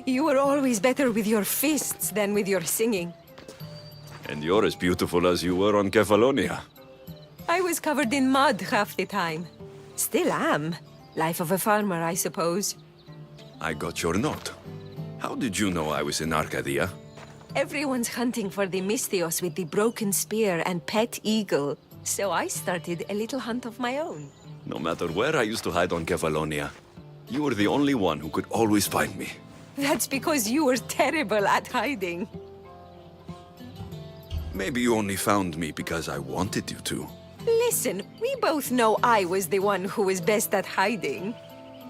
You were always better with your fists than with your singing. And you're as beautiful as you were on Kefalonia. I was covered in mud half the time. Still am. Life of a farmer, I suppose. I got your note. How did you know I was in Arcadia? Everyone's hunting for the Mystios with the broken spear and pet eagle. So I started a little hunt of my own. No matter where I used to hide on Kefalonia, you were the only one who could always find me. That's because you were terrible at hiding. Maybe you only found me because I wanted you to. Listen, we both know I was the one who was best at hiding.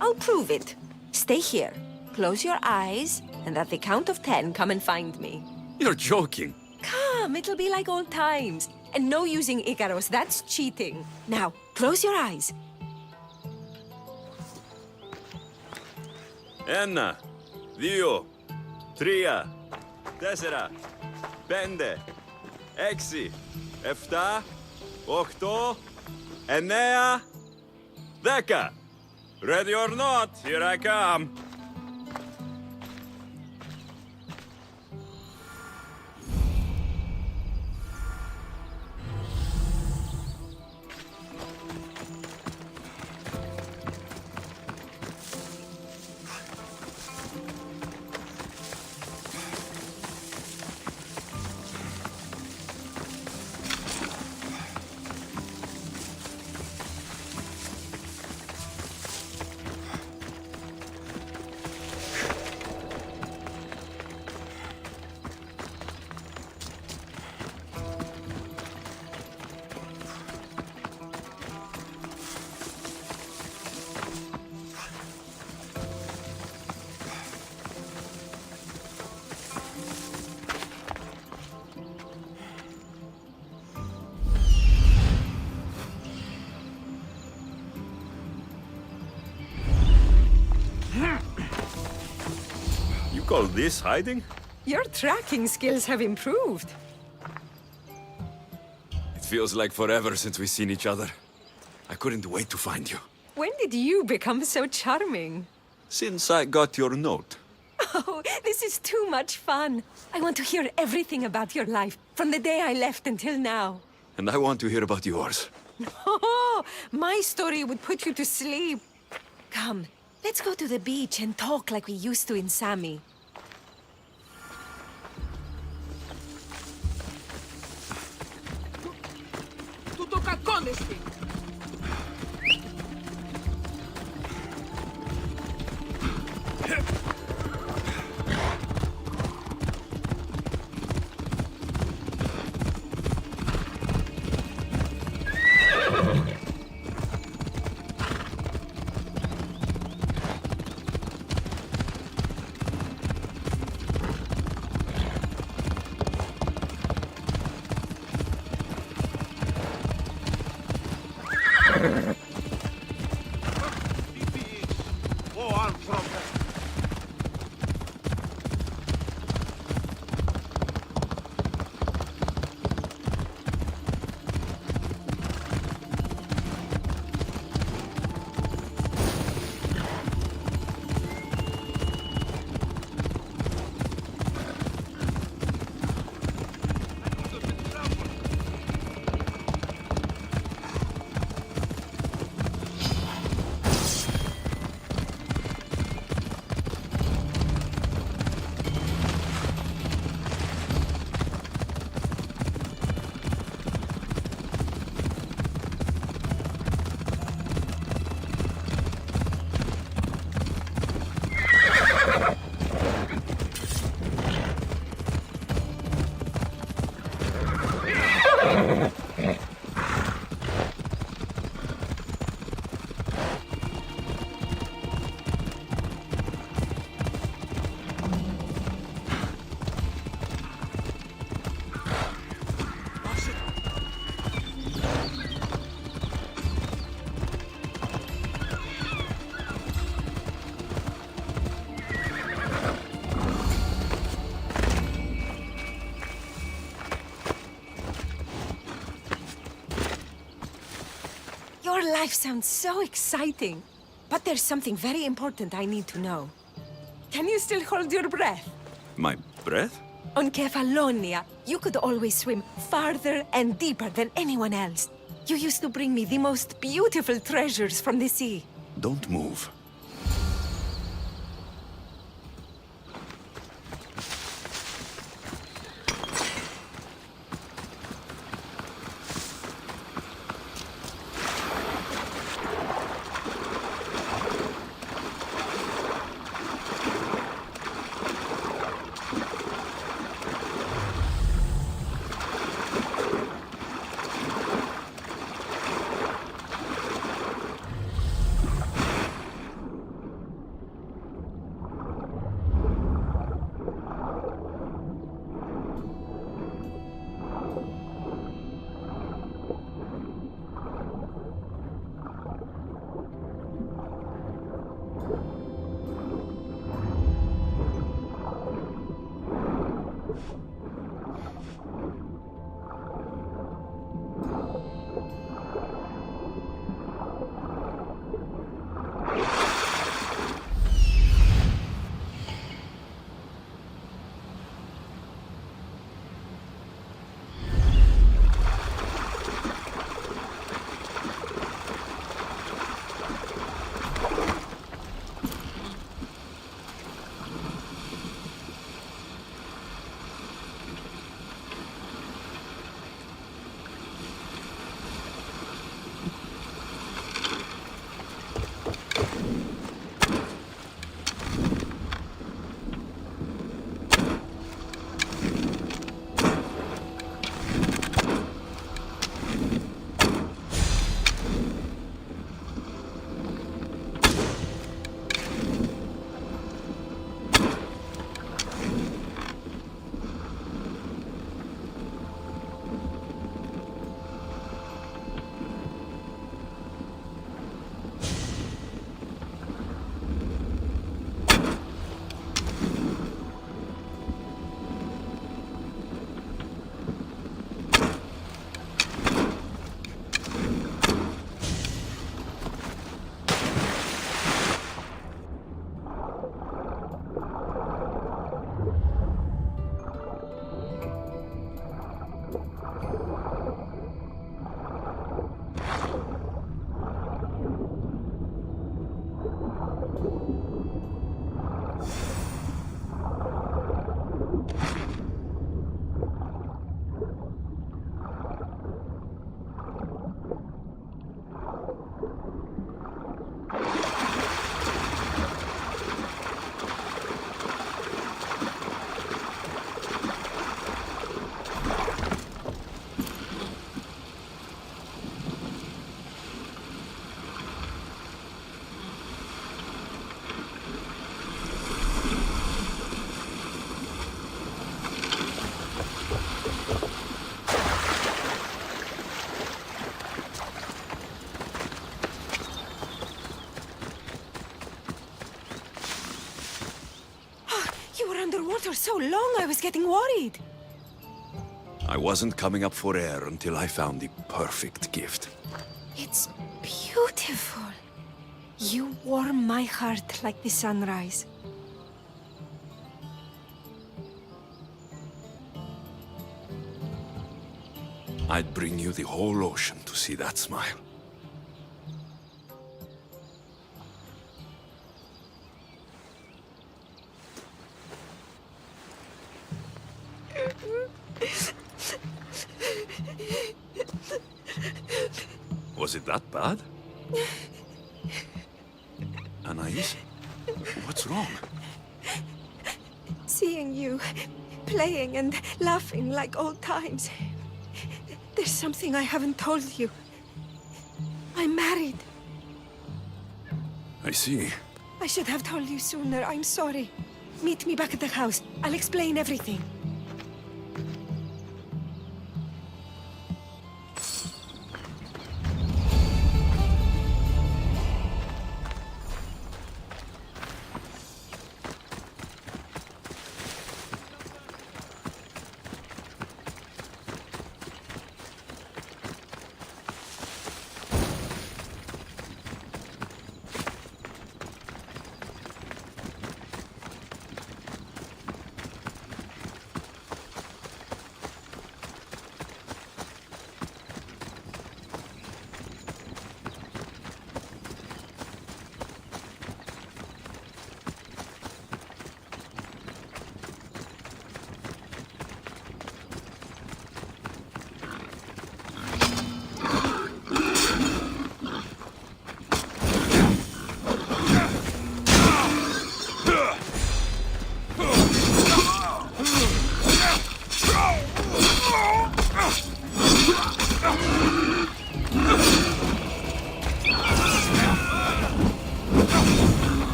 I'll prove it. Stay here, close your eyes, and at the count of 10, come and find me. You're joking. Come, it'll be like old times. And no using Icaros, that's cheating. Now, close your eyes. Ένα, δύο, τρία, τέσσερα, πέντε, έξι, εφτά, οχτώ, εννέα, δέκα. Ready or not, here I come. Call this hiding? Your tracking skills have improved. It feels like forever since we've seen each other. I couldn't wait to find you. When did you become so charming? Since I got your note. Oh, this is too much fun. I want to hear everything about your life, from the day I left until now. And I want to hear about yours. Oh, my story would put you to sleep. Come, let's go to the beach and talk like we used to in Sami. Του το κακόνεστη! Your life sounds so exciting. But there's something very important I need to know. Can you still hold your breath? My breath? On Kefalonia, you could always swim farther and deeper than anyone else. You used to bring me the most beautiful treasures from the sea. Don't move. so long, I was getting worried. I wasn't coming up for air until I found the perfect gift. It's beautiful. You warm my heart like the sunrise. I'd bring you the whole ocean to see that smile. Was it that bad? Anais? What's wrong? Seeing you playing and laughing like old times. There's something I haven't told you. I'm married. I see. I should have told you sooner. I'm sorry. Meet me back at the house. I'll explain everything.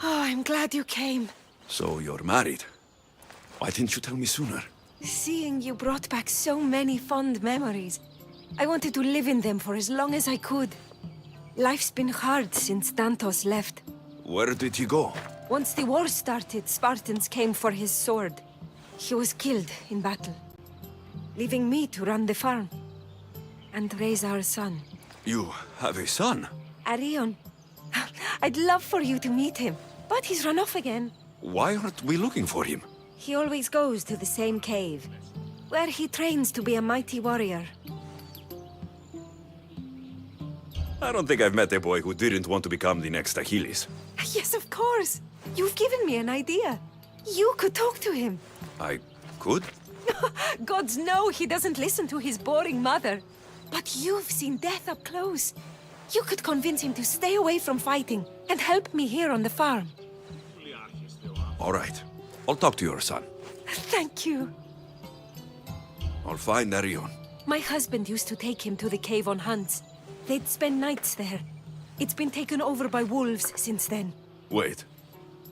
I'm glad you came. So you're married? Why didn't you tell me sooner? Seeing you brought back so many fond memories. I wanted to live in them for as long as I could. Life's been hard since Dantos left. Where did he go? Once the war started, Spartans came for his sword. He was killed in battle, leaving me to run the farm and raise our son. You have a son? Arion. I'd love for you to meet him, but he's run off again. Why aren't we looking for him? He always goes to the same cave, where he trains to be a mighty warrior. I don't think I've met a boy who didn't want to become the next Achilles. Yes, of course. You've given me an idea. You could talk to him. I could? Gods know he doesn't listen to his boring mother. But you've seen death up close. You could convince him to stay away from fighting and help me here on the farm. All right. I'll talk to your son. Thank you. I'll find Arion. My husband used to take him to the cave on hunts. They'd spend nights there. It's been taken over by wolves since then. Wait.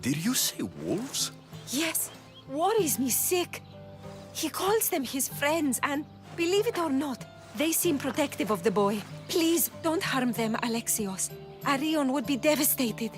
Did you say wolves? Yes, worries me sick. He calls them his friends, and believe it or not, they seem protective of the boy. Please, don't harm them, Alexios. Arion would be devastated.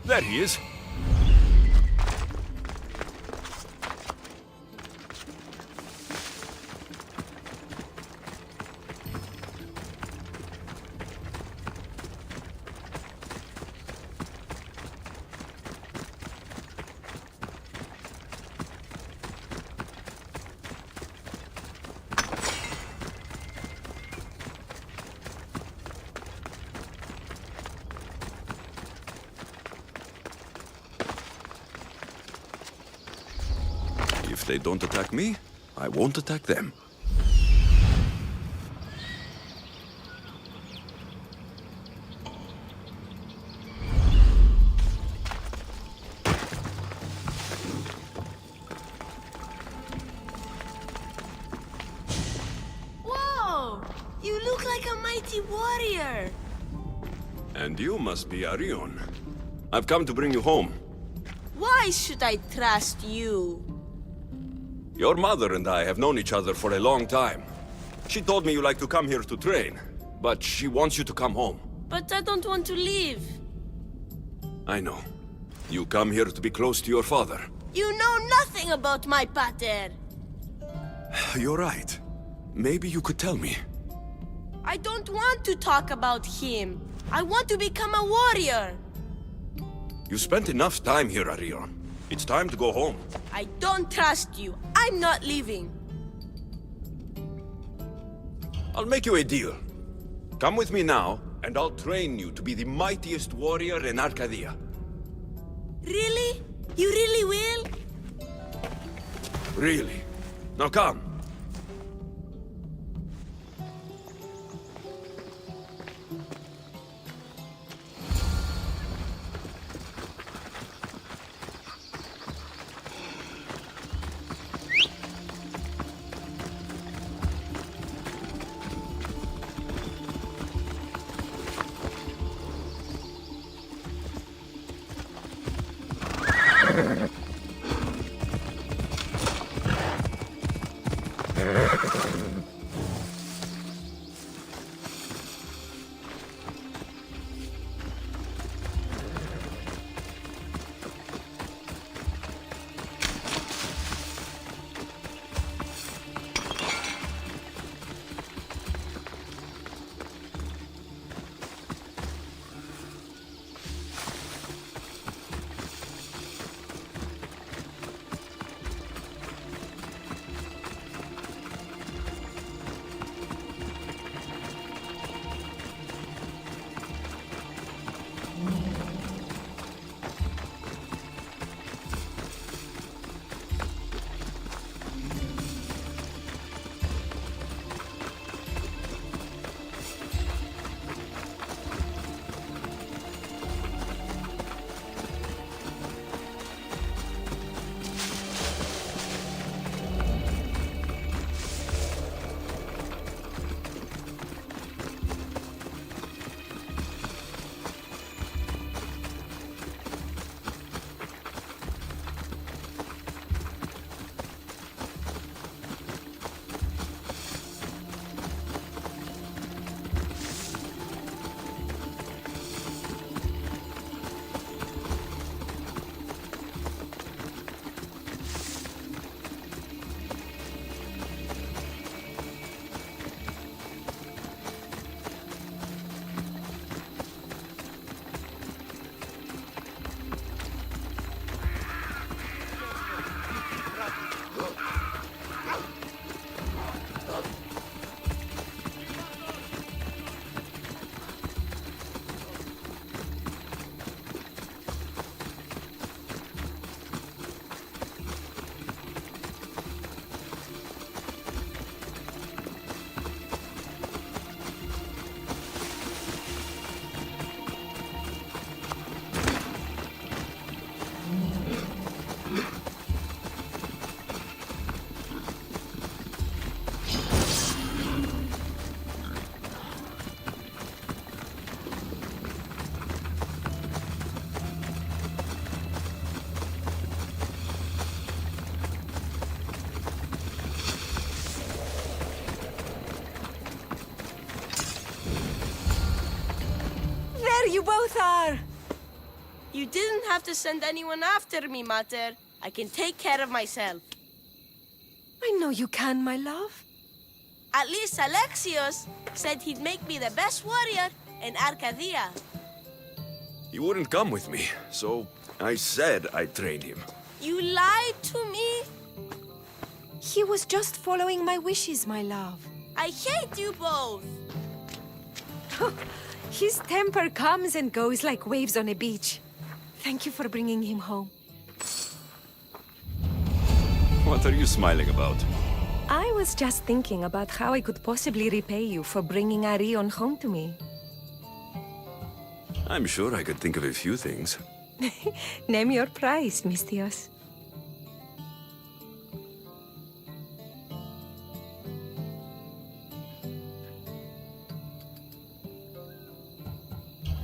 There he is. If they don't attack me, I won't attack them. Whoa! You look like a mighty warrior! And you must be Arion. I've come to bring you home. Why should I trust you? Your mother and I have known each other for a long time. She told me you like to come here to train, but she wants you to come home. But I don't want to leave. I know. You come here to be close to your father. You know nothing about my pater. You're right. Maybe you could tell me. I don't want to talk about him. I want to become a warrior. You spent enough time here, Arion. It's time to go home. I don't trust you. I'm not leaving. I'll make you a deal. Come with me now, and I'll train you to be the mightiest warrior in Arcadia. Really? You really will? Really. Now come. You both are! You didn't have to send anyone after me, Mater. I can take care of myself. I know you can, my love. At least Alexios said he'd make me the best warrior in Arcadia. He wouldn't come with me, so I said I'd train him. You lied to me? He was just following my wishes, my love. I hate you both. His temper comes and goes like waves on a beach. Thank you for bringing him home. What are you smiling about? I was just thinking about how I could possibly repay you for bringing Arion home to me. I'm sure I could think of a few things. Name your price, Misthios.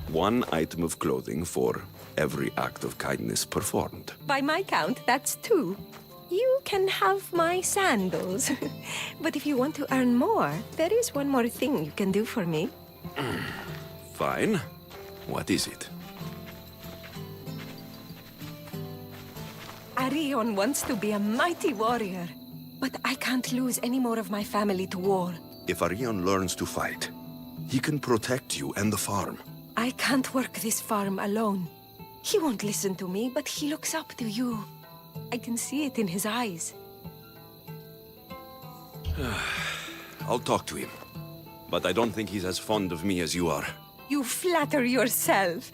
One item of clothing for every act of kindness performed. By my count, that's 2. You can have my sandals. But if you want to earn more, there is one more thing you can do for me. Fine. What is it? Arion wants to be a mighty warrior. But I can't lose any more of my family to war. If Arion learns to fight, he can protect you and the farm. I can't work this farm alone. He won't listen to me, but he looks up to you. I can see it in his eyes. I'll talk to him. But I don't think he's as fond of me as you are. You flatter yourself.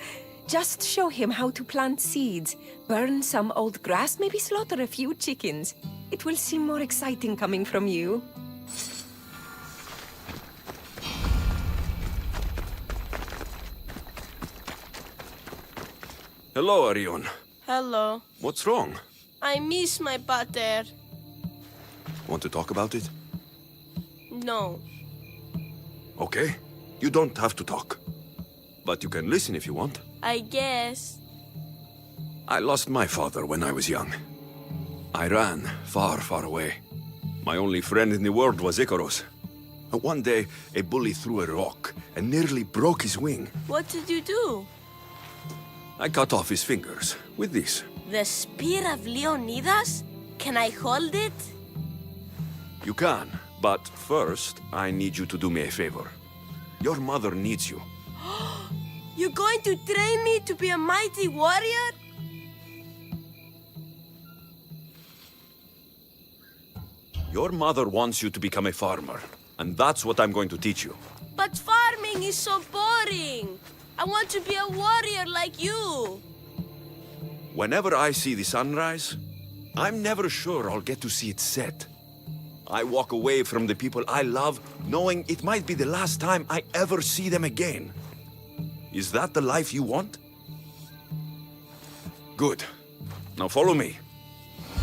Just show him how to plant seeds, burn some old grass, maybe slaughter a few chickens. It will seem more exciting coming from you. Hello, Arion. Hello. What's wrong? I miss my pater. Want to talk about it? No. Okay. You don't have to talk. But you can listen if you want. I guess. I lost my father when I was young. I ran far, far away. My only friend in the world was Icaros. One day, a bully threw a rock and nearly broke his wing. What did you do? I cut off his fingers with this. The spear of Leonidas? Can I hold it? You can, but first, I need you to do me a favor. Your mother needs you. You're going to train me to be a mighty warrior? Your mother wants you to become a farmer, and that's what I'm going to teach you. But farming is so boring. I want to be a warrior like you. Whenever I see the sunrise, I'm never sure I'll get to see it set. I walk away from the people I love, knowing it might be the last time I ever see them again. Is that the life you want? Good. Now follow me.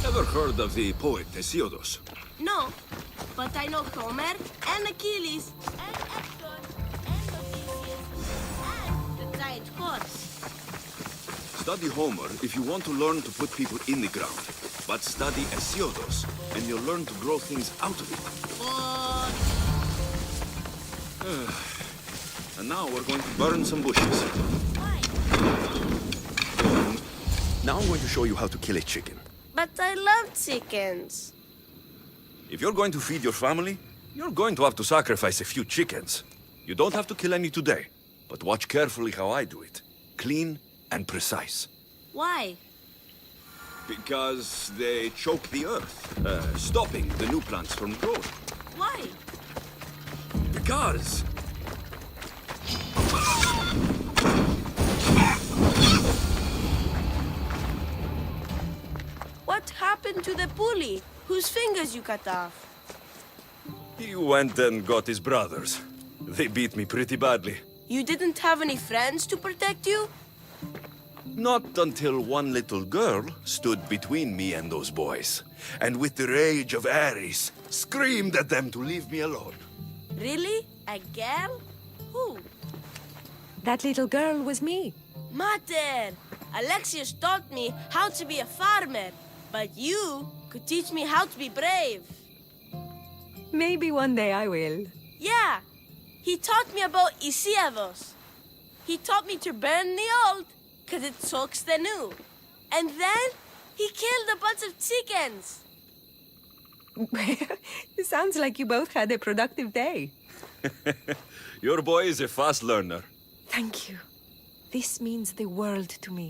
Ever heard of the poet Hesiodos? No, but I know Homer and Achilles and Hector and Odysseus and the giant horse. Study Homer if you want to learn to put people in the ground. But study Hesiodos, and you'll learn to grow things out of it. And now we're going to burn some bushes. Why? Now I'm going to show you how to kill a chicken. But I love chickens. If you're going to feed your family, you're going to have to sacrifice a few chickens. You don't have to kill any today, but watch carefully how I do it. Clean and precise. Why? Because they choke the earth, stopping the new plants from growing. Why? Because... What happened to the bully whose fingers you cut off? He went and got his brothers. They beat me pretty badly. You didn't have any friends to protect you? Not until one little girl stood between me and those boys, and with the rage of Ares, screamed at them to leave me alone. Really? A girl? Who? That little girl was me. Mater! Alexius taught me how to be a farmer, but you could teach me how to be brave. Maybe one day I will. Yeah, he taught me about Isiados. He taught me to burn the old, 'cause it soaks the new. And then he killed a bunch of chickens. It sounds like you both had a productive day. Your boy is a fast learner. Thank you. This means the world to me.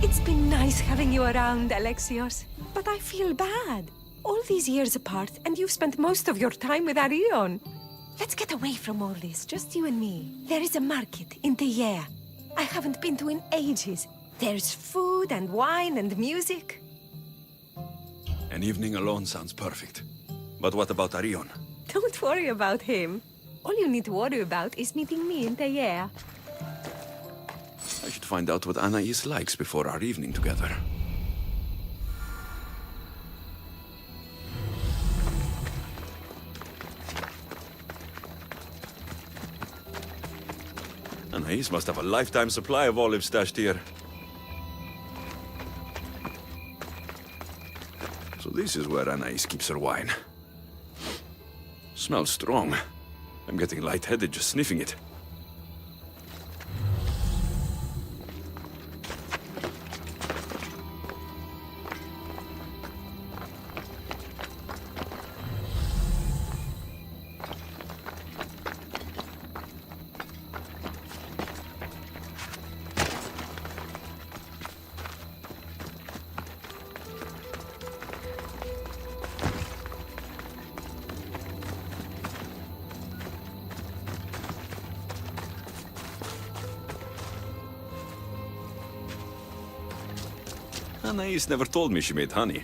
It's been nice having you around, Alexios. But I feel bad. All these years apart, and you've spent most of your time with Arion. Let's get away from all this, just you and me. There is a market in Teia. I haven't been to in ages. There's food and wine and music. An evening alone sounds perfect. But what about Arion? Don't worry about him. All you need to worry about is meeting me in Teia. I should find out what Anais likes before our evening together. Anais must have a lifetime supply of olives stashed here. So this is where Anais keeps her wine. Smells strong. I'm getting lightheaded just sniffing it. Anais never told me she made honey.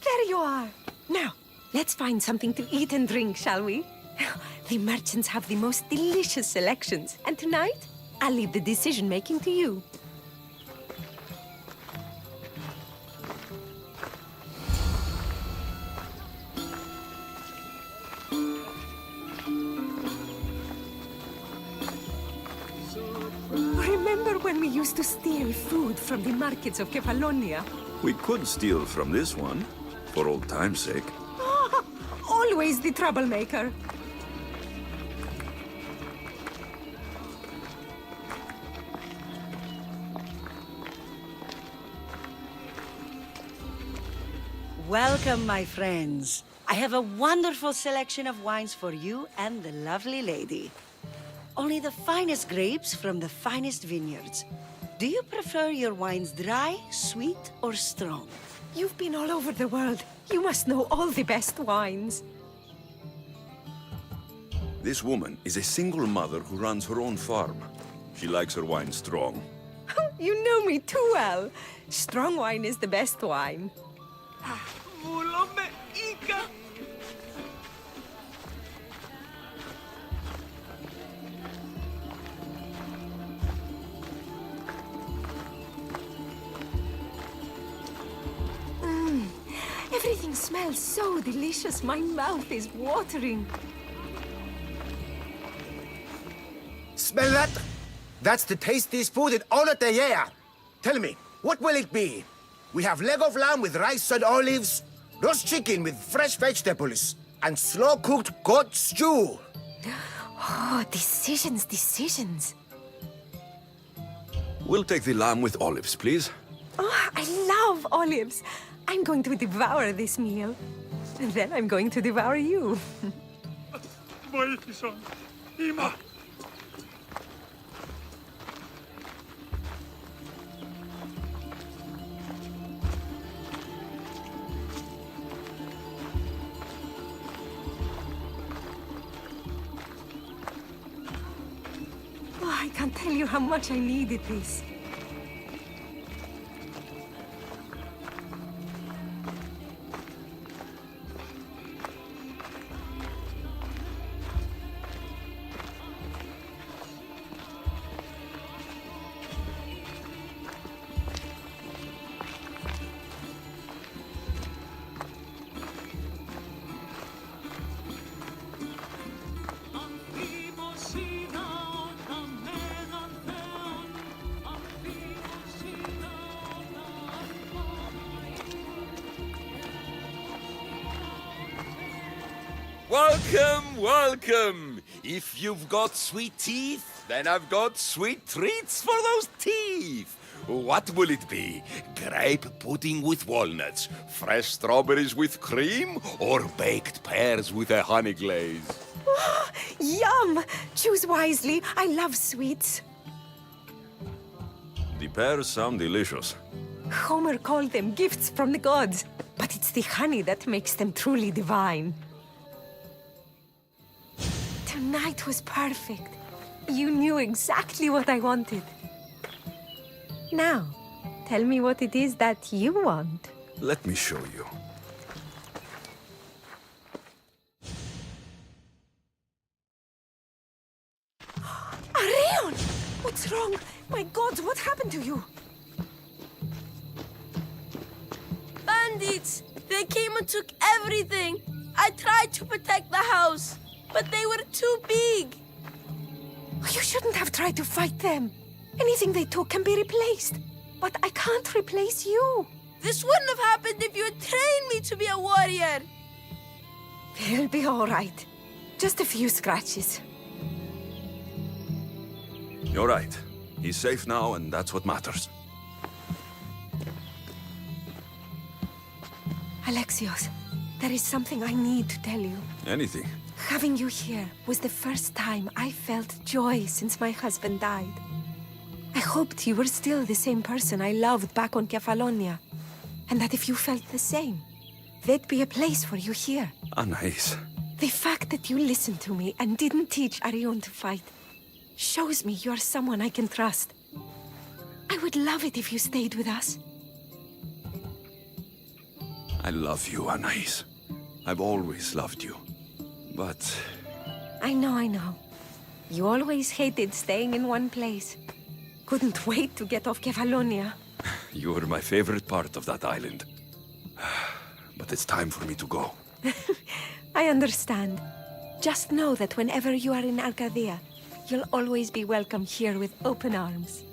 There you are. Now, let's find something to eat and drink, shall we? The merchants have the most delicious selections. And tonight, I'll leave the decision-making to you. Remember when we used to steal food from the markets of Kefalonia? We could steal from this one, for old time's sake. Always the troublemaker. Welcome, my friends. I have a wonderful selection of wines for you and the lovely lady. Only the finest grapes from the finest vineyards. Do you prefer your wines dry, sweet, or strong? You've been all over the world. You must know all the best wines. This woman is a single mother who runs her own farm. She likes her wine strong. You know me too well. Strong wine is the best wine. Everything smells so delicious. My mouth is watering. Smell that? That's the tastiest food in all of the year. Tell me, what will it be? We have leg of lamb with rice and olives, roast chicken with fresh vegetables, and slow-cooked goat stew. Oh, decisions, decisions. We'll take the lamb with olives, please. Oh, I love olives. I'm going to devour this meal. And then I'm going to devour you. tell you how much I needed this. Welcome, welcome! If you've got sweet teeth, then I've got sweet treats for those teeth. What will it be? Grape pudding with walnuts, fresh strawberries with cream, or baked pears with a honey glaze? Yum! Choose wisely. I love sweets. The pears sound delicious. Homer called them gifts from the gods, but it's the honey that makes them truly divine. Tonight was perfect. You knew exactly what I wanted. Now, tell me what it is that you want. Let me show you. Arion! What's wrong? My God, what happened to you? Bandits! They came and took everything. I tried to protect the house, but they were too big. You shouldn't have tried to fight them. Anything they took can be replaced. But I can't replace you. This wouldn't have happened if you had trained me to be a warrior. It'll be all right. Just a few scratches. You're right. He's safe now, and that's what matters. Alexios, there is something I need to tell you. Anything. Having you here was the first time I felt joy since my husband died. I hoped you were still the same person I loved back on Kefalonia, and that if you felt the same, there'd be a place for you here. Anais. The fact that you listened to me and didn't teach Arion to fight shows me you're someone I can trust. I would love it if you stayed with us. I love you, Anais. I've always loved you. But I know. You always hated staying in one place. Couldn't wait to get off Kefalonia. you were my favorite part of that island. But it's time for me to go. I understand. Just know that whenever you are in Arcadia, you'll always be welcome here with open arms.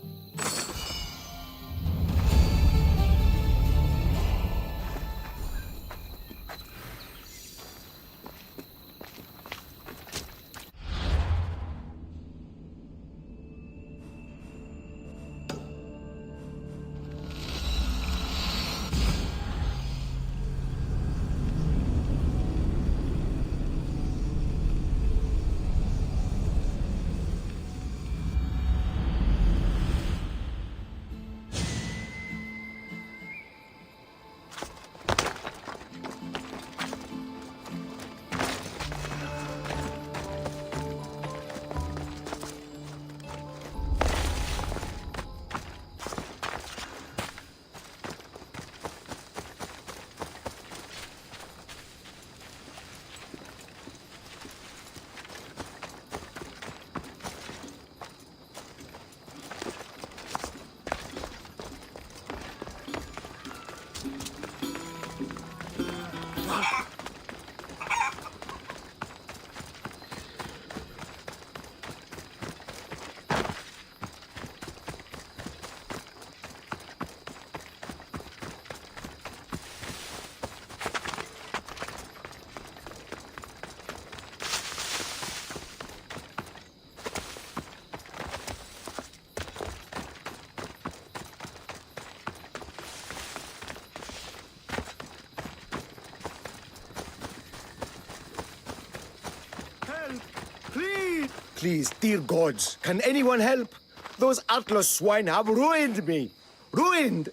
Please, dear gods, can anyone help? Those Atlas swine have ruined me. Ruined!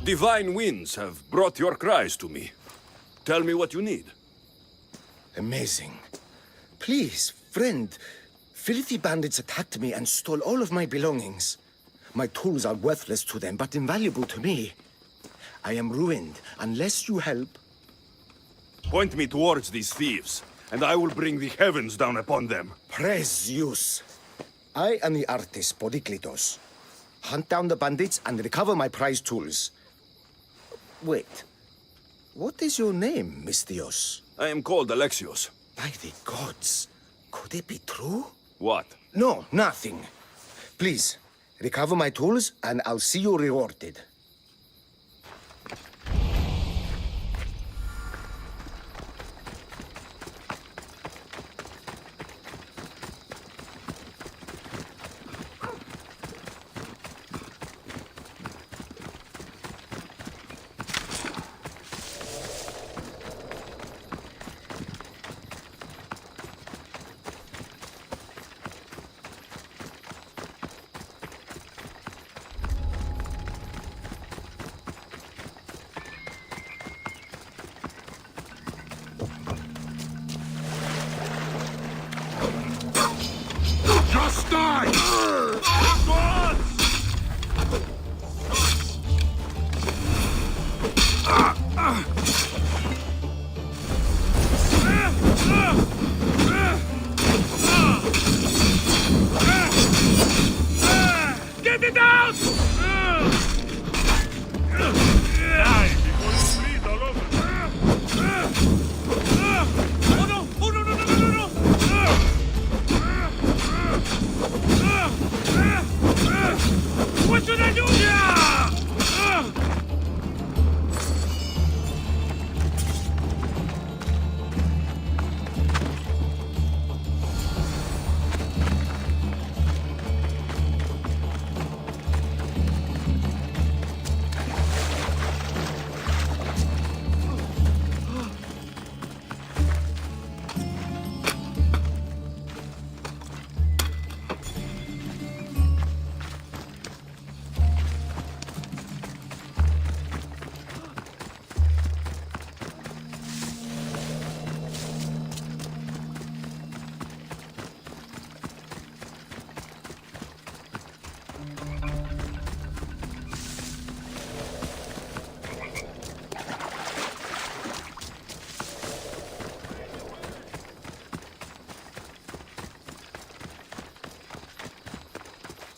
Divine winds have brought your cries to me. Tell me what you need. Amazing. Please, friend, Filthy bandits attacked me and stole all of my belongings. My tools are worthless to them, but invaluable to me. I am ruined unless you help. Point me towards these thieves, and I will bring the heavens down upon them. Praise Zeus. I am the artist, Polyklitos. Hunt down the bandits and recover my prized tools. Wait. What is your name, Mystios? I am called Alexios. By the gods. Could it be true? What? No, nothing. Please, recover my tools and I'll see you rewarded. Just die! Get it out! Die before you bleed all over. Oh no! Oh no! No! No! No! No! What should I do here?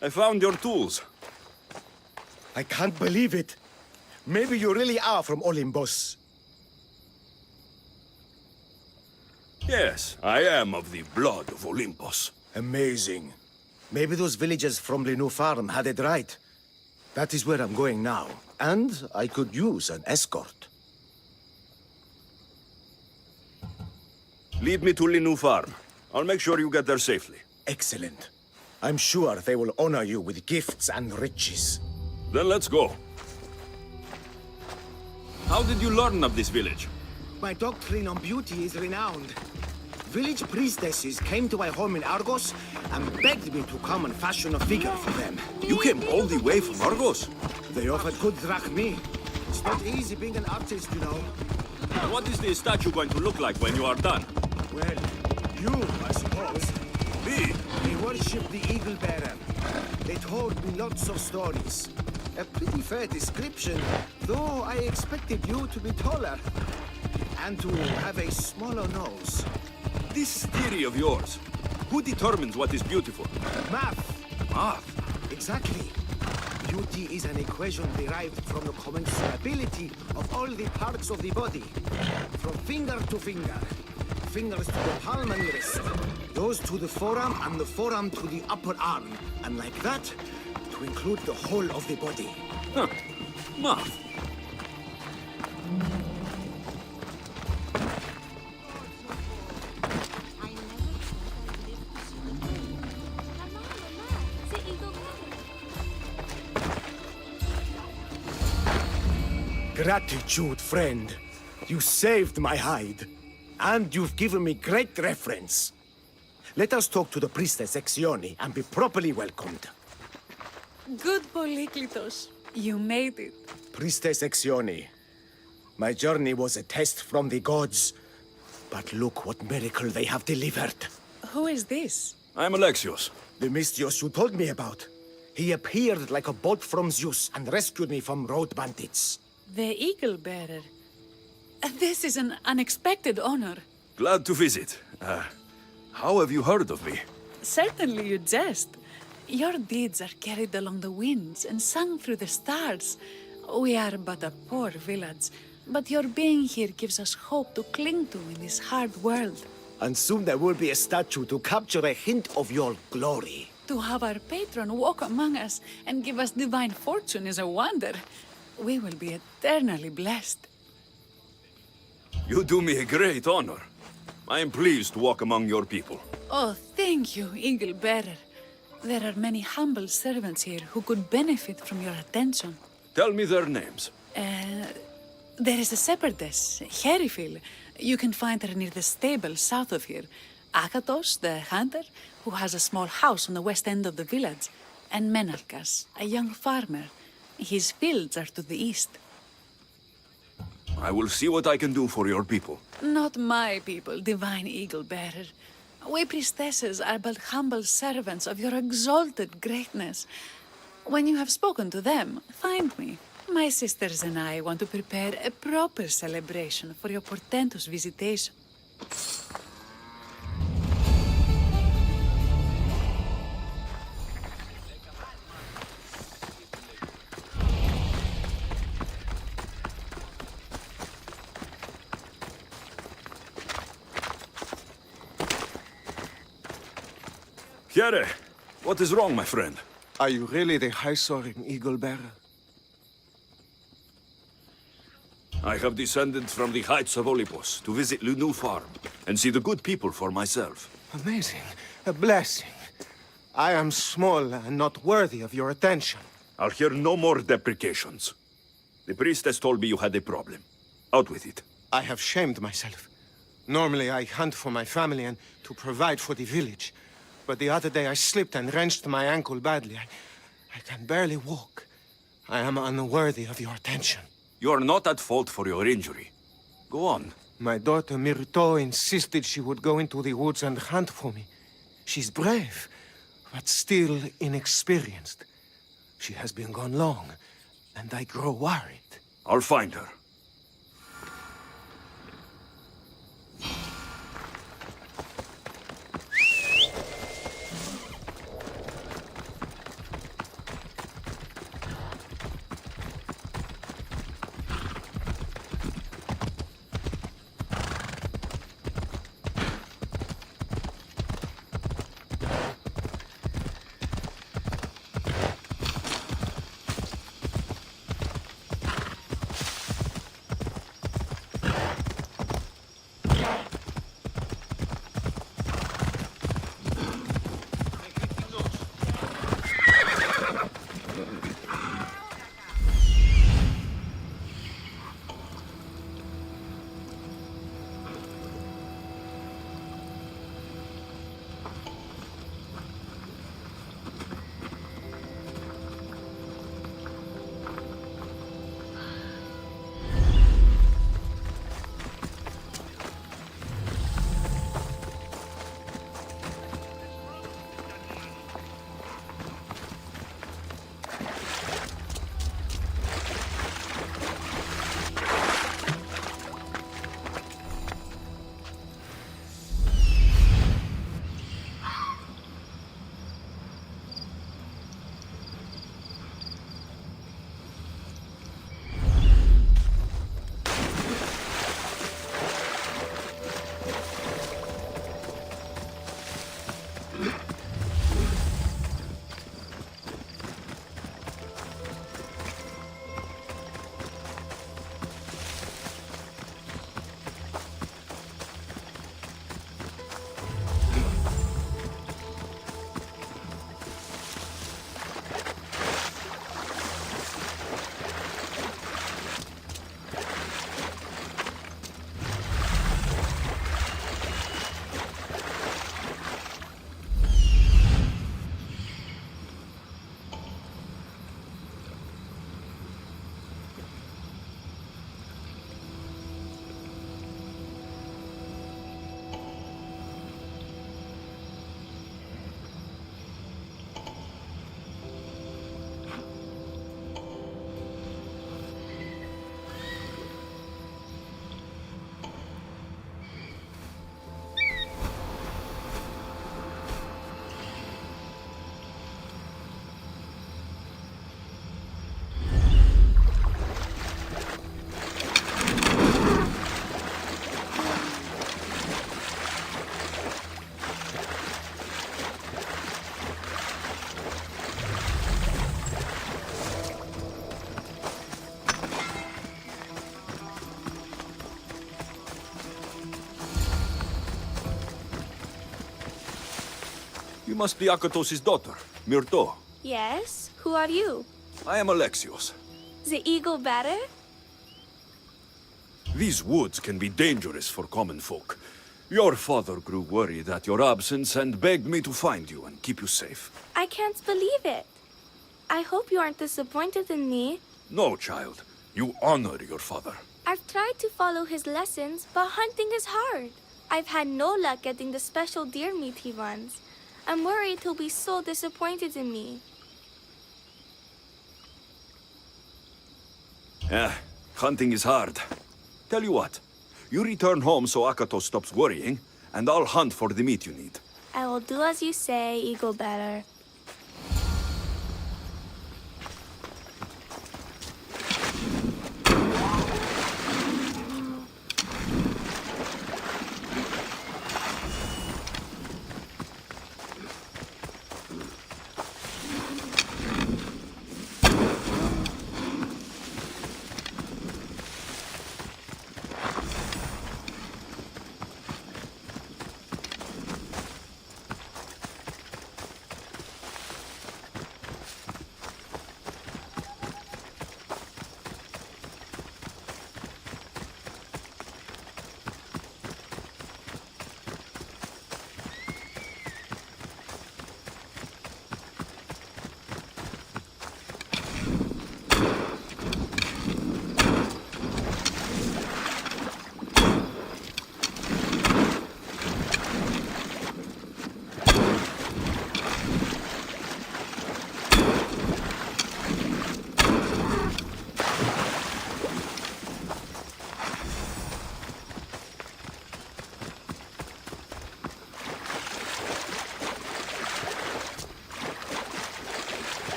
I found your tools. I can't believe it. Maybe you really are from Olympus. Yes, I am of the blood of Olympus. Amazing. Maybe those villagers from the new farm had it right. That is where I'm going now. And I could use an escort. Lead me to Linu Farm. I'll make sure you get there safely. Excellent. I'm sure they will honor you with gifts and riches. Then let's go. How did you learn of this village? My doctrine on beauty is renowned. Village priestesses came to my home in Argos and begged me to come and fashion a figure for them. You came all the way from Argos? They offered good drachmae. It's not easy being an artist, you know. What is the statue going to look like when you are done? Well, you, I suppose. Me? They worship the Eagle Bearer. They told me lots of stories. A pretty fair description, though I expected you to be taller. And to have a smaller nose. This theory of yours, who determines what is beautiful? Math. Math? Exactly. Beauty is an equation derived from the commensurability of all the parts of the body. From finger to finger. Fingers to the palm and wrist. Those to the forearm and the forearm to the upper arm. And like that, to include the whole of the body. Huh. Math. Gratitude, friend. You saved my hide. And you've given me great reference. Let us talk to the priestess Exione and be properly welcomed. Good Polyklitos. You made it. Priestess Exione, my journey was a test from the gods. But look what miracle they have delivered. Who is this? I'm Alexios. The Mystios you told me about. He appeared like a bolt from Zeus and rescued me from road bandits. The Eagle Bearer. This is an unexpected honor. Glad to visit. How have you heard of me? Certainly you jest. Your deeds are carried along the winds and sung through the stars. We are but a poor village, but your being here gives us hope to cling to in this hard world. And soon there will be a statue to capture a hint of your glory. To have our patron walk among us and give us divine fortune is a wonder. We will be eternally blessed. You do me a great honor. I am pleased to walk among your people. Oh, thank you, Eagle Bearer. There are many humble servants here who could benefit from your attention. Tell me their names. There is a shepherdess, Herifil. You can find her near the stable south of here. Akatos, the hunter, who has a small house on the west end of the village. And Menalkas, a young farmer. His fields are to the east. I will see what I can do for your people. Not my people, divine Eagle Bearer. We priestesses are but humble servants of your exalted greatness. When you have spoken to them, find me. My sisters and I want to prepare a proper celebration for your portentous visitation. Here, what is wrong, my friend? Are you really the high-soaring eagle bearer? I have descended from the heights of Olympus to visit the new farm and see the good people for myself. Amazing. A blessing. I am small and not worthy of your attention. I'll hear no more deprecations. The priestess told me you had a problem. Out with it. I have shamed myself. Normally I hunt for my family and to provide for the village. But the other day I slipped and wrenched my ankle badly. I can barely walk. I am unworthy of your attention. You are not at fault for your injury. Go on. My daughter Myrto insisted she would go into the woods and hunt for me. She's brave, but still inexperienced. She has been gone long, and I grow worried. I'll find her. must be Akatos' daughter, Myrto. Yes? Who are you? I am Alexios. The eagle better? These woods can be dangerous for common folk. Your father grew worried at your absence and begged me to find you and keep you safe. I can't believe it. I hope you aren't disappointed in me. No, child. You honor your father. I've tried to follow his lessons, but hunting is hard. I've had no luck getting the special deer meat he wants. I'm worried he'll be so disappointed in me. Hunting is hard. Tell you what, you return home so Akatos stops worrying, and I'll hunt for the meat you need. I will do as you say, eagle better.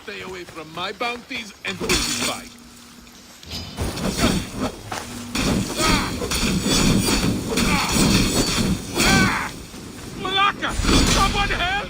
Stay away from my bounties and we'll be fine. Malaka! Someone help!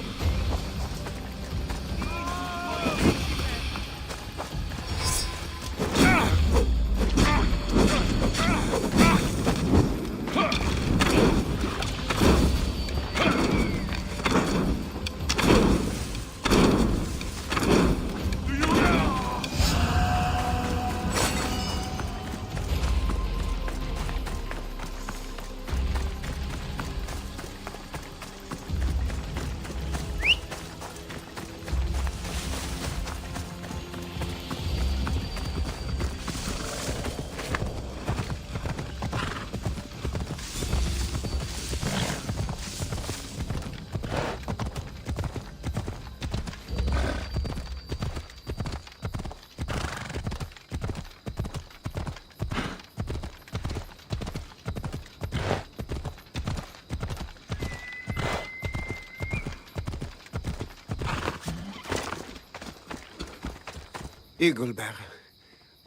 Eaglebearer,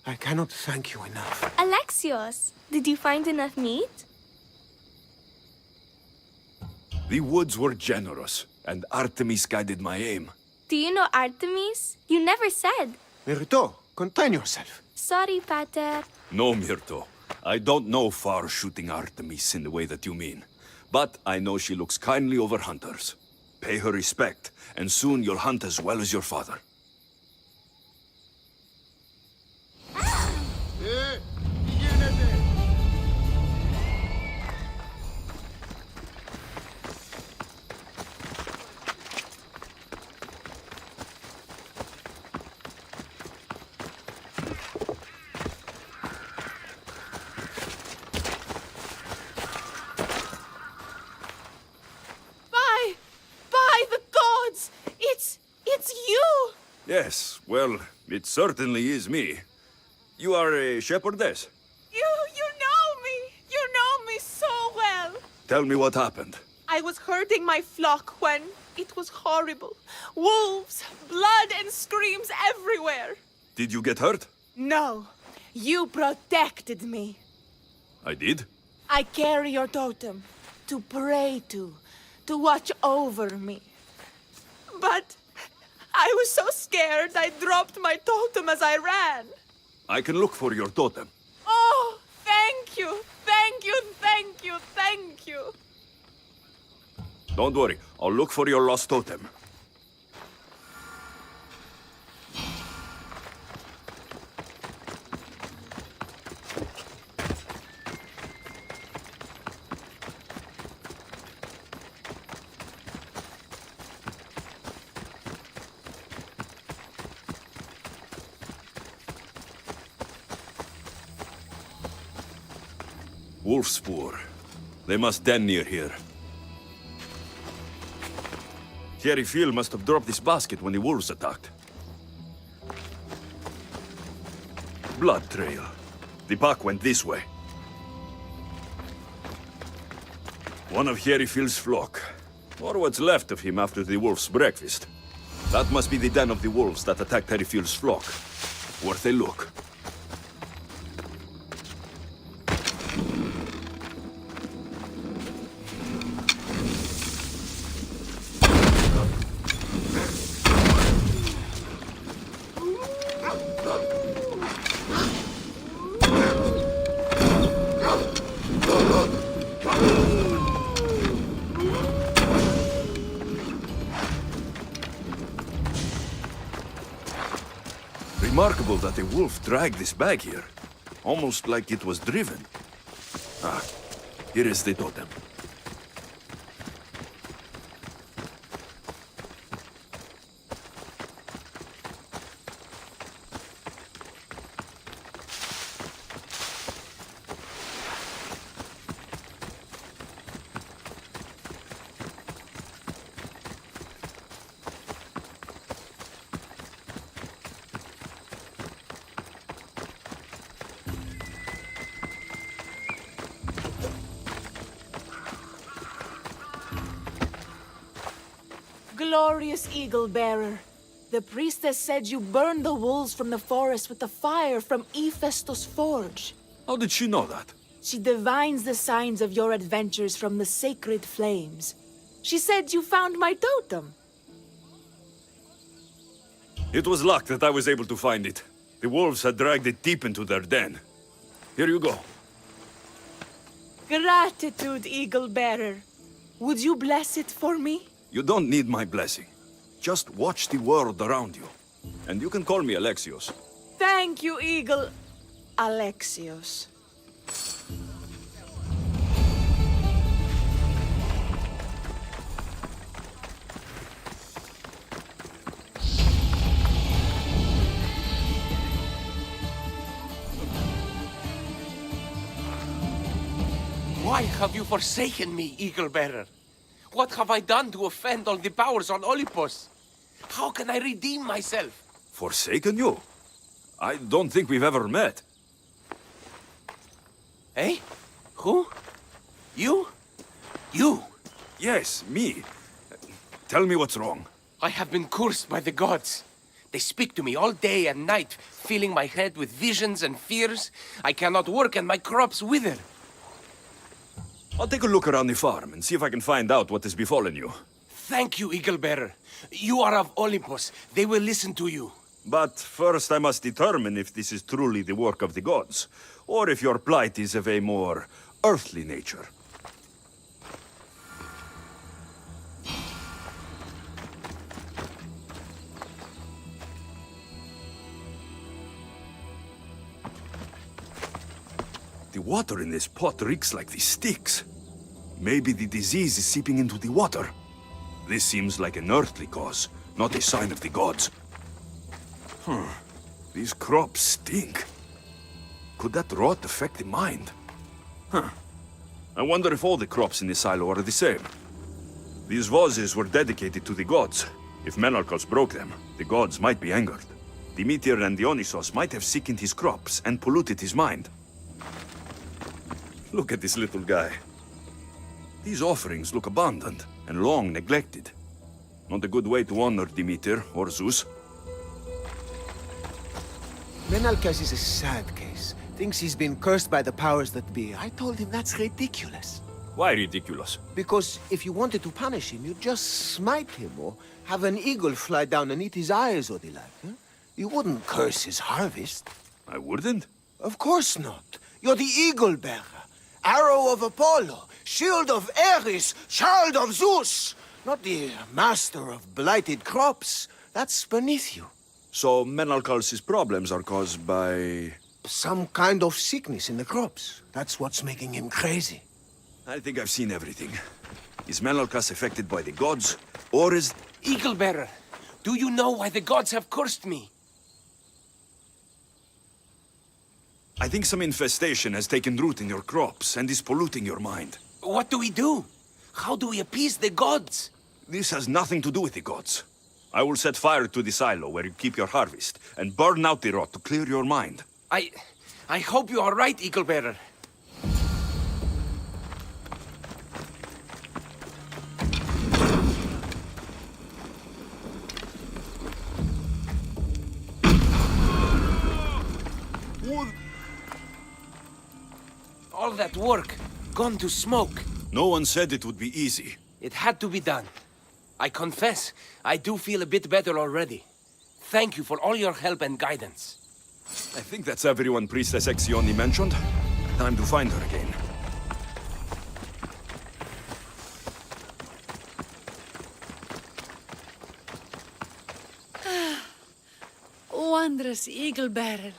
I cannot thank you enough. Alexios, did you find enough meat? The woods were generous, and Artemis guided my aim. Do you know Artemis? You never said. Myrto, contain yourself. Sorry, Pater. No, Myrto. I don't know far-shooting Artemis in the way that you mean. But I know she looks kindly over hunters. Pay her respect, and soon you'll hunt as well as your father. By the gods! It's you! Yes, well, it certainly is me. You are a shepherdess. You know me! You know me so well! Tell me what happened. I was herding my flock when it was horrible. Wolves, blood and screams everywhere. Did you get hurt? No, you protected me. I did. I carry your totem to pray to watch over me. But I was so scared I dropped my totem as I ran. I can look for your totem. Oh, thank you, thank you, thank you, thank you. Don't worry, I'll look for your lost totem. Wolf spoor. They must den near here. Thierry Phil must have dropped this basket when the wolves attacked. Blood trail. The pack went this way. One of Thierry Phil's flock. Or what's left of him after the wolf's breakfast. That must be the den of the wolves that attacked Thierry Phil's flock. Worth a look. Remarkable that a wolf dragged this bag here. Almost like it was driven. Ah, here is the totem. Glorious Eagle Bearer, the priestess said you burned the wolves from the forest with the fire from Hephaestus' forge. How did she know that? She divines the signs of your adventures from the sacred flames. She said you found my totem. It was luck that I was able to find it. The wolves had dragged it deep into their den. Here you go. Gratitude, Eagle Bearer. Would you bless it for me? You don't need my blessing. Just watch the world around you. And you can call me Alexios. Thank you, Eagle Alexios. Why have you forsaken me, Eagle Bearer? What have I done to offend all the powers on Olympus? How can I redeem myself? Forsaken you? I don't think we've ever met. Eh? Who? You? You? Yes, me. Tell me what's wrong. I have been cursed by the gods. They speak to me all day and night, filling my head with visions and fears. I cannot work and my crops wither. I'll take a look around the farm and see if I can find out what has befallen you. Thank you, Eagle Bearer. You are of Olympus. They will listen to you. But first I must determine if this is truly the work of the gods, or if your plight is of a more earthly nature. The water in this pot reeks like the sticks. Maybe the disease is seeping into the water. This seems like an earthly cause, not a sign of the gods. These crops stink. Could that rot affect the mind? I wonder if all the crops in the silo are the same. These vases were dedicated to the gods. If Menalcos broke them, the gods might be angered. Demeter and Dionysos might have sickened his crops and polluted his mind. Look at this little guy. These offerings look abandoned and long neglected. Not a good way to honor Demeter or Zeus. Menalcas is a sad case. Thinks he's been cursed by the powers that be. I told him that's ridiculous. Why ridiculous? Because if you wanted to punish him, you'd just smite him or have an eagle fly down and eat his eyes or the like. Huh? You wouldn't curse his harvest. I wouldn't? Of course not. You're the eagle bearer. Arrow of Apollo, shield of Ares, child of Zeus. Not the master of blighted crops. That's beneath you. So Menalcal's problems are caused by... Some kind of sickness in the crops. That's what's making him crazy. I think I've seen everything. Is Menalcas affected by the gods, or is... Eagle Bearer, do you know why the gods have cursed me? I think some infestation has taken root in your crops and is polluting your mind. What do we do? How do we appease the gods? This has nothing to do with the gods. I will set fire to the silo where you keep your harvest, and burn out the rot to clear your mind. I hope you are right, Eagle Bearer. All that work, gone to smoke. No one said it would be easy. It had to be done. I confess, I do feel a bit better already. Thank you for all your help and guidance. I think that's everyone Priestess Exioni mentioned. Time to find her again. Wondrous Eagle Bearer.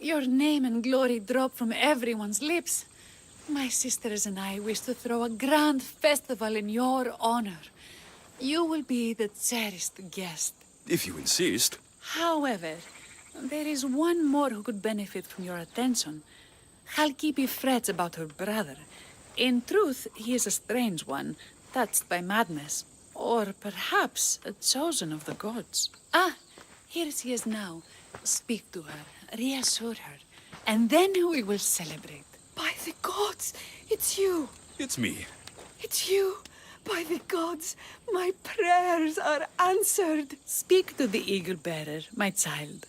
Your name and glory drop from everyone's lips. My sisters and I wish to throw a grand festival in your honor. You will be the cherished guest. If you insist. However, there is one more who could benefit from your attention. Halkipi frets about her brother. In truth, he is a strange one, touched by madness. Or perhaps a chosen of the gods. Ah, here she is now. Speak to her, reassure her, and then we will celebrate. By the gods, it's you. It's me. It's you. By the gods, my prayers are answered. Speak to the Eagle Bearer, my child.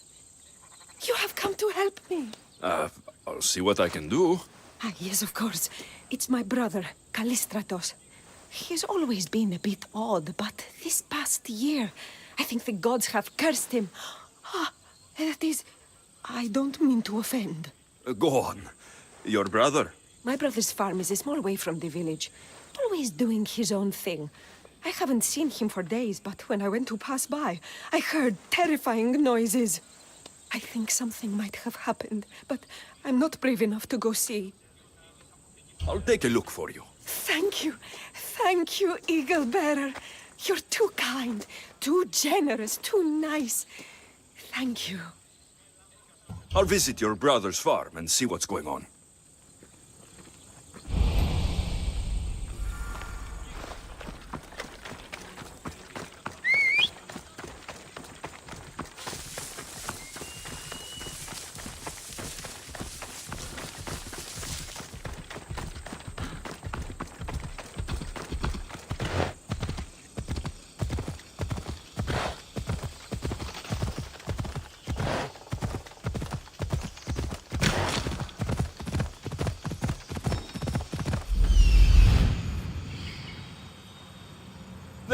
You have come to help me. I'll see what I can do. Ah, yes, of course. It's my brother, Callistratos. He's always been a bit odd, but this past year, I think the gods have cursed him. Ah, that is... I don't mean to offend. Go on. Your brother? My brother's farm is a small way from the village. Always doing his own thing. I haven't seen him for days, but when I went to pass by, I heard terrifying noises. I think something might have happened, but I'm not brave enough to go see. I'll take a look for you. Thank you. Thank you, Eagle Bearer. You're too kind, too generous, too nice. Thank you. I'll visit your brother's farm and see what's going on.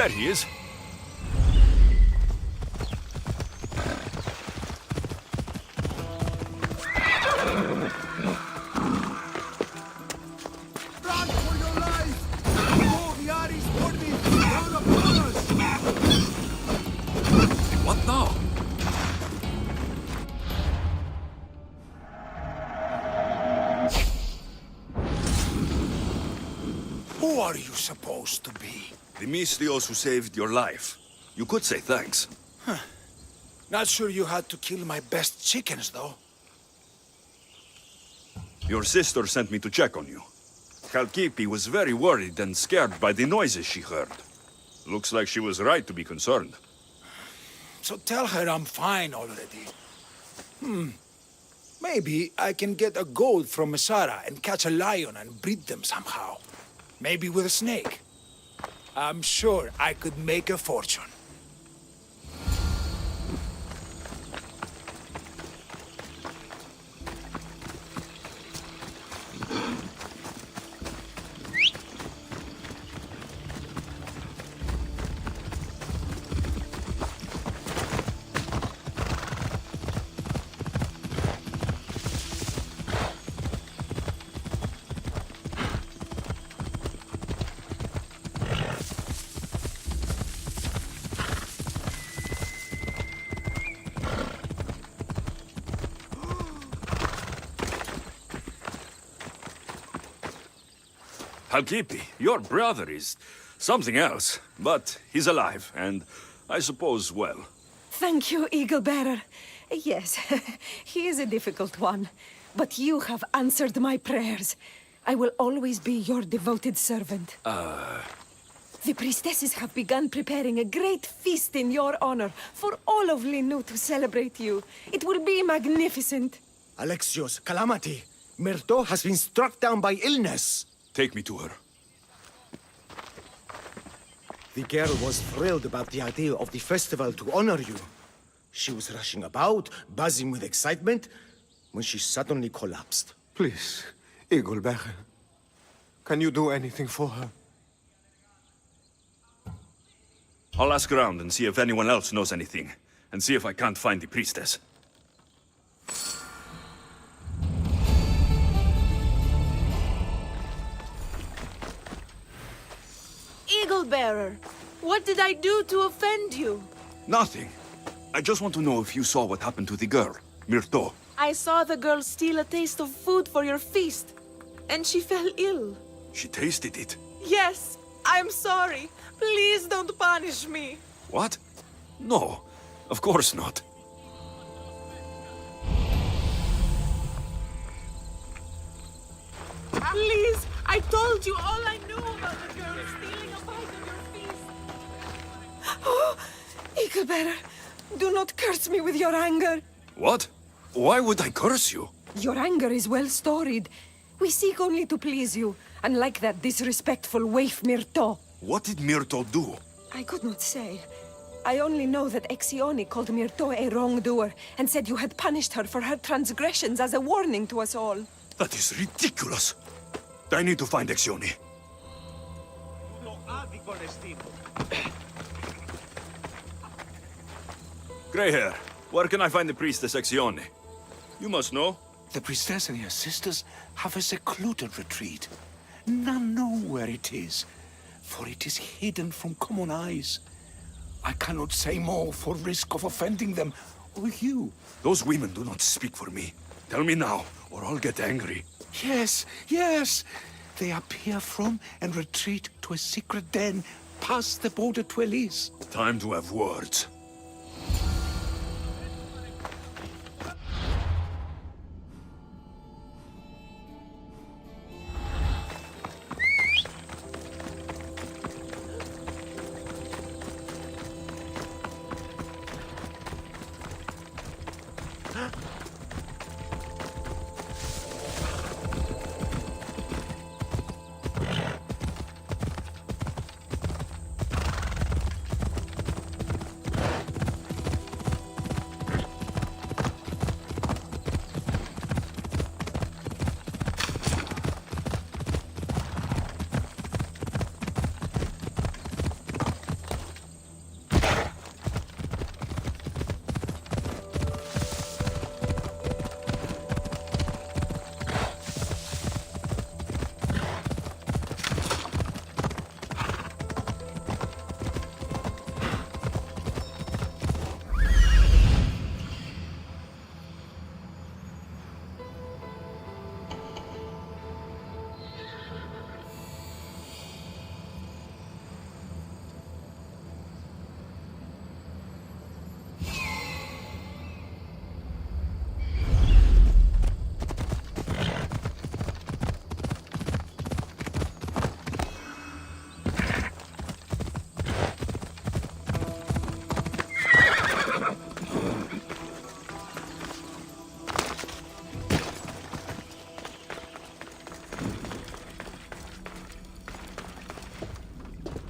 There he is. Run for your life! Yaris Ordis, down upon us! What now? Who are you supposed to be? The Mystios who saved your life. You could say thanks. Not sure you had to kill my best chickens, though. Your sister sent me to check on you. Kalkipi was very worried and scared by the noises she heard. Looks like she was right to be concerned. So tell her I'm fine already. Maybe I can get a gold from Masara and catch a lion and breed them somehow. Maybe with a snake. I'm sure I could make a fortune. Kalkipi, your brother is something else, but he's alive, and I suppose well. Thank you, Eagle Bearer. Yes, he is a difficult one, but you have answered my prayers. I will always be your devoted servant. The priestesses have begun preparing a great feast in your honor for all of Linu to celebrate you. It will be magnificent. Alexios, calamity! Myrto has been struck down by illness! Take me to her. The girl was thrilled about the idea of the festival to honor you. She was rushing about, buzzing with excitement, when she suddenly collapsed. Please, Eagle Bearer. Can you do anything for her? I'll ask around and see if anyone else knows anything, and see if I can't find the priestess. Eagle Bearer, what did I do to offend you? Nothing. I just want to know if you saw what happened to the girl, Myrto. I saw the girl steal a taste of food for your feast, and she fell ill. She tasted it. Yes, I'm sorry. Please don't punish me. What? No, of course not. Please, I told you all I knew about the girl stealing a bite of your feast. Oh, Eagle Bearer, do not curse me with your anger. What? Why would I curse you? Your anger is well storied. We seek only to please you, unlike that disrespectful waif Myrto. What did Myrto do? I could not say. I only know that Exione called Myrto a wrongdoer and said you had punished her for her transgressions as a warning to us all. That is ridiculous. I need to find Exione. Grey hair, where can I find the priestess Exione? You must know. The priestess and her sisters have a secluded retreat. None know where it is, for it is hidden from common eyes. I cannot say more for risk of offending them or you. Those women do not speak for me. Tell me now, or I'll get angry. Yes, yes. They appear from and retreat to a secret den past the border to Elise. Time to have words.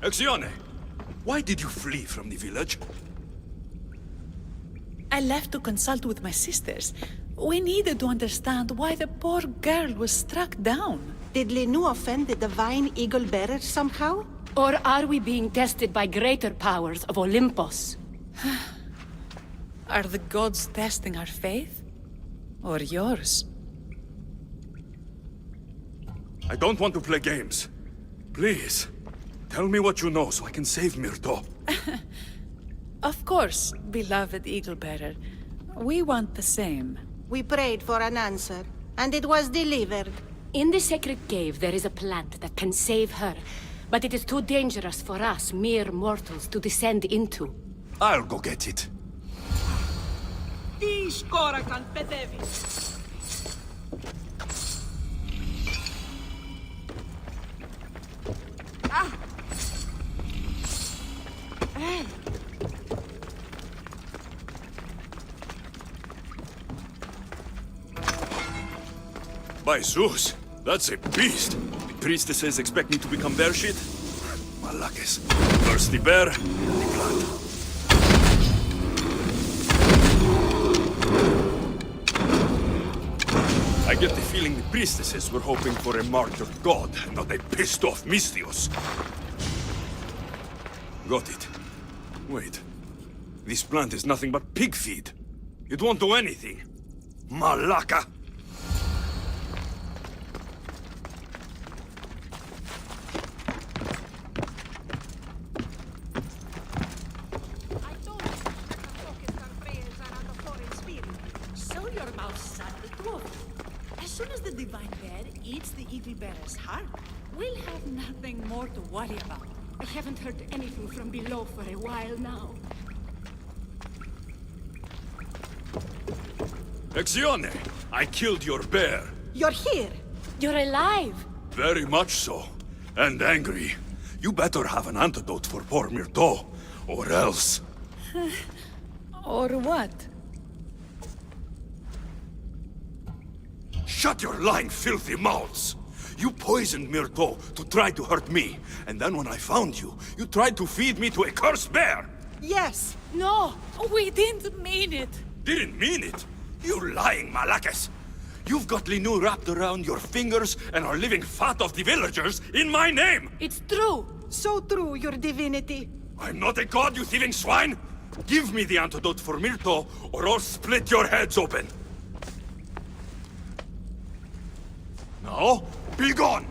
Exione, why did you flee from the village? I left to consult with my sisters. We needed to understand why the poor girl was struck down. Did Lenu offend the divine eagle bearer somehow? Or are we being tested by greater powers of Olympus? Are the gods testing our faith? Or yours? I don't want to play games. Please, tell me what you know so I can save Myrto. Of course, beloved Eagle Bearer. We want the same. We prayed for an answer, and it was delivered. In the sacred cave, there is a plant that can save her. But it is too dangerous for us, mere mortals, to descend into. I'll go get it. By Zeus, that's a beast. The priestesses expect me to become bear shit? Malakes. First the bear, then the plant. I get the feeling the priestesses were hoping for a martyred god, not a pissed-off Misthios. Got it. Wait. This plant is nothing but pig feed. It won't do anything. Malaka! So your mouth said the truth. As soon as the divine bear eats the eagle bearer's heart, we'll have nothing more to worry about. I haven't heard anything from below for a while now. Exione! I killed your bear. You're here. You're alive! Very much so. And angry. You better have an antidote for poor Myrto, or else. Or what? Shut your lying, filthy mouths! You poisoned Myrto to try to hurt me, and then when I found you, you tried to feed me to a cursed bear! Yes. No! We didn't mean it! Didn't mean it! You lying Malakes! You've got Linu wrapped around your fingers and are living fat off the villagers in my name! It's true! So true, your divinity. I'm not a god, you thieving swine! Give me the antidote for Myrto, or I'll split your heads open! Now, be gone!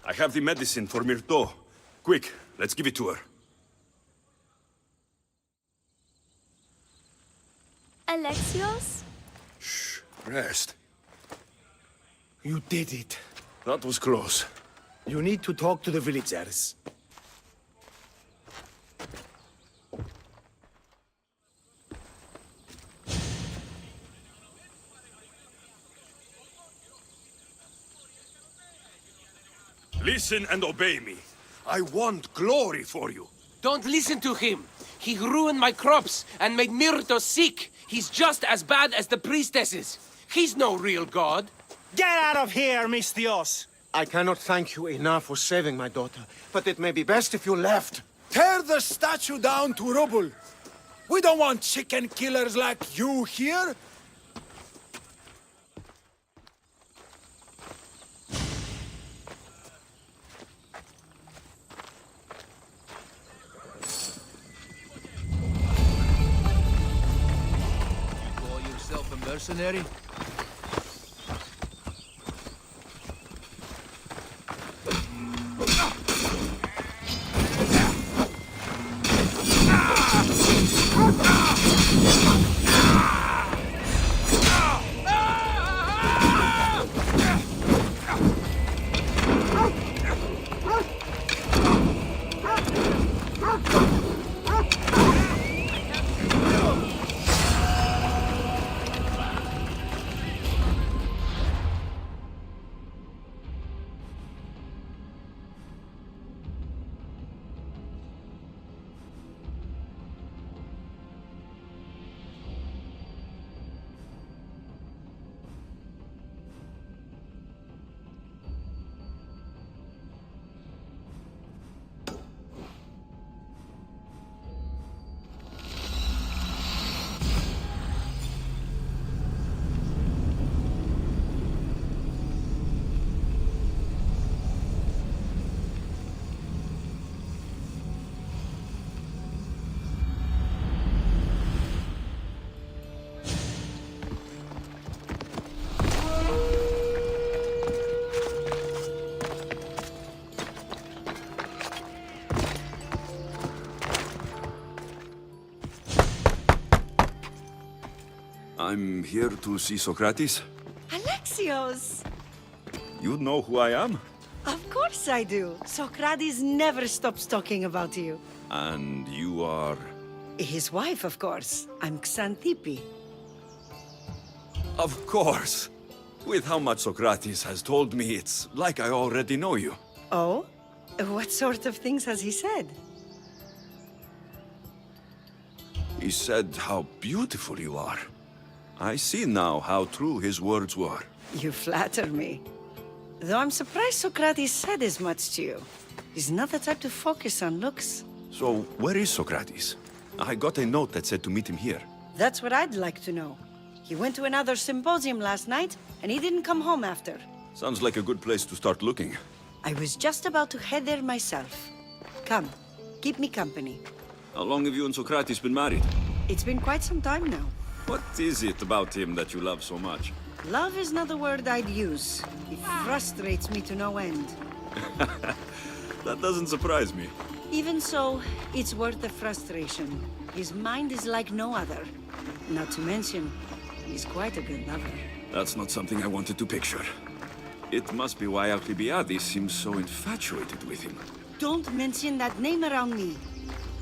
I have the medicine for Myrto. Quick, let's give it to her. Alexios? Shh, rest. You did it. That was close. You need to talk to the villagers. Listen and obey me. I want glory for you. Don't listen to him. He ruined my crops and made Myrto sick. He's just as bad as the priestesses. He's no real god. Get out of here, Mistios! I cannot thank you enough for saving my daughter, but it may be best if you left. Tear the statue down to rubble. We don't want chicken killers like you here. You call yourself a mercenary? I'm here to see Socrates. Alexios! You know who I am? Of course I do. Socrates never stops talking about you. And you are... His wife, of course. I'm Xanthippe. Of course. With how much Socrates has told me, it's like I already know you. Oh? What sort of things has he said? He said how beautiful you are. I see now how true his words were. You flatter me. Though I'm surprised Socrates said as much to you. He's not the type to focus on looks. So, where is Socrates? I got a note that said to meet him here. That's what I'd like to know. He went to another symposium last night, and he didn't come home after. Sounds like a good place to start looking. I was just about to head there myself. Come, keep me company. How long have you and Socrates been married? It's been quite some time now. What is it about him that you love so much? Love is not the word I'd use. It frustrates me to no end. That doesn't surprise me. Even so, it's worth the frustration. His mind is like no other. Not to mention, he's quite a good lover. That's not something I wanted to picture. It must be why Alcibiades seems so infatuated with him. Don't mention that name around me.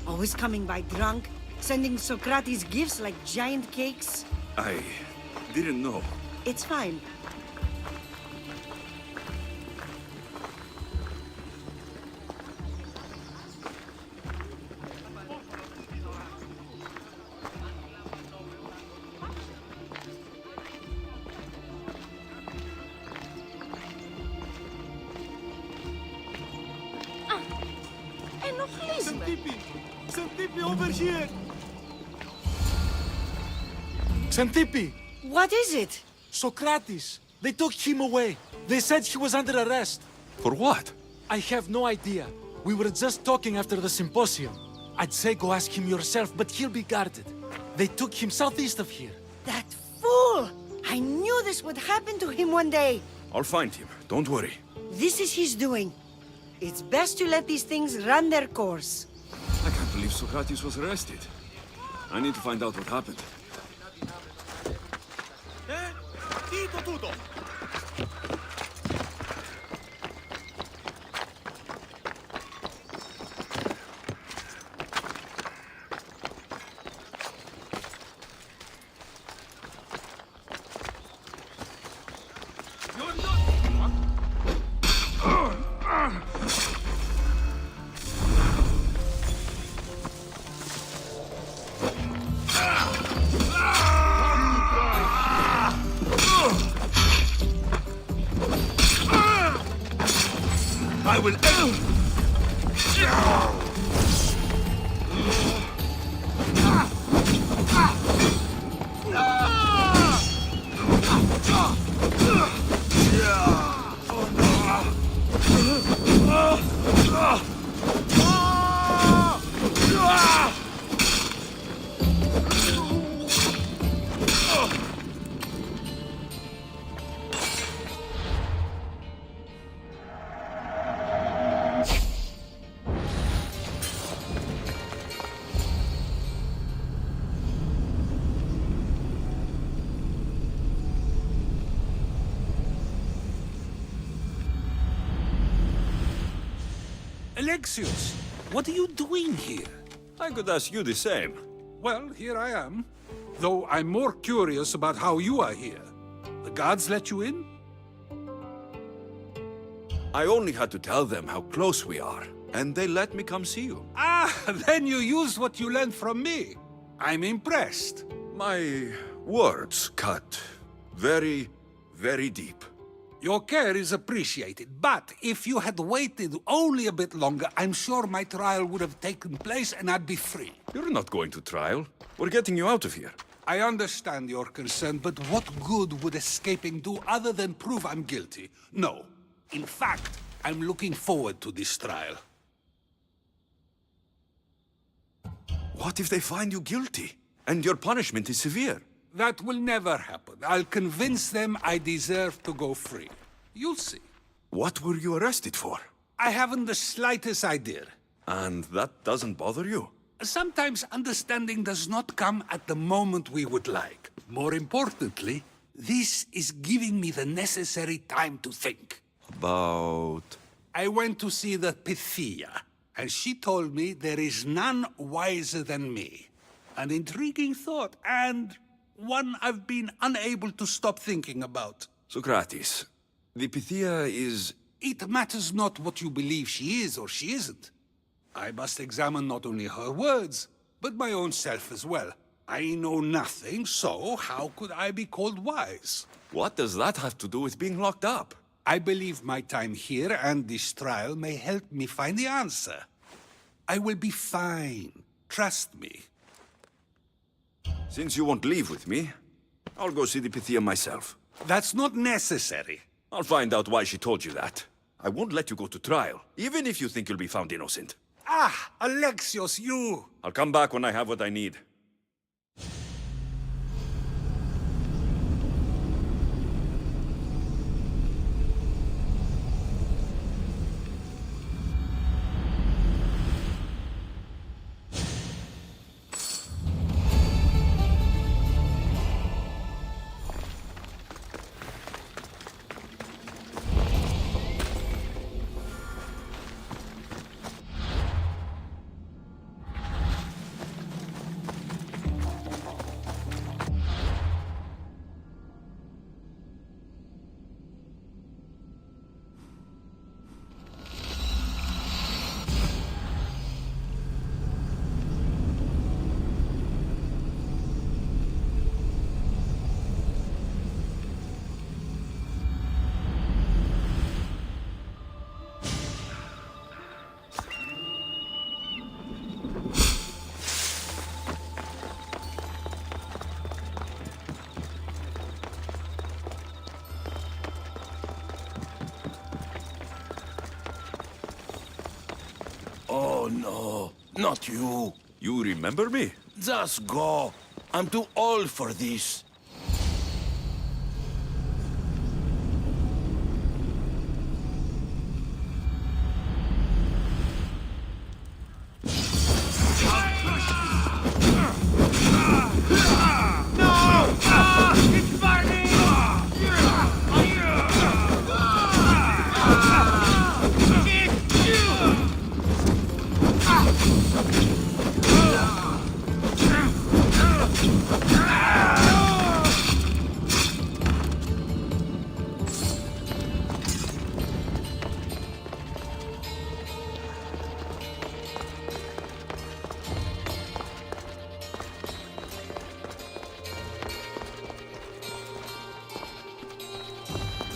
Always coming by drunk, sending Socrates gifts like giant cakes. I didn't know. It's fine. Xanthippe, over here! Xanthippe! What is it? Socrates! They took him away. They said he was under arrest. For what? I have no idea. We were just talking after the symposium. I'd say go ask him yourself, but he'll be guarded. They took him southeast of here. That fool! I knew this would happen to him one day. I'll find him. Don't worry. This is his doing. It's best to let these things run their course. I can't believe Socrates was arrested. I need to find out what happened. Dito tutto! I will end. Alexios, what are you doing here? I could ask you the same. Well, here I am. Though I'm more curious about how you are here. The guards let you in? I only had to tell them how close we are, and they let me come see you. Ah, then you used what you learned from me. I'm impressed. My words cut very, very deep. Your care is appreciated, but if you had waited only a bit longer, I'm sure my trial would have taken place and I'd be free. You're not going to trial. We're getting you out of here. I understand your concern, but what good would escaping do other than prove I'm guilty? No. In fact, I'm looking forward to this trial. What if they find you guilty, and your punishment is severe? That will never happen. I'll convince them I deserve to go free. You'll see. What were you arrested for? I haven't the slightest idea. And that doesn't bother you? Sometimes understanding does not come at the moment we would like. More importantly, this is giving me the necessary time to think. About... I went to see the Pythia, and she told me there is none wiser than me. An intriguing thought, and one I've been unable to stop thinking about. Socrates, the Pythia is... It matters not what you believe she is or she isn't. I must examine not only her words, but my own self as well. I know nothing, so how could I be called wise? What does that have to do with being locked up? I believe my time here and this trial may help me find the answer. I will be fine. Trust me. Since you won't leave with me, I'll go see the Pythia myself. That's not necessary. I'll find out why she told you that. I won't let you go to trial, even if you think you'll be found innocent. Ah, Alexios, you! I'll come back when I have what I need. Oh, no. Not you. You remember me? Just go. I'm too old for this.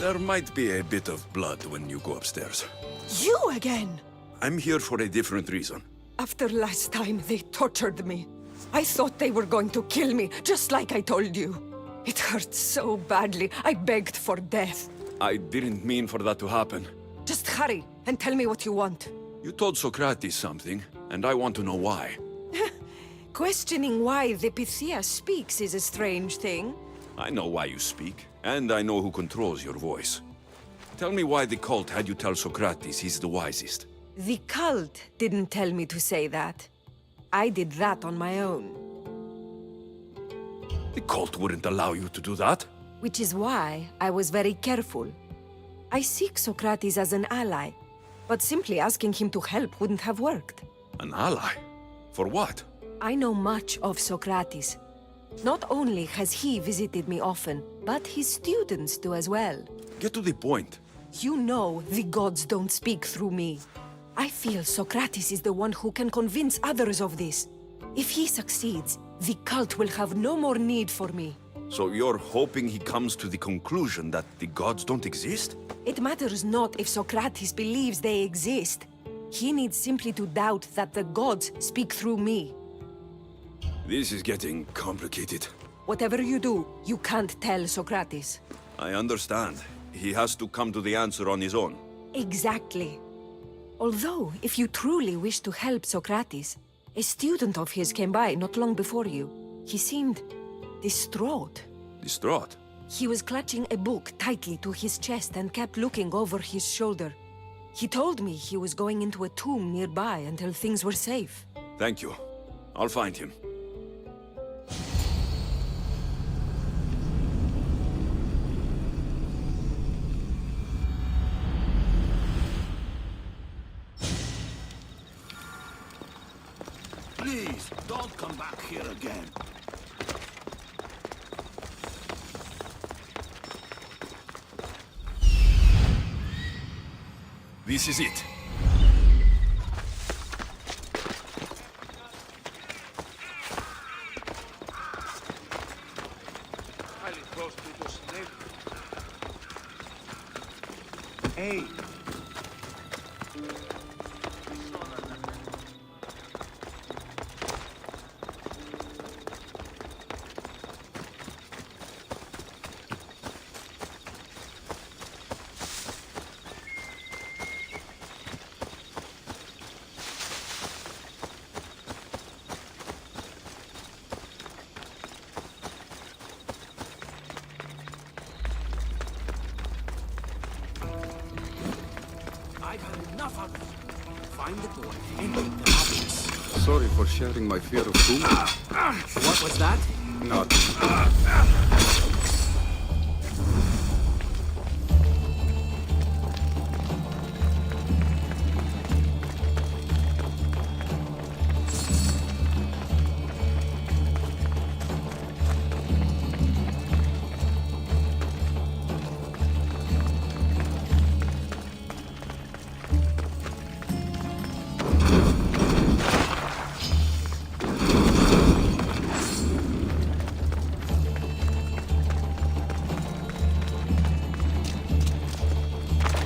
There might be a bit of blood when you go upstairs. You again! I'm here for a different reason. After last time, they tortured me. I thought they were going to kill me, just like I told you. It hurt so badly, I begged for death. I didn't mean for that to happen. Just hurry, and tell me what you want. You told Socrates something, and I want to know why. Questioning why the Pythia speaks is a strange thing. I know why you speak, and I know who controls your voice. Tell me why the cult had you tell Socrates he's the wisest. The cult didn't tell me to say that. I did that on my own. The cult wouldn't allow you to do that. Which is why I was very careful. I seek Socrates as an ally, but simply asking him to help wouldn't have worked. An ally? For what? I know much of Socrates. Not only has he visited me often, but his students do as well. Get to the point. You know the gods don't speak through me. I feel Socrates is the one who can convince others of this. If he succeeds, the cult will have no more need for me. So you're hoping he comes to the conclusion that the gods don't exist? It matters not if Socrates believes they exist. He needs simply to doubt that the gods speak through me. This is getting complicated. Whatever you do, you can't tell Socrates. I understand. He has to come to the answer on his own. Exactly. Although, if you truly wish to help Socrates, a student of his came by not long before you. He seemed distraught. Distraught? He was clutching a book tightly to his chest and kept looking over his shoulder. He told me he was going into a tomb nearby until things were safe. Thank you. I'll find him. Please, don't come back here again. This is it. Hey. I've had enough of it. Find the boy and make the obvious. Sorry for sharing my fear of doom. What was that? Nothing.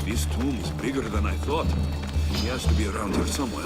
This tomb is bigger than I thought. He has to be around here somewhere.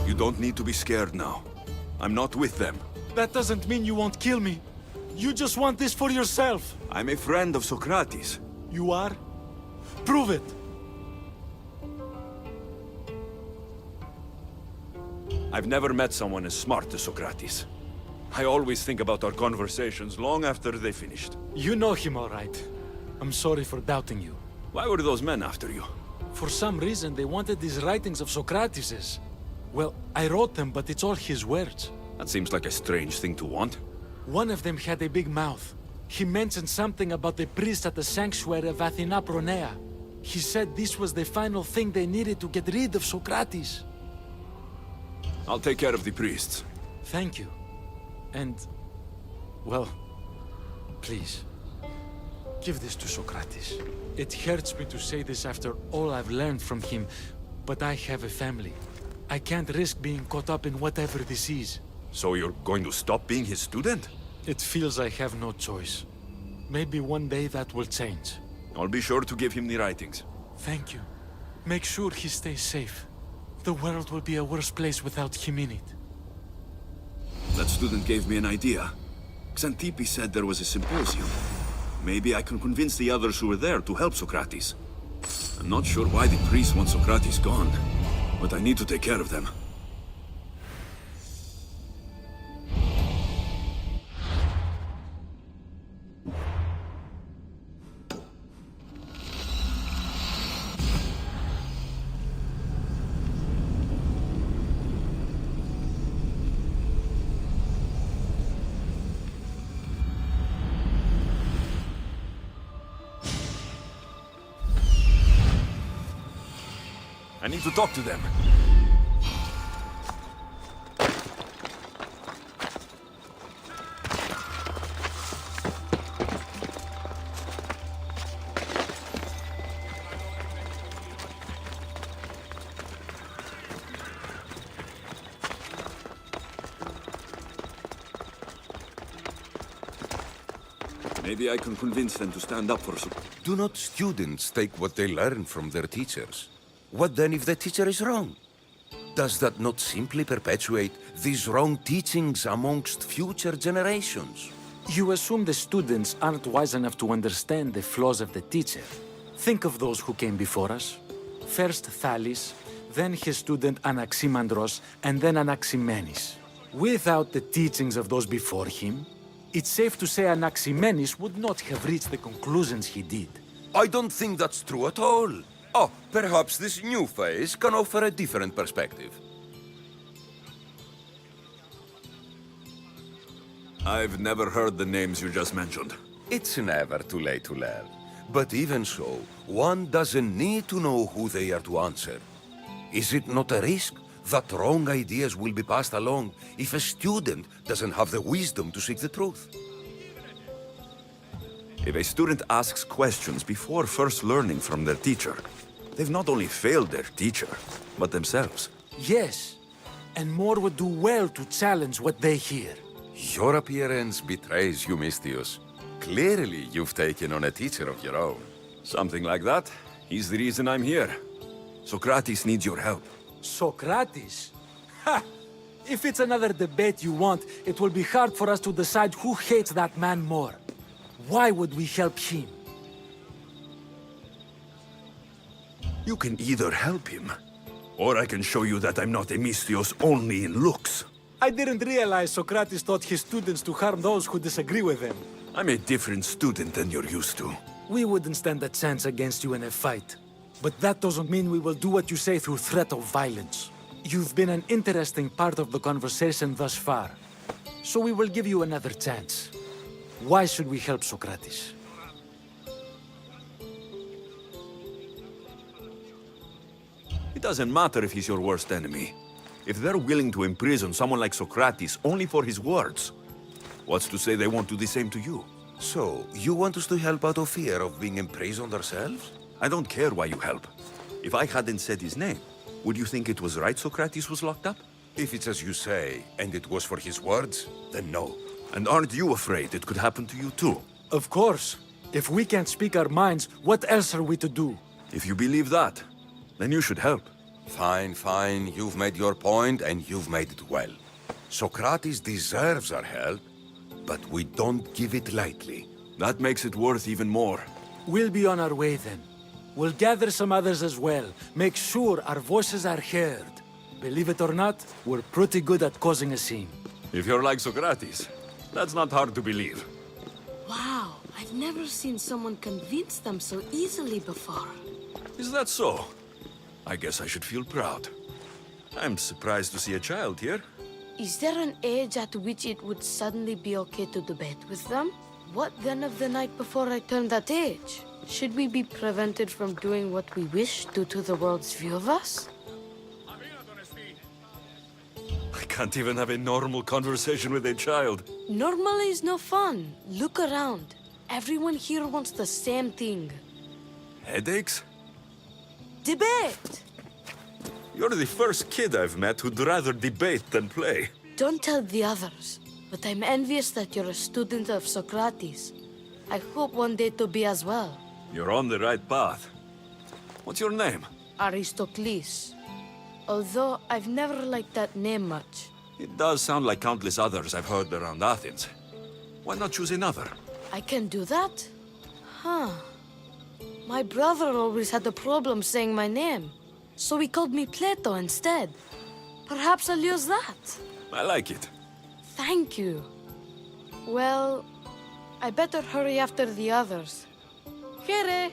You don't need to be scared now. I'm not with them. That doesn't mean you won't kill me. You just want this for yourself. I'm a friend of Socrates. You are? Prove it. I've never met someone as smart as Socrates. I always think about our conversations long after they finished. You know him all right. I'm sorry for doubting you. Why were those men after you? For some reason, they wanted these writings of Socrates's. Well, I wrote them, but it's all his words. That seems like a strange thing to want. One of them had a big mouth. He mentioned something about the priest at the sanctuary of Athena Pronea. He said this was the final thing they needed to get rid of Socrates. I'll take care of the priests. Thank you. And, well, please, give this to Socrates. It hurts me to say this after all I've learned from him, but I have a family. I can't risk being caught up in whatever this is. So you're going to stop being his student? It feels I have no choice. Maybe one day that will change. I'll be sure to give him the writings. Thank you. Make sure he stays safe. The world will be a worse place without him in it. That student gave me an idea. Xantippe said there was a symposium. Maybe I can convince the others who were there to help Socrates. I'm not sure why the priests want Socrates gone, but I need to take care of them. I need to talk to them. Maybe I can convince them to stand up for us. Do not students take what they learn from their teachers? What then if the teacher is wrong? Does that not simply perpetuate these wrong teachings amongst future generations? You assume the students aren't wise enough to understand the flaws of the teacher. Think of those who came before us. First Thales, then his student Anaximandros, and then Anaximenes. Without the teachings of those before him, it's safe to say Anaximenes would not have reached the conclusions he did. I don't think that's true at all. Oh, perhaps this new phase can offer a different perspective. I've never heard the names you just mentioned. It's never too late to learn. But even so, one doesn't need to know who they are to answer. Is it not a risk that wrong ideas will be passed along if a student doesn't have the wisdom to seek the truth? If a student asks questions before first learning from their teacher, they've not only failed their teacher, but themselves. Yes, and more would do well to challenge what they hear. Your appearance betrays you, Mystius. Clearly, you've taken on a teacher of your own. Something like that. He's the reason I'm here. Socrates needs your help. Socrates? Ha! If it's another debate you want, it will be hard for us to decide who hates that man more. Why would we help him? You can either help him, or I can show you that I'm not a Mystios only in looks. I didn't realize Socrates taught his students to harm those who disagree with them. I'm a different student than you're used to. We wouldn't stand a chance against you in a fight. But that doesn't mean we will do what you say through threat of violence. You've been an interesting part of the conversation thus far. So we will give you another chance. Why should we help Socrates? It doesn't matter if he's your worst enemy. If they're willing to imprison someone like Socrates only for his words, what's to say they won't do the same to you? So, you want us to help out of fear of being imprisoned ourselves? I don't care why you help. If I hadn't said his name, would you think it was right Socrates was locked up? If it's as you say, and it was for his words, then no. And aren't you afraid it could happen to you too? Of course. If we can't speak our minds, what else are we to do? If you believe that, then you should help. Fine, fine. You've made your point, and you've made it well. Socrates deserves our help, but we don't give it lightly. That makes it worth even more. We'll be on our way then. We'll gather some others as well. Make sure our voices are heard. Believe it or not, we're pretty good at causing a scene. If you're like Socrates, that's not hard to believe. Wow, I've never seen someone convince them so easily before. Is that so? I guess I should feel proud. I'm surprised to see a child here. Is there an age at which it would suddenly be okay to debate with them? What then of the night before I turned that age? Should we be prevented from doing what we wish due to the world's view of us? I can't even have a normal conversation with a child. Normal is no fun. Look around. Everyone here wants the same thing. Headaches? Debate! You're the first kid I've met who'd rather debate than play. Don't tell the others, but I'm envious that you're a student of Socrates. I hope one day to be as well. You're on the right path. What's your name? Aristocles. Although I've never liked that name much. It does sound like countless others I've heard around Athens. Why not choose another? I can do that? Huh. My brother always had a problem saying my name, so he called me Plato instead. Perhaps I'll use that. I like it. Thank you. Well, I better hurry after the others. Here.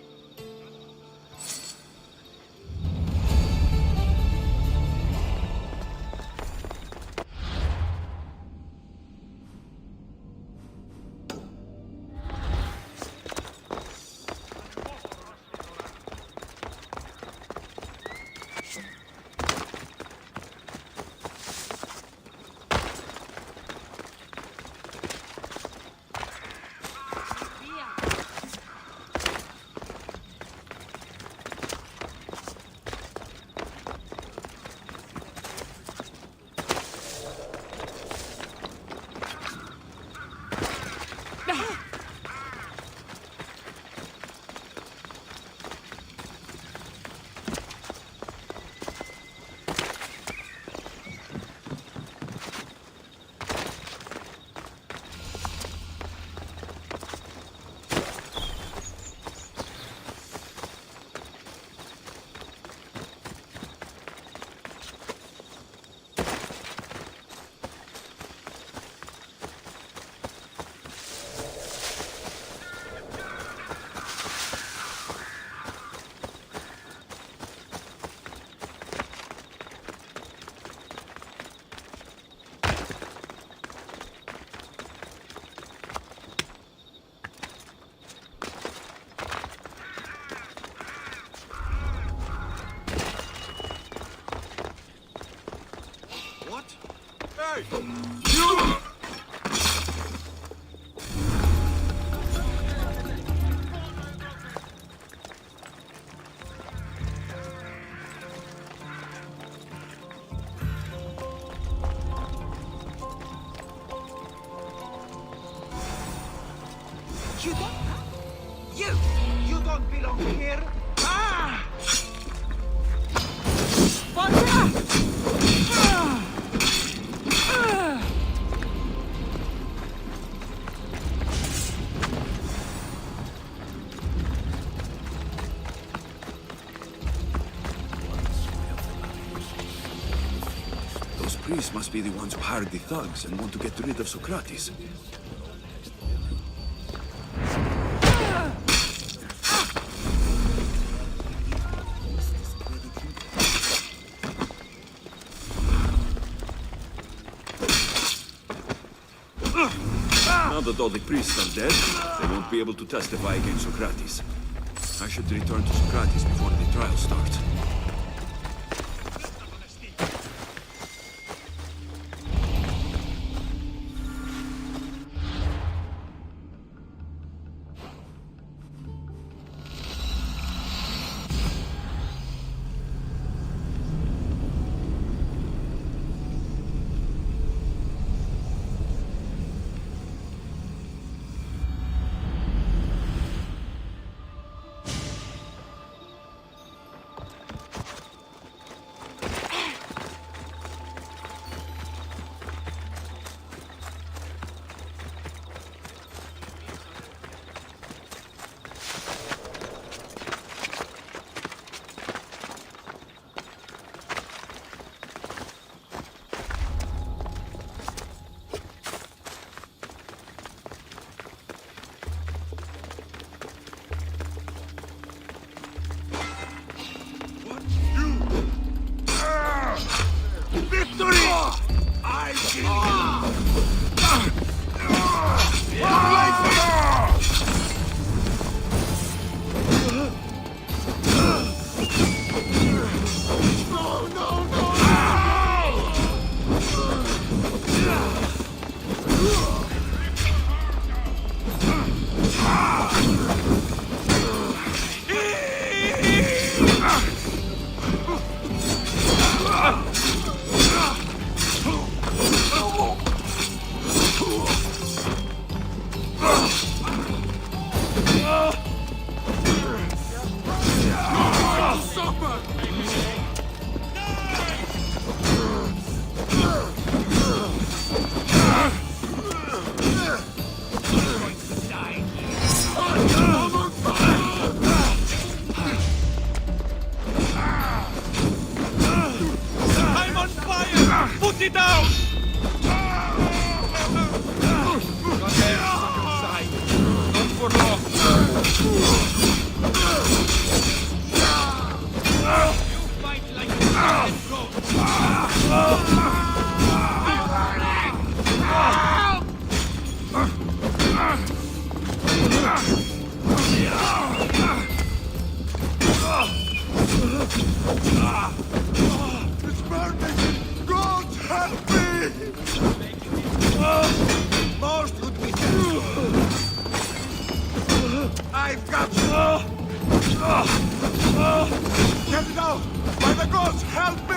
You don't belong here. Ah! Those priests must be the ones who hired the thugs and want to get rid of Socrates. Now that all the priests are dead, they won't be able to testify against Socrates. I should return to Socrates before the trial starts. I'm on fire! Put it down! Got them stuck inside. Not for long. You fight like a giant It's burning! God help me! Most would be dead. I've got you! Get it out! By the gods, help me!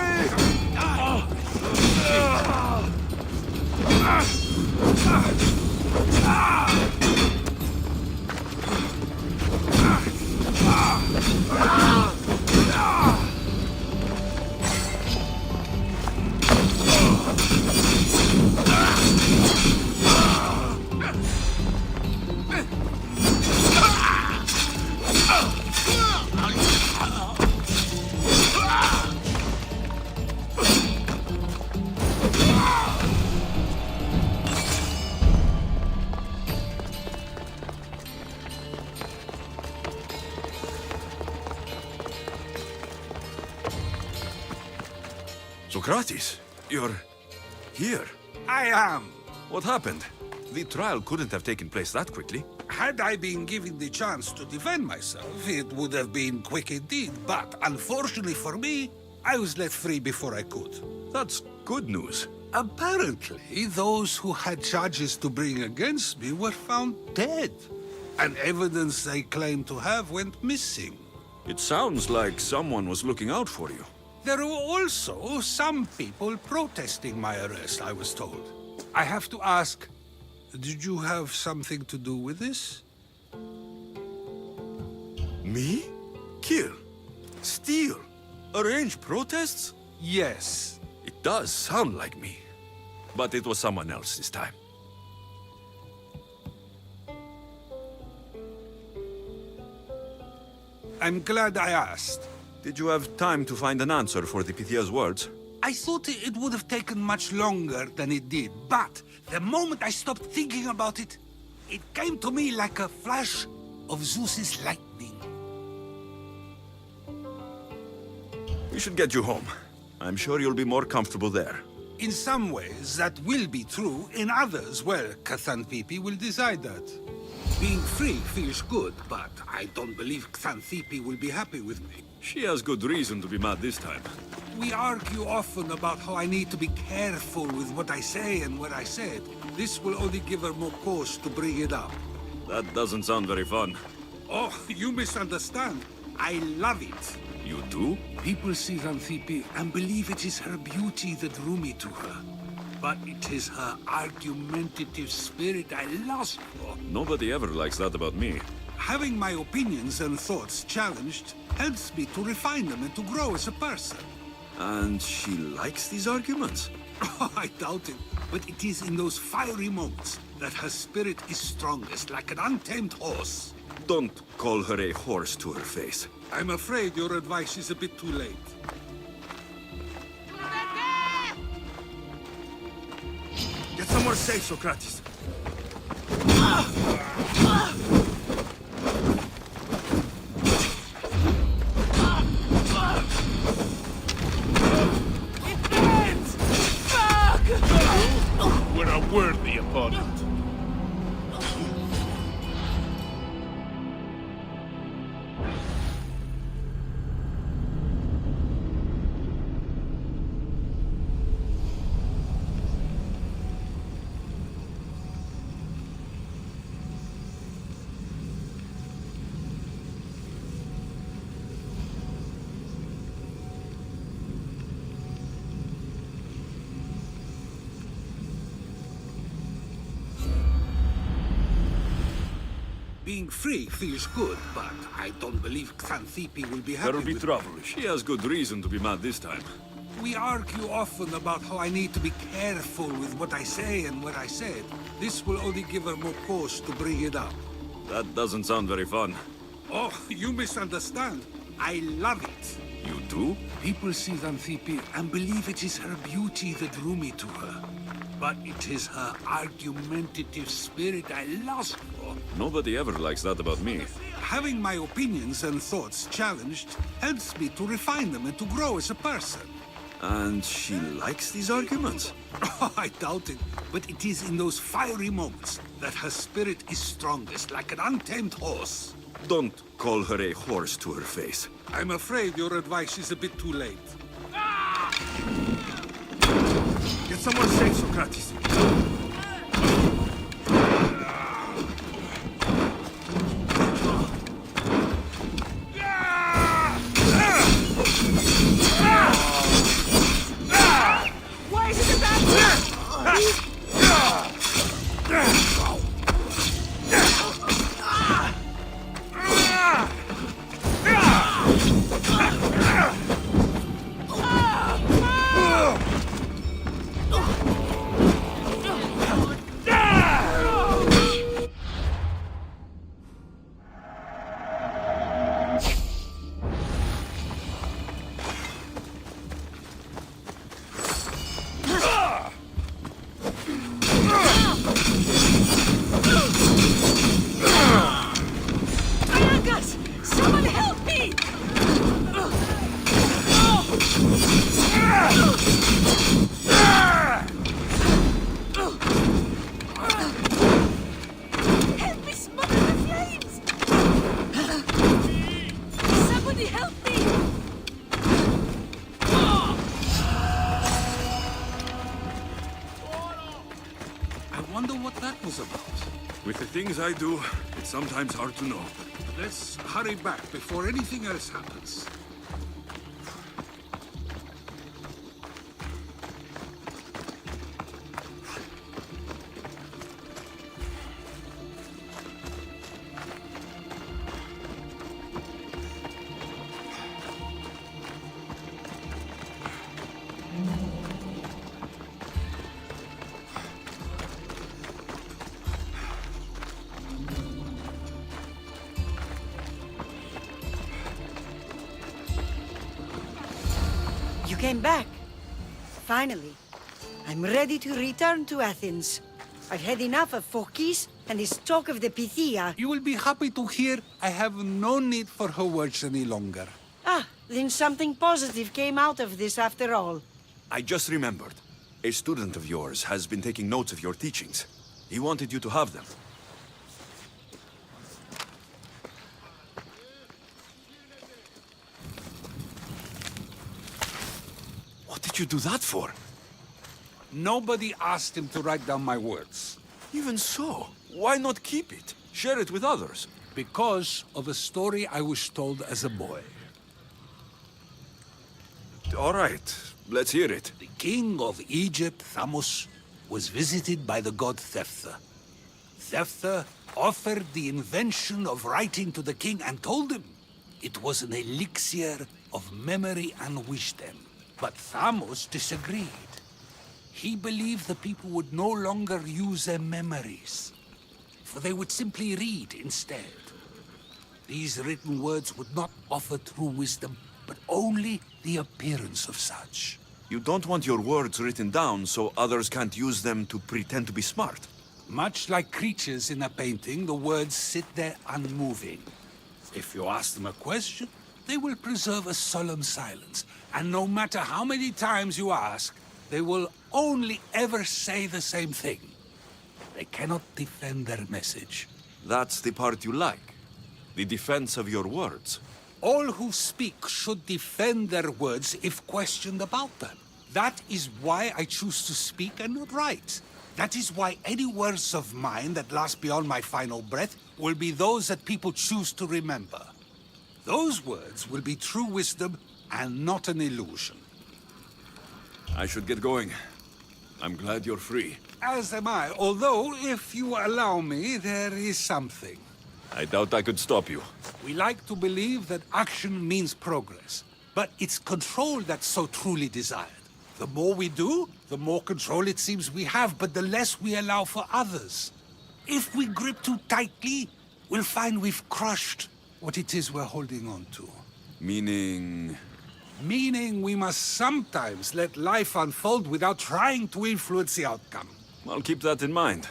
Socrates, you're here. I am. What happened? The trial couldn't have taken place that quickly. Had I been given the chance to defend myself, it would have been quick indeed. But unfortunately for me, I was let free before I could. That's good news. Apparently, those who had charges to bring against me were found dead. And evidence they claimed to have went missing. It sounds like someone was looking out for you. There were also some people protesting my arrest, I was told. I have to ask, did you have something to do with this? Me? Kill? Steal? Arrange protests? Yes. It does sound like me. But it was someone else this time. I'm glad I asked. Did you have time to find an answer for the Pythia's words? I thought it would have taken much longer than it did, but the moment I stopped thinking about it, it came to me like a flash of Zeus's lightning. We should get you home. I'm sure you'll be more comfortable there. In some ways, that will be true. In others, well, Xanthippe will decide that. Being free feels good, but I don't believe Xanthippe will be happy with me. She has good reason to be mad this time. We argue often about how I need to be careful with what I say and where I say it. This will only give her more cause to bring it up. That doesn't sound very fun. Oh, you misunderstand. I love it. You do? People see Xanthippe and believe it is her beauty that drew me to her. But it is her argumentative spirit I lust for. Nobody ever likes that about me. Having my opinions and thoughts challenged helps me to refine them and to grow as a person. And she likes these arguments? Oh, I doubt it. But it is in those fiery moments that her spirit is strongest, like an untamed horse. Don't call her a horse to her face. I'm afraid your advice is a bit too late. Get somewhere safe, Socrates. Being free feels good, but I don't believe Xanthippe will be happy There'll be with trouble. She has good reason to be mad this time. We argue often about how I need to be careful with what I say and what I said. This will only give her more cause to bring it up. That doesn't sound very fun. Oh, you misunderstand. I love it. You do? People see Xanthippe and believe it is her beauty that drew me to her. But it is her argumentative spirit I lust for. Nobody ever likes that about me. Having my opinions and thoughts challenged helps me to refine them and to grow as a person. And she likes these arguments? Oh, I doubt it. But it is in those fiery moments that her spirit is strongest, like an untamed horse. Don't call her a horse to her face. I'm afraid your advice is a bit too late. Get someone safe, Socrates. Why is it about someone help me! Help me smother the flames! Somebody help me! I wonder what that was about. With the things I do, it's sometimes hard to know. Let's hurry back before anything else happens. You came back. Finally. I'm ready to return to Athens. I've had enough of Phokis and his talk of the Pythia. You will be happy to hear I have no need for her words any longer. Ah, then something positive came out of this after all. I just remembered. A student of yours has been taking notes of your teachings. He wanted you to have them. What did you do that for? Nobody asked him to write down my words. Even so, why not keep it? Share it with others. Because of a story I was told as a boy. All right, let's hear it. The king of Egypt, Thamos, was visited by the god Thephtha. Thephtha offered the invention of writing to the king and told him it was an elixir of memory and wisdom. But Thamos disagreed. He believed the people would no longer use their memories, for they would simply read instead. These written words would not offer true wisdom, but only the appearance of such. You don't want your words written down so others can't use them to pretend to be smart. Much like creatures in a painting, the words sit there unmoving. If you ask them a question, they will preserve a solemn silence. And no matter how many times you ask, they will only ever say the same thing. They cannot defend their message. That's the part you like. The defense of your words. All who speak should defend their words if questioned about them. That is why I choose to speak and not write. That is why any words of mine that last beyond my final breath will be those that people choose to remember. Those words will be true wisdom and not an illusion. I should get going. I'm glad you're free. As am I, although, if you allow me, there is something. I doubt I could stop you. We like to believe that action means progress, but it's control that's so truly desired. The more we do, the more control it seems we have, but the less we allow for others. If we grip too tightly, we'll find we've crushed what it is we're holding on to. Meaning... Meaning we must sometimes let life unfold without trying to influence the outcome. I'll keep that in mind.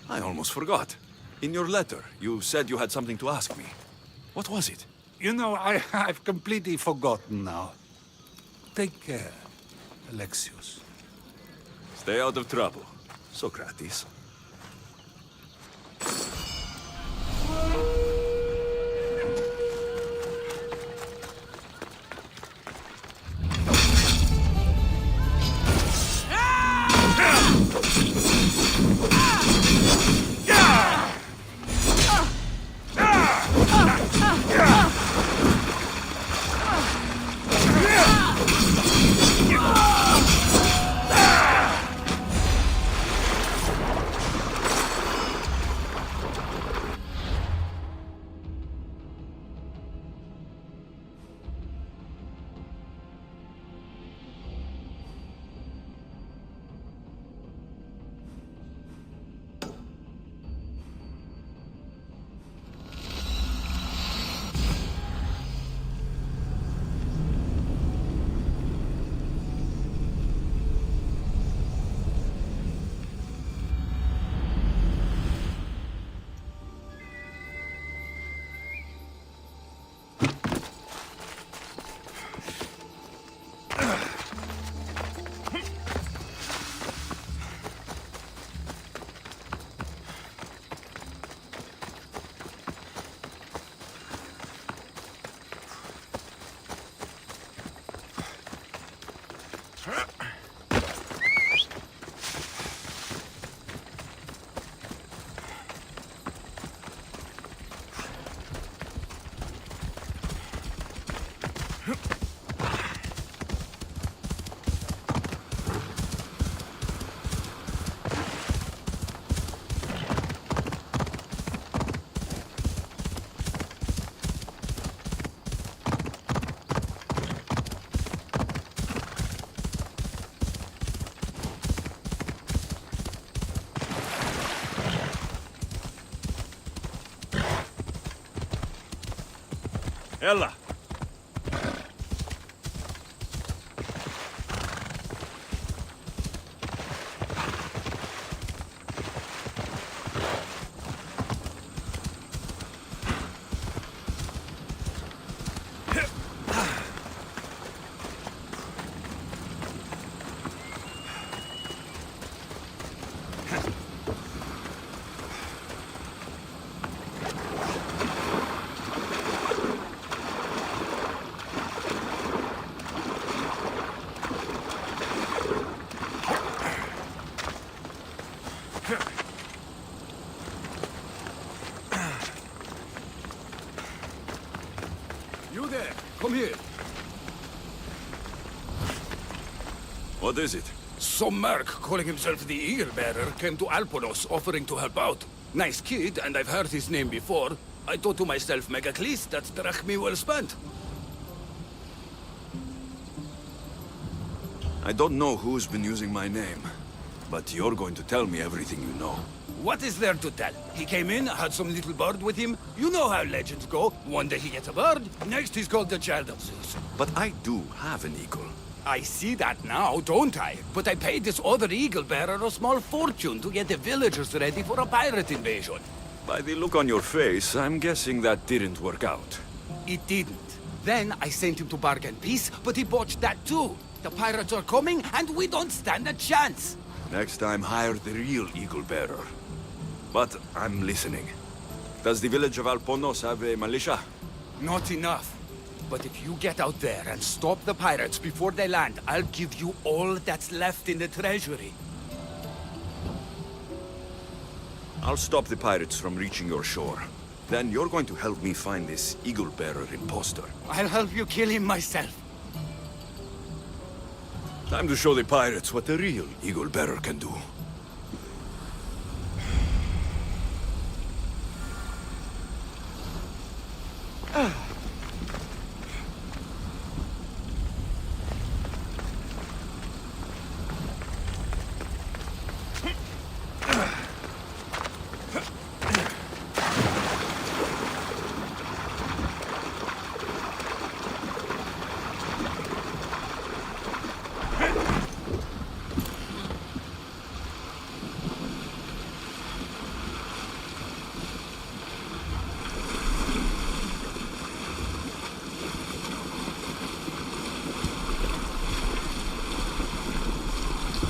I almost forgot. In your letter, you said you had something to ask me. What was it? You know, I've completely forgotten now. Take care, Alexios. Stay out of trouble, Socrates. Ella! You there! Come here! What is it? Some merc calling himself the Eagle Bearer came to Alponos offering to help out. Nice kid, and I've heard his name before. I thought to myself, Megacles, that's drachmi well spent. I don't know who's been using my name, but you're going to tell me everything you know. What is there to tell? He came in, had some little bird with him. You know how legends go. One day he gets a bird, next he's called the child of Zeus. But I do have an eagle. I see that now, don't I? But I paid this other eagle bearer a small fortune to get the villagers ready for a pirate invasion. By the look on your face, I'm guessing that didn't work out. It didn't. Then I sent him to bargain peace, but he botched that too. The pirates are coming, and we don't stand a chance. Next time, hire the real eagle bearer. But I'm listening. Does the village of Alponos have a militia? Not enough. But if you get out there and stop the pirates before they land, I'll give you all that's left in the treasury. I'll stop the pirates from reaching your shore. Then you're going to help me find this eagle bearer imposter. I'll help you kill him myself. Time to show the pirates what the real eagle bearer can do.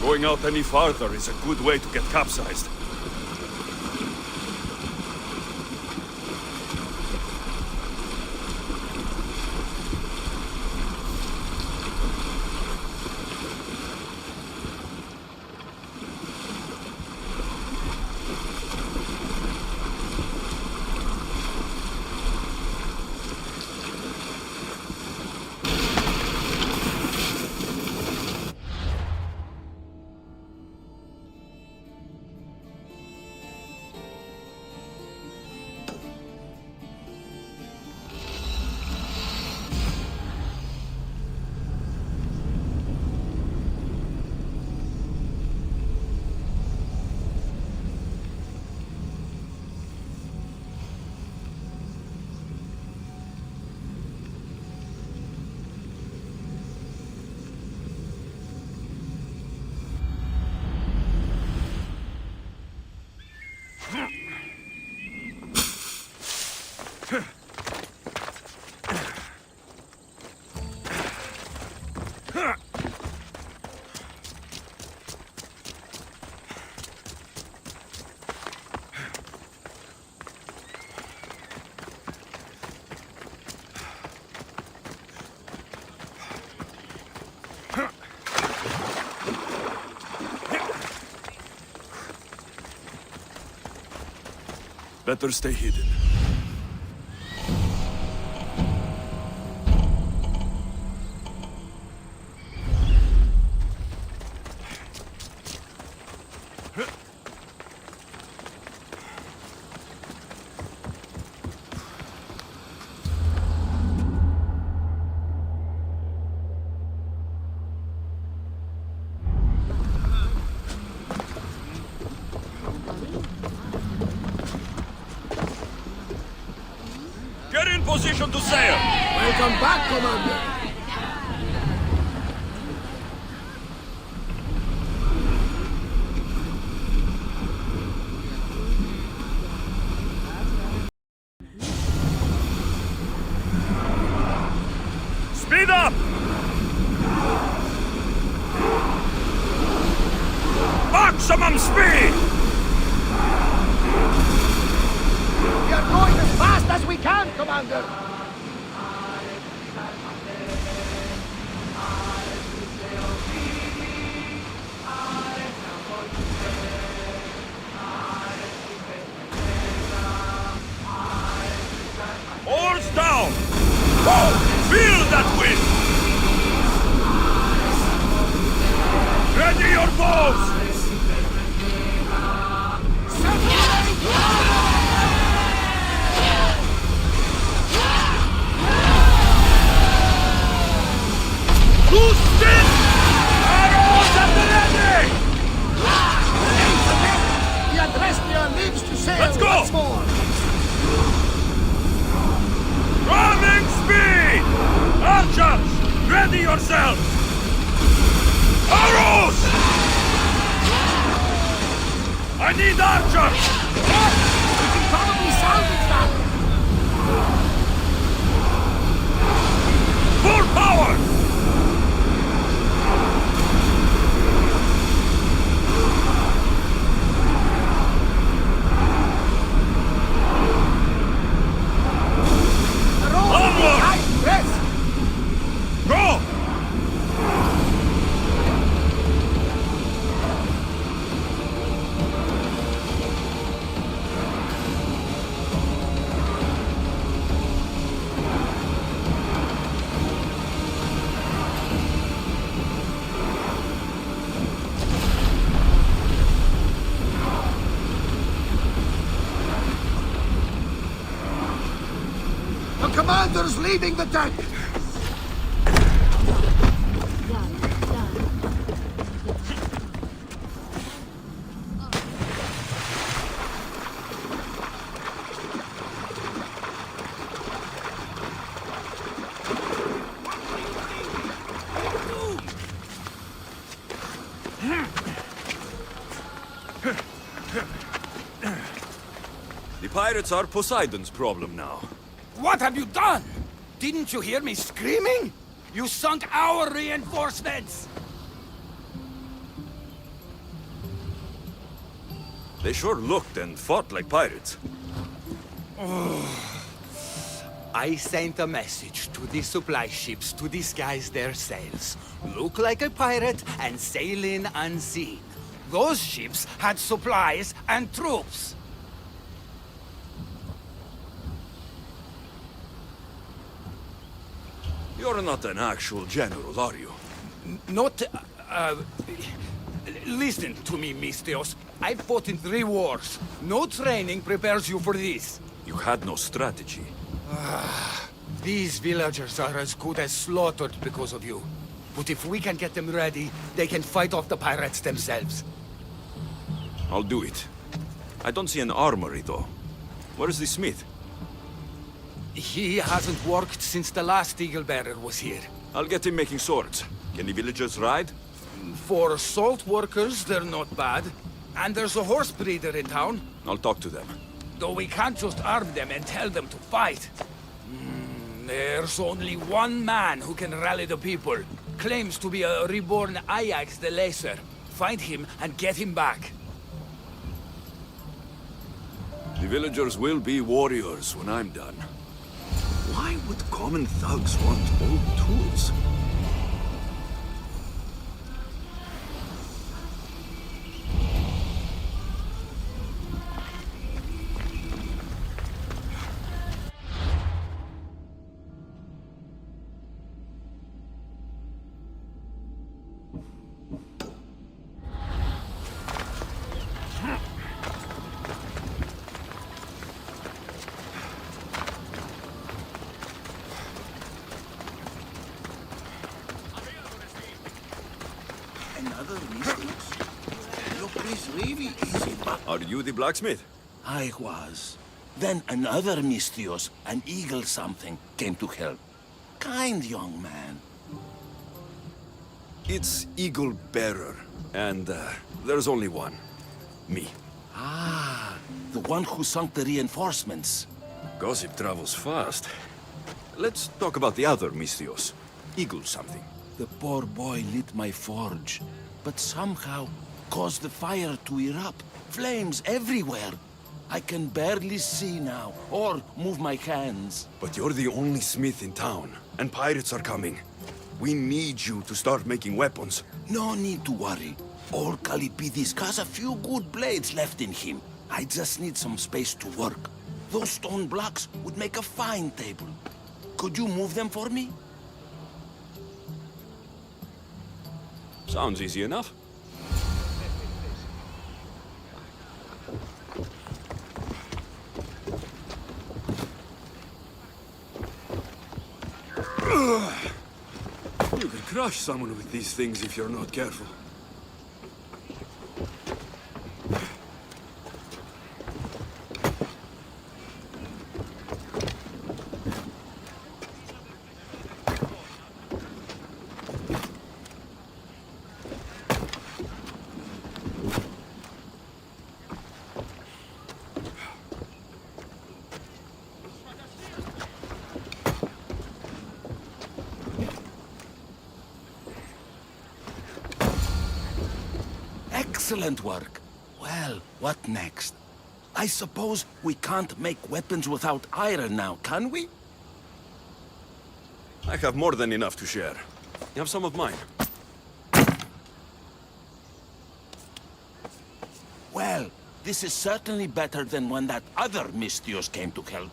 Going out any farther is a good way to get capsized. Better stay hidden. Get in position to sail! Welcome back, Commander! Speed up! Maximum speed! We are going as fast as we can, Commander! Oars down! Whoa! Feel that wind! Ready your bows! Loose stick! Arrows at the ready! The Adrestia lives to sail Let's go! once more! Running speed! Archers, ready yourselves! Arrows! I need archers! We can probably salvage that! Full power! Onward! Go! Others leading the deck! The pirates are Poseidon's problem now. What have you done? Didn't you hear me screaming? You sunk our reinforcements! They sure looked and fought like pirates. I sent a message to the supply ships to disguise their sails. Look like a pirate and sail in unseen. Those ships had supplies and troops. You're not an actual general, are you? Not, listen to me, Mistios. I've fought in 3 wars. No training prepares you for this. You had no strategy. These villagers are as good as slaughtered because of you. But if we can get them ready, they can fight off the pirates themselves. I'll do it. I don't see an armory, though. Where's the smith? He hasn't worked since the last Eagle Bearer was here. I'll get him making swords. Can the villagers ride? For salt workers, they're not bad. And there's a horse breeder in town. I'll talk to them. Though we can't just arm them and tell them to fight. There's only one man who can rally the people. Claims to be a reborn Ajax the Lesser. Find him and get him back. The villagers will be warriors when I'm done. Why would common thugs want old tools? Another Mistios? Look, this really easy, but... Are you the blacksmith? I was. Then another Mistios, an eagle something, came to help. Kind young man. It's Eagle Bearer, and there's only one. Me. Ah, the one who sunk the reinforcements. Gossip travels fast. Let's talk about the other Mistios. Eagle something. The poor boy lit my forge, but somehow caused the fire to erupt. Flames everywhere. I can barely see now, or move my hands. But you're the only smith in town, and pirates are coming. We need you to start making weapons. No need to worry. Old Kalipidis has a few good blades left in him. I just need some space to work. Those stone blocks would make a fine table. Could you move them for me? Sounds easy enough. You could crush someone with these things if you're not careful. Excellent work. Well, what next? I suppose we can't make weapons without iron now, can we? I have more than enough to share. You have some of mine. Well, this is certainly better than when that other Mistios came to help.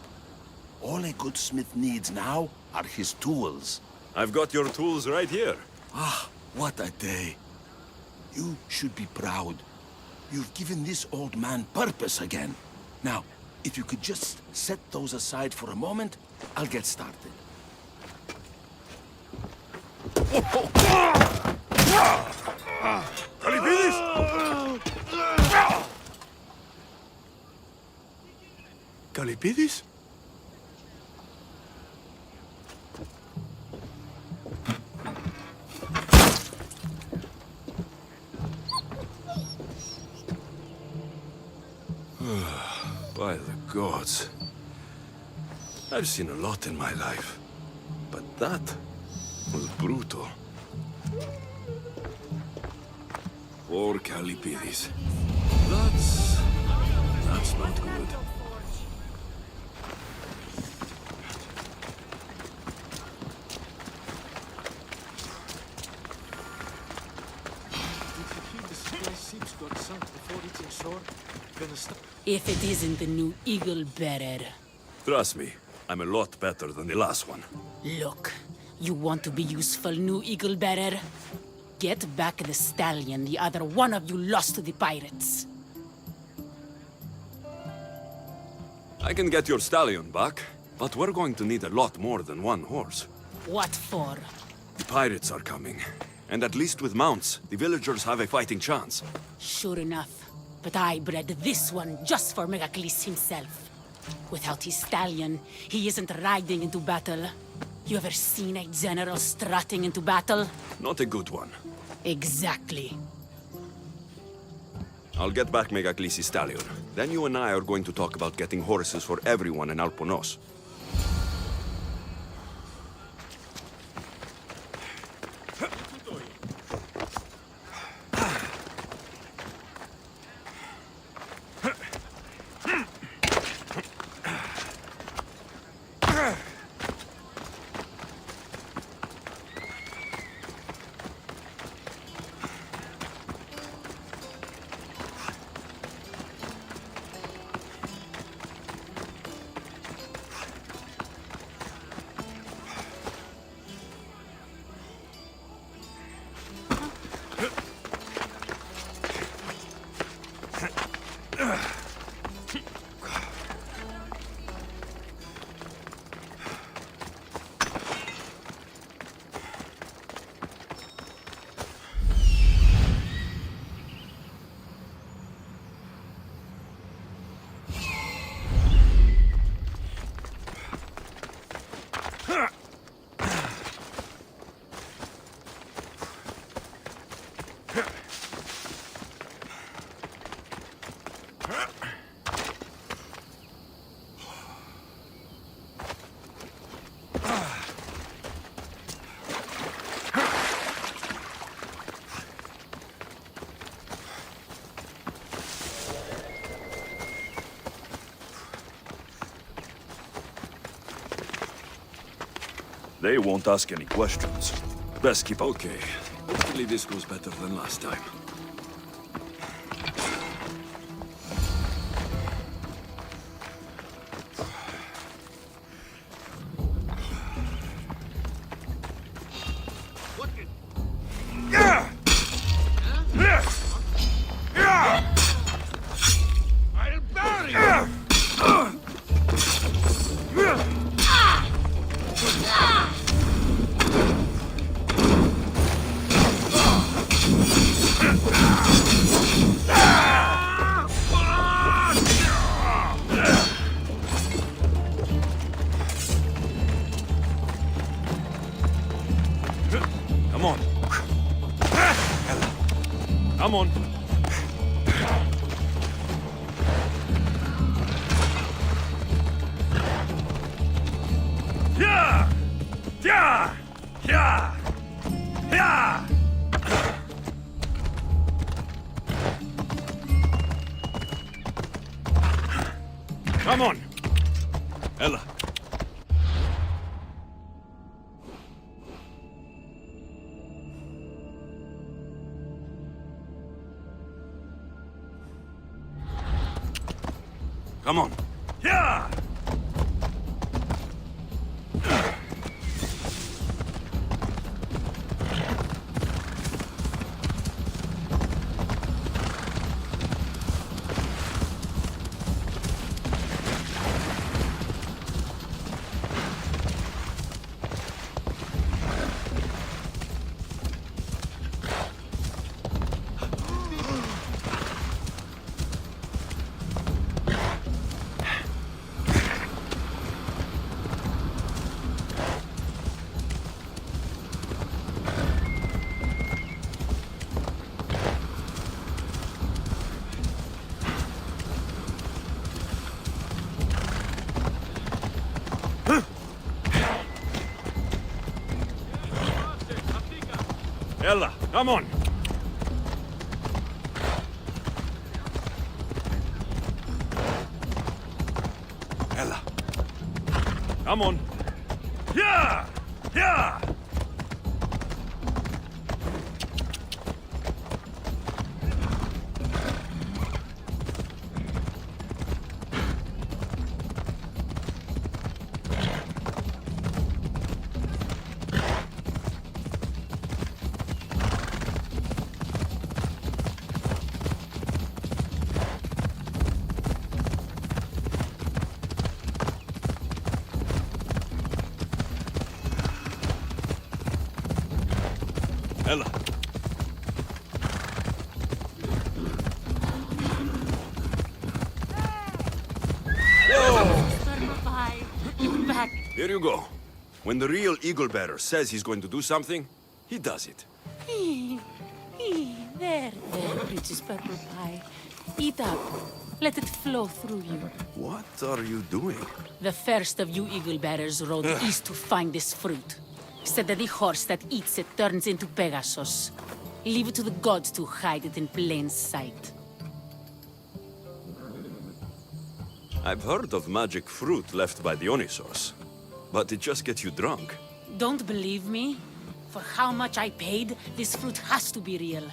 All a good smith needs now are his tools. I've got your tools right here. Ah, what a day. You should be proud. You've given this old man purpose again. Now, if you could just set those aside for a moment, I'll get started. Kalipidis! Kalipidis? By the gods. I've seen a lot in my life, but that was brutal. Poor Kalipidis. That's not good. If it isn't the new Eagle Bearer. Trust me, I'm a lot better than the last one. Look, you want to be useful, new Eagle Bearer? Get back the stallion the other one of you lost to the pirates. I can get your stallion back, but we're going to need a lot more than one horse. What for? The pirates are coming, and at least with mounts, the villagers have a fighting chance. Sure enough. But I bred this one just for Megacles himself. Without his stallion, he isn't riding into battle. You ever seen a general strutting into battle? Not a good one. Exactly. I'll get back Megacles' stallion. Then you and I are going to talk about getting horses for everyone in Alponos. They won't ask any questions. Best keep okay. Hopefully this goes better than last time. Come on. Yeah! Yeah! Yeah! Yeah! Come on. Ella. Come on. Yeah! Ella, come on! Ella. Come on. Yeah! Yeah! Ella. Back. Here you go. When the real eagle bearer says he's going to do something, he does it. There, Princess Purple Pie. Eat up. Let it flow through you. What are you doing? The first of you eagle bearers rode east to find this fruit. Said that the horse that eats it turns into Pegasus. Leave it to the gods to hide it in plain sight. I've heard of magic fruit left by Dionysos, but it just gets you drunk. Don't believe me? For how much I paid, this fruit has to be real.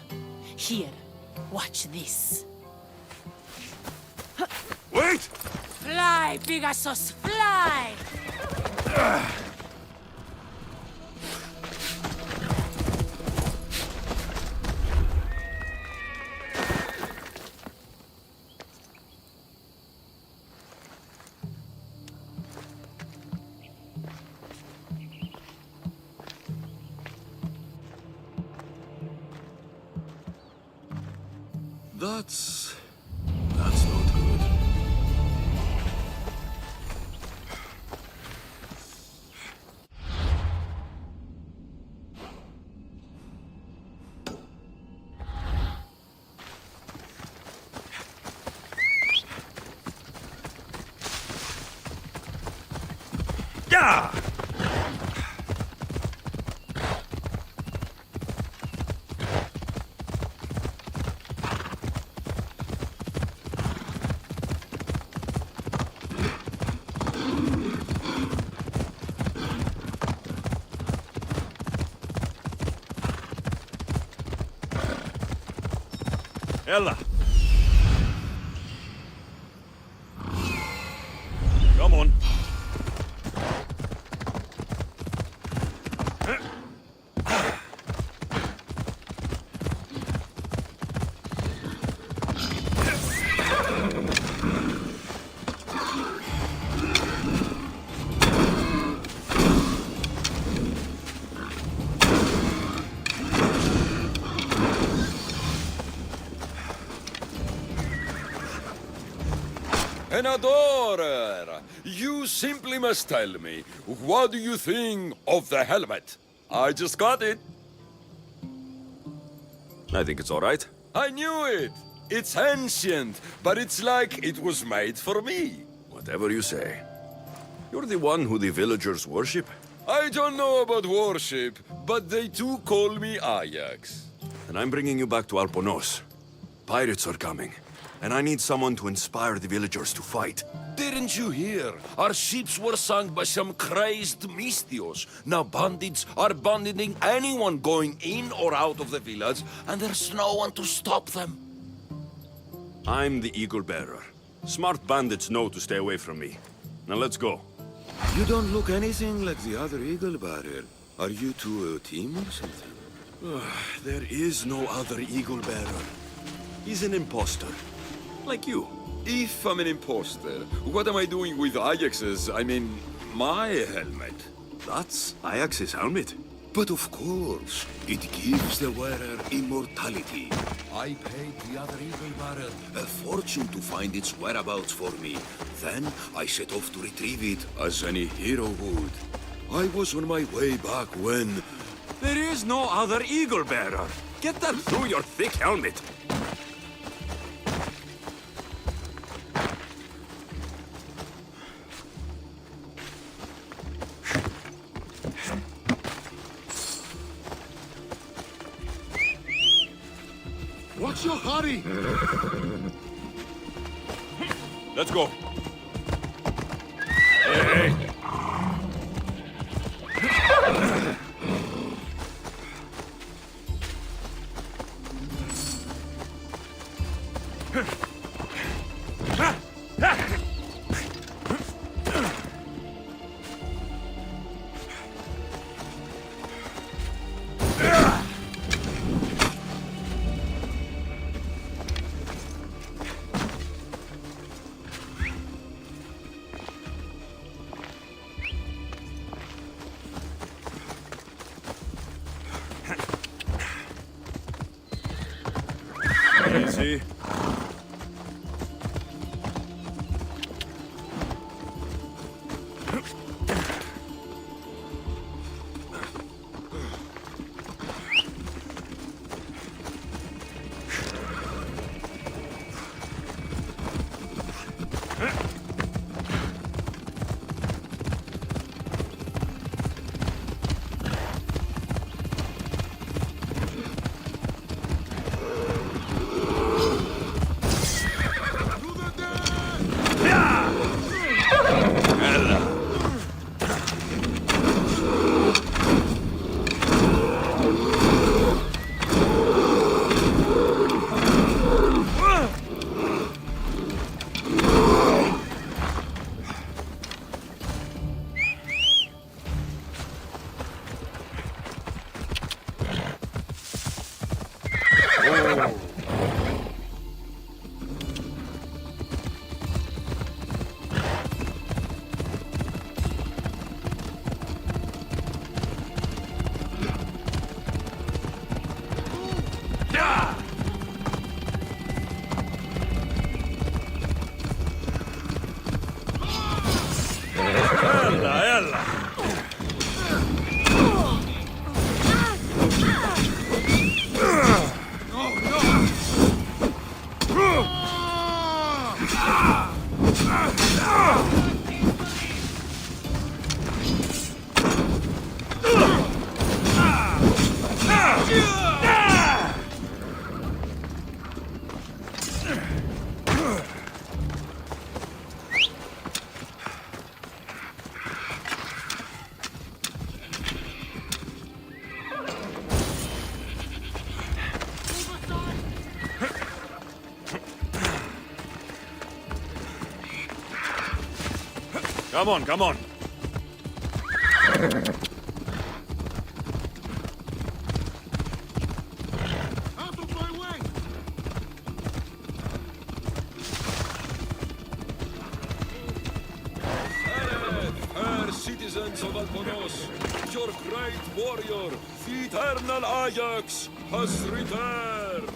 Here, watch this. Wait! Fly, Pegasus, fly! That's not good. Yeah! Ella! Come on. An adorer! You simply must tell me, what do you think of the helmet? I just got it. I think it's all right. I knew it! It's ancient, but it's like it was made for me. Whatever you say. You're the one who the villagers worship? I don't know about worship, but they do call me Ajax. And I'm bringing you back to Alponos. Pirates are coming, and I need someone to inspire the villagers to fight. Didn't you hear? Our ships were sunk by some crazed Mystios. Now bandits are banditing anyone going in or out of the village, and there's no one to stop them. I'm the Eagle Bearer. Smart bandits know to stay away from me. Now let's go. You don't look anything like the other Eagle Bearer. Are you two a team or something? There is no other Eagle Bearer. He's an imposter. Like you. If I'm an imposter, what am I doing with Ajax's, my helmet? That's Ajax's helmet. But of course, it gives the wearer immortality. I paid the other Eagle Bearer a fortune to find its whereabouts for me. Then I set off to retrieve it, as any hero would. I was on my way back when... There is no other Eagle Bearer. Get that through your thick helmet. What's your hurry? Let's go. Hey. Easy. Come on, come on. Out of my way! Fair citizens of Alponos, your great warrior, the eternal Ajax, has returned.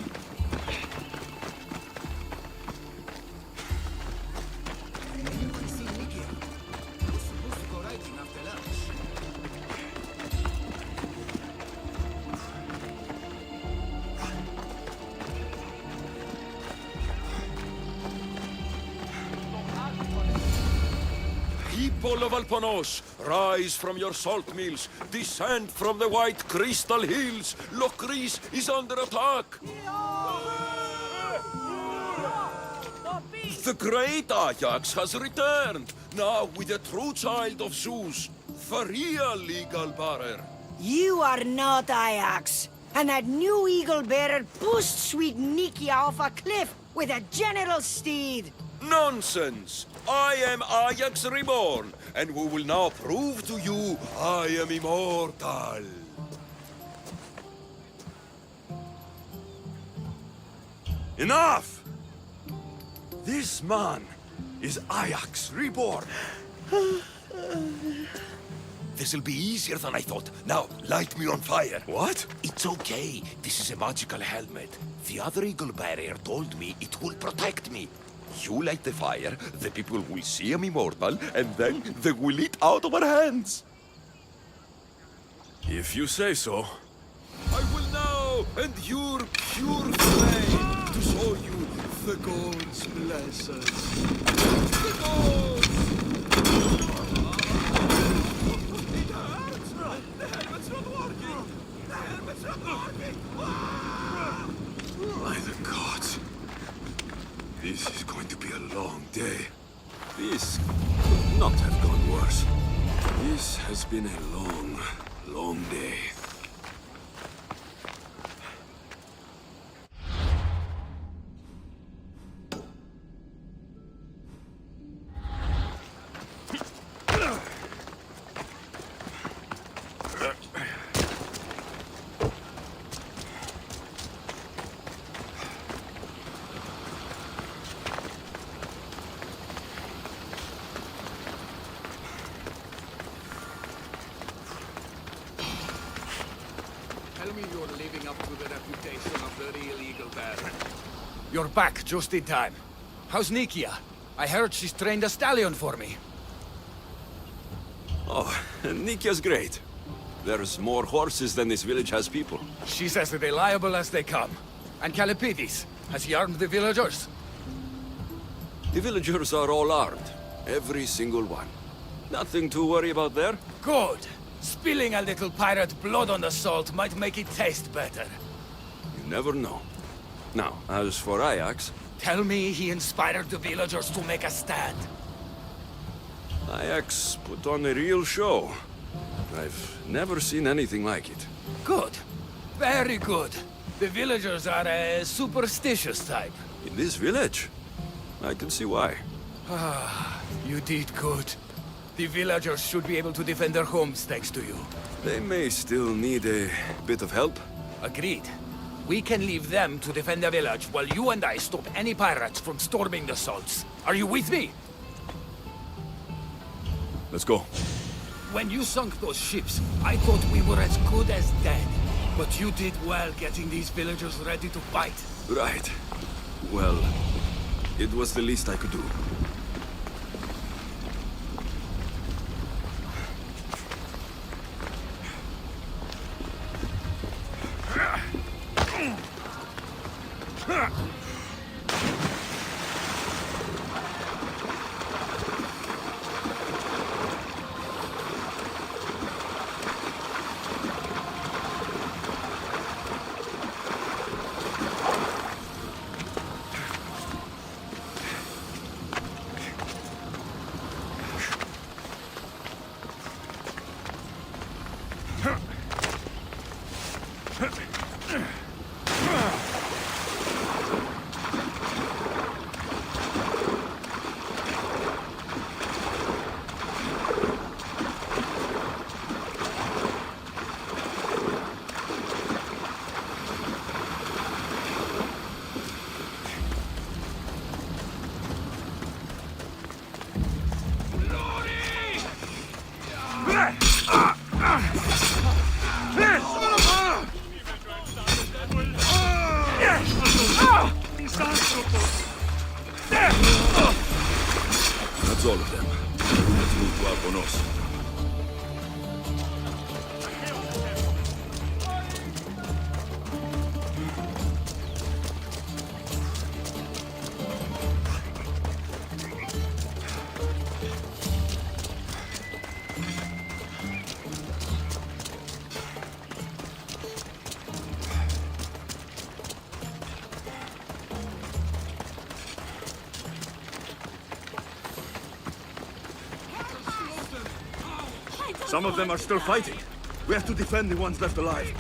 People of Alponos, rise from your salt mills, descend from the white crystal hills. Lokris is under attack. The great Ajax has returned, now with the true child of Zeus, the real eagle bearer. You are not Ajax. And that new eagle bearer pushed sweet Nikia off a cliff with a general steed. Nonsense! I am Ajax reborn, and we will now prove to you I am immortal. Enough! This man is Ajax reborn. This'll be easier than I thought. Now, light me on fire. What? It's okay. This is a magical helmet. The other eagle barrier told me it will protect me. You light the fire, the people will see I'm immortal, and then they will eat out of our hands. If you say so. I will now endure pure flame to show you the gods bless us. The gods! It hurts! The helmet's not working! The helmet's not working! By the This is going to be a long day. This could not have gone worse. This has been a long, long day. Tell me you're living up to the reputation of the real Eagle Bearer. You're back just in time. How's Nikia? I heard she's trained a stallion for me. Oh, Nikia's great. There's more horses than this village has people. She's as reliable as they come. And Kalipidis, has he armed the villagers? The villagers are all armed. Every single one. Nothing to worry about there. Good. Spilling a little pirate blood on the salt might make it taste better. You never know. Now, as for Ajax... Tell me he inspired the villagers to make a stand. Ajax put on a real show. I've never seen anything like it. Good. Very good. The villagers are a superstitious type. In this village? I can see why. Ah, you did good. The villagers should be able to defend their homes thanks to you. They may still need a bit of help. Agreed. We can leave them to defend the village while you and I stop any pirates from storming the salts. Are you with me? Let's go. When you sunk those ships, I thought we were as good as dead. But you did well getting these villagers ready to fight. Right. Well, it was the least I could do. That's all of them. Let's move to Albonos. Some of them are still fighting. We have to defend the ones left alive.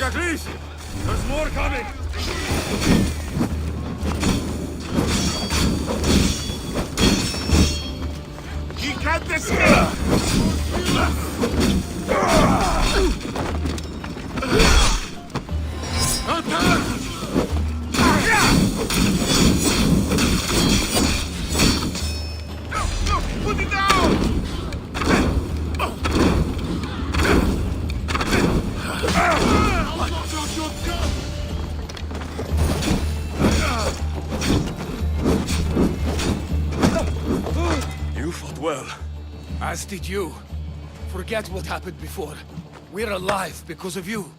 Megacles! There's more coming! He can't escape! Put it down! well. As did you. Forget what happened before. We're alive because of you.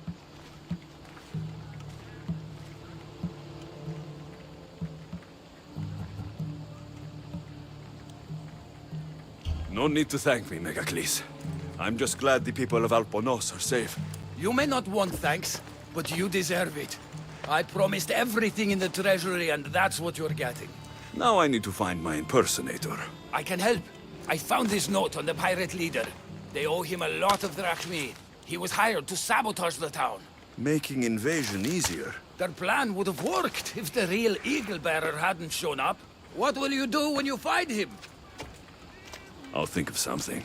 No need to thank me, Megacles. I'm just glad the people of Alponos are safe. You may not want thanks, but you deserve it. I promised everything in the treasury, and that's what you're getting. Now I need to find my impersonator. I can help. I found this note on the pirate leader. They owe him a lot of drachmi. He was hired to sabotage the town. Making invasion easier. Their plan would have worked if the real Eagle Bearer hadn't shown up. What will you do when you find him? I'll think of something.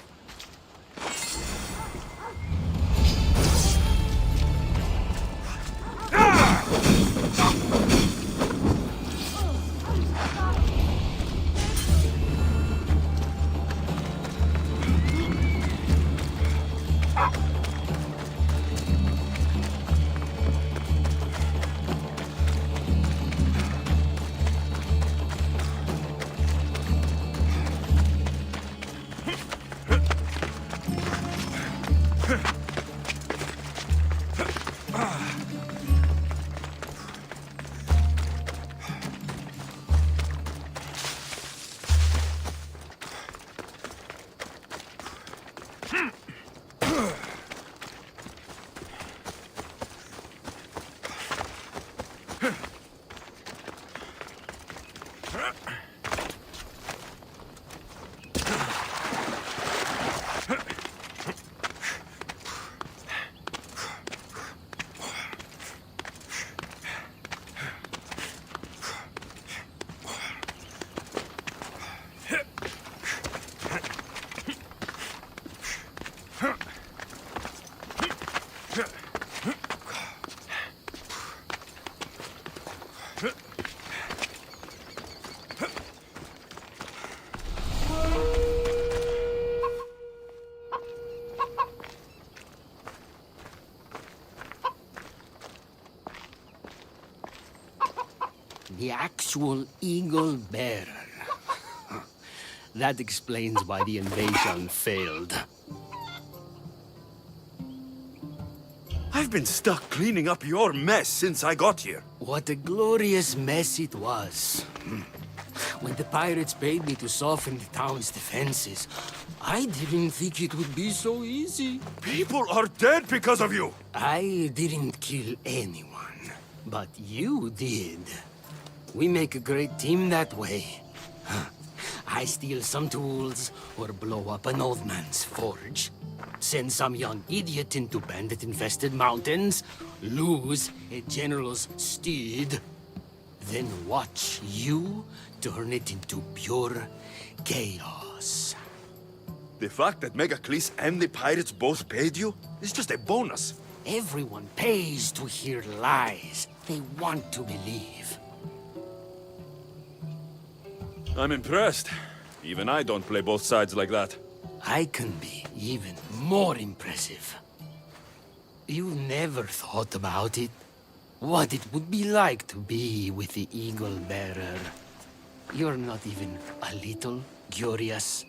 The actual Eagle Bearer. That explains why the invasion failed. I've been stuck cleaning up your mess since I got here. What a glorious mess it was. When the pirates paid me to soften the town's defenses, I didn't think it would be so easy. People are dead because of you! I didn't kill anyone, but you did. We make a great team that way. I steal some tools, or blow up an old man's forge. Send some young idiot into bandit-infested mountains, lose a general's steed, then watch you turn it into pure chaos. The fact that Megacles and the pirates both paid you is just a bonus. Everyone pays to hear lies they want to believe. I'm impressed. Even I don't play both sides like that. I can be even more impressive. You never thought about it? What it would be like to be with the Eagle Bearer. You're not even a little curious.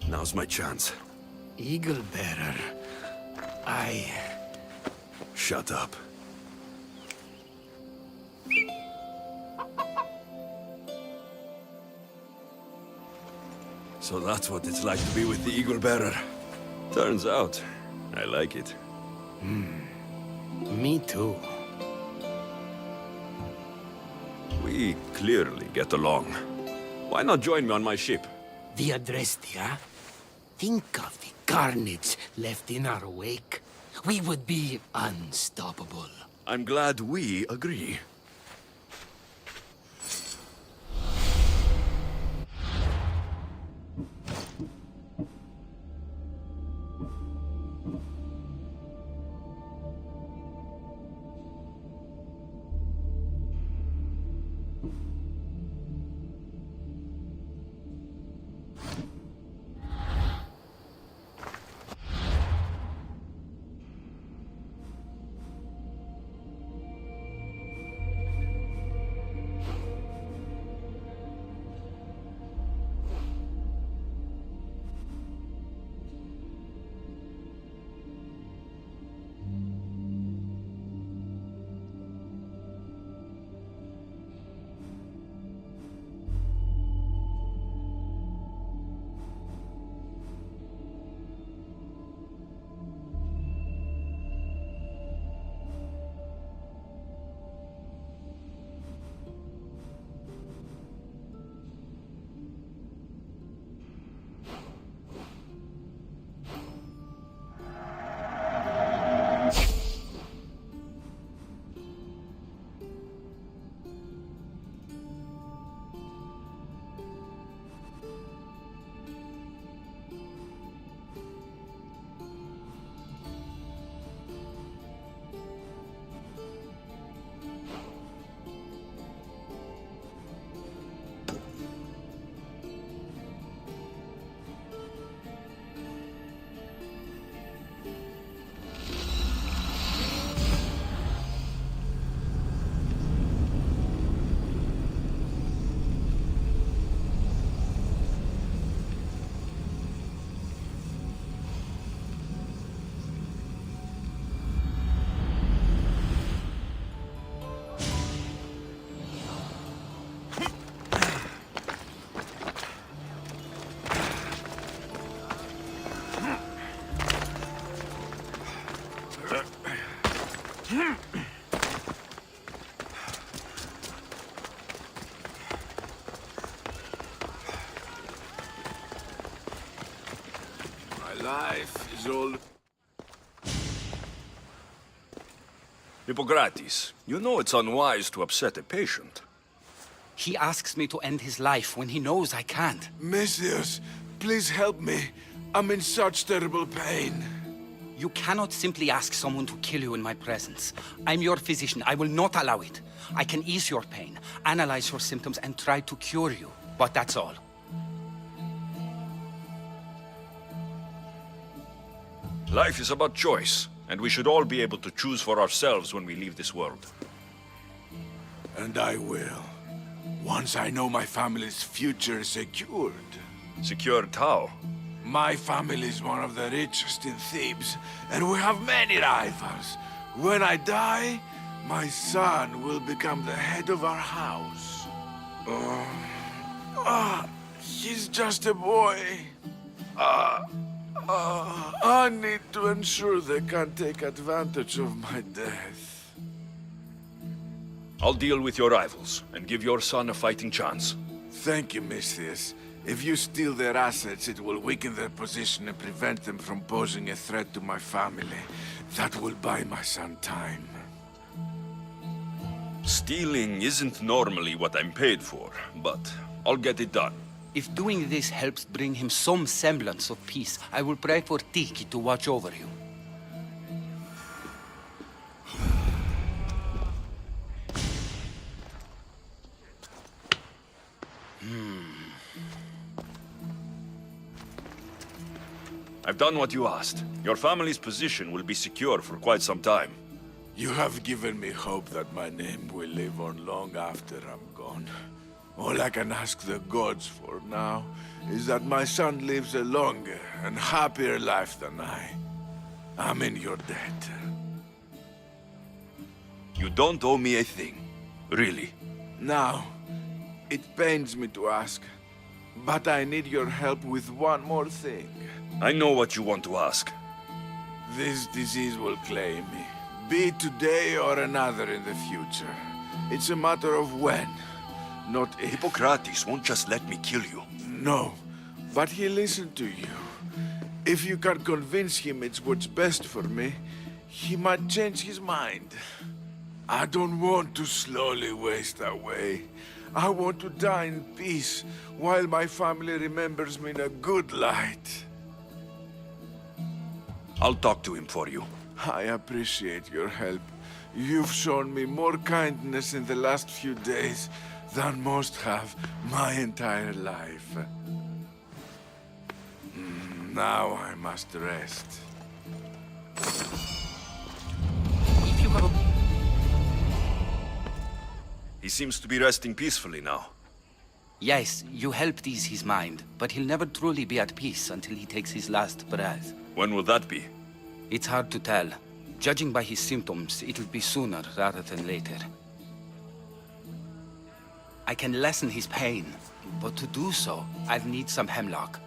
Now's my chance. Eagle Bearer, Shut up. So that's what it's like to be with the Eagle Bearer. Turns out, I like it. Me too. We clearly get along. Why not join me on my ship? The Adrestia? Think of the carnage left in our wake. We would be unstoppable. I'm glad we agree. My life is all... Hippocrates, you know it's unwise to upset a patient. He asks me to end his life when he knows I can't. Messias, please help me. I'm in such terrible pain. You cannot simply ask someone to kill you in my presence. I'm your physician. I will not allow it. I can ease your pain, analyze your symptoms, and try to cure you. But that's all. Life is about choice, and we should all be able to choose for ourselves when we leave this world. And I will. Once I know my family's future is secured. Secured how? My family is one of the richest in Thebes, and we have many rivals. When I die, my son will become the head of our house. He's just a boy. I need to ensure they can't take advantage of my death. I'll deal with your rivals, and give your son a fighting chance. Thank you, Misthias. If you steal their assets, it will weaken their position and prevent them from posing a threat to my family. That will buy my son time. Stealing isn't normally what I'm paid for, but I'll get it done. If doing this helps bring him some semblance of peace, I will pray for Tiki to watch over you. I've done what you asked. Your family's position will be secure for quite some time. You have given me hope that my name will live on long after I'm gone. All I can ask the gods for now is that my son lives a longer and happier life than I. I'm in your debt. You don't owe me a thing. Really. Now, it pains me to ask, but I need your help with one more thing. I know what you want to ask. This disease will claim me, be it today or another in the future. It's a matter of when, not if. Hippocrates won't just let me kill you. No, but he'll listen to you. If you can convince him it's what's best for me, he might change his mind. I don't want to slowly waste away. I want to die in peace, while my family remembers me in a good light. I'll talk to him for you. I appreciate your help. You've shown me more kindness in the last few days than most have my entire life. Now I must rest. If you have... He seems to be resting peacefully now. Yes, you helped ease his mind, but he'll never truly be at peace until he takes his last breath. When will that be? It's hard to tell. Judging by his symptoms, it'll be sooner rather than later. I can lessen his pain, but to do so, I'll need some hemlock.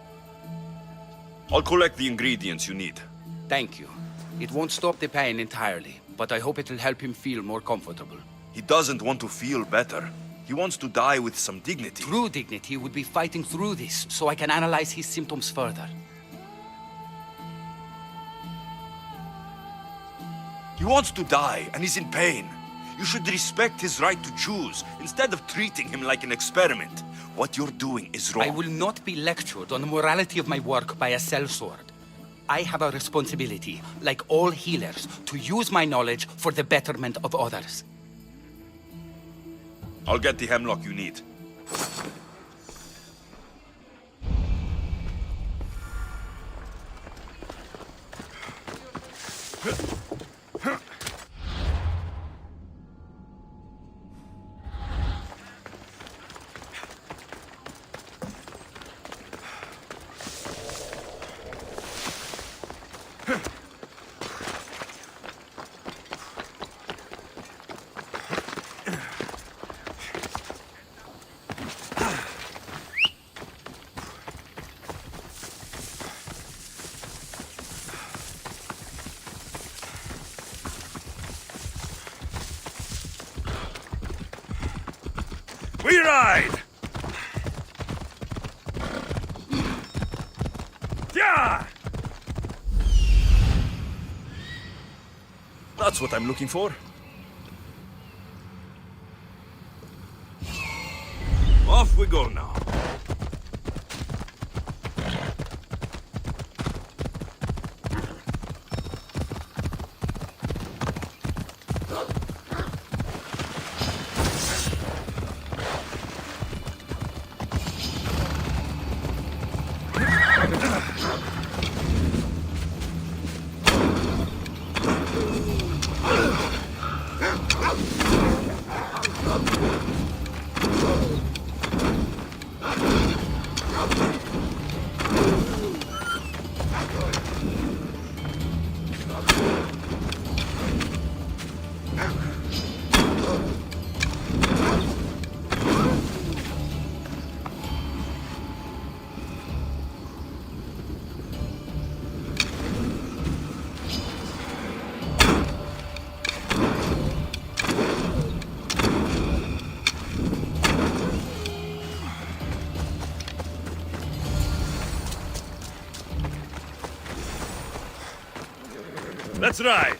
I'll collect the ingredients you need. Thank you. It won't stop the pain entirely, but I hope it'll help him feel more comfortable. He doesn't want to feel better. He wants to die with some dignity. True dignity would be fighting through this, so I can analyze his symptoms further. He wants to die, and he's in pain. You should respect his right to choose, instead of treating him like an experiment. What you're doing is wrong. I will not be lectured on the morality of my work by a sellsword. I have a responsibility, like all healers, to use my knowledge for the betterment of others. I'll get the hemlock you need. ride! Yeah! That's what I'm looking for. Off we go now. Let's ride!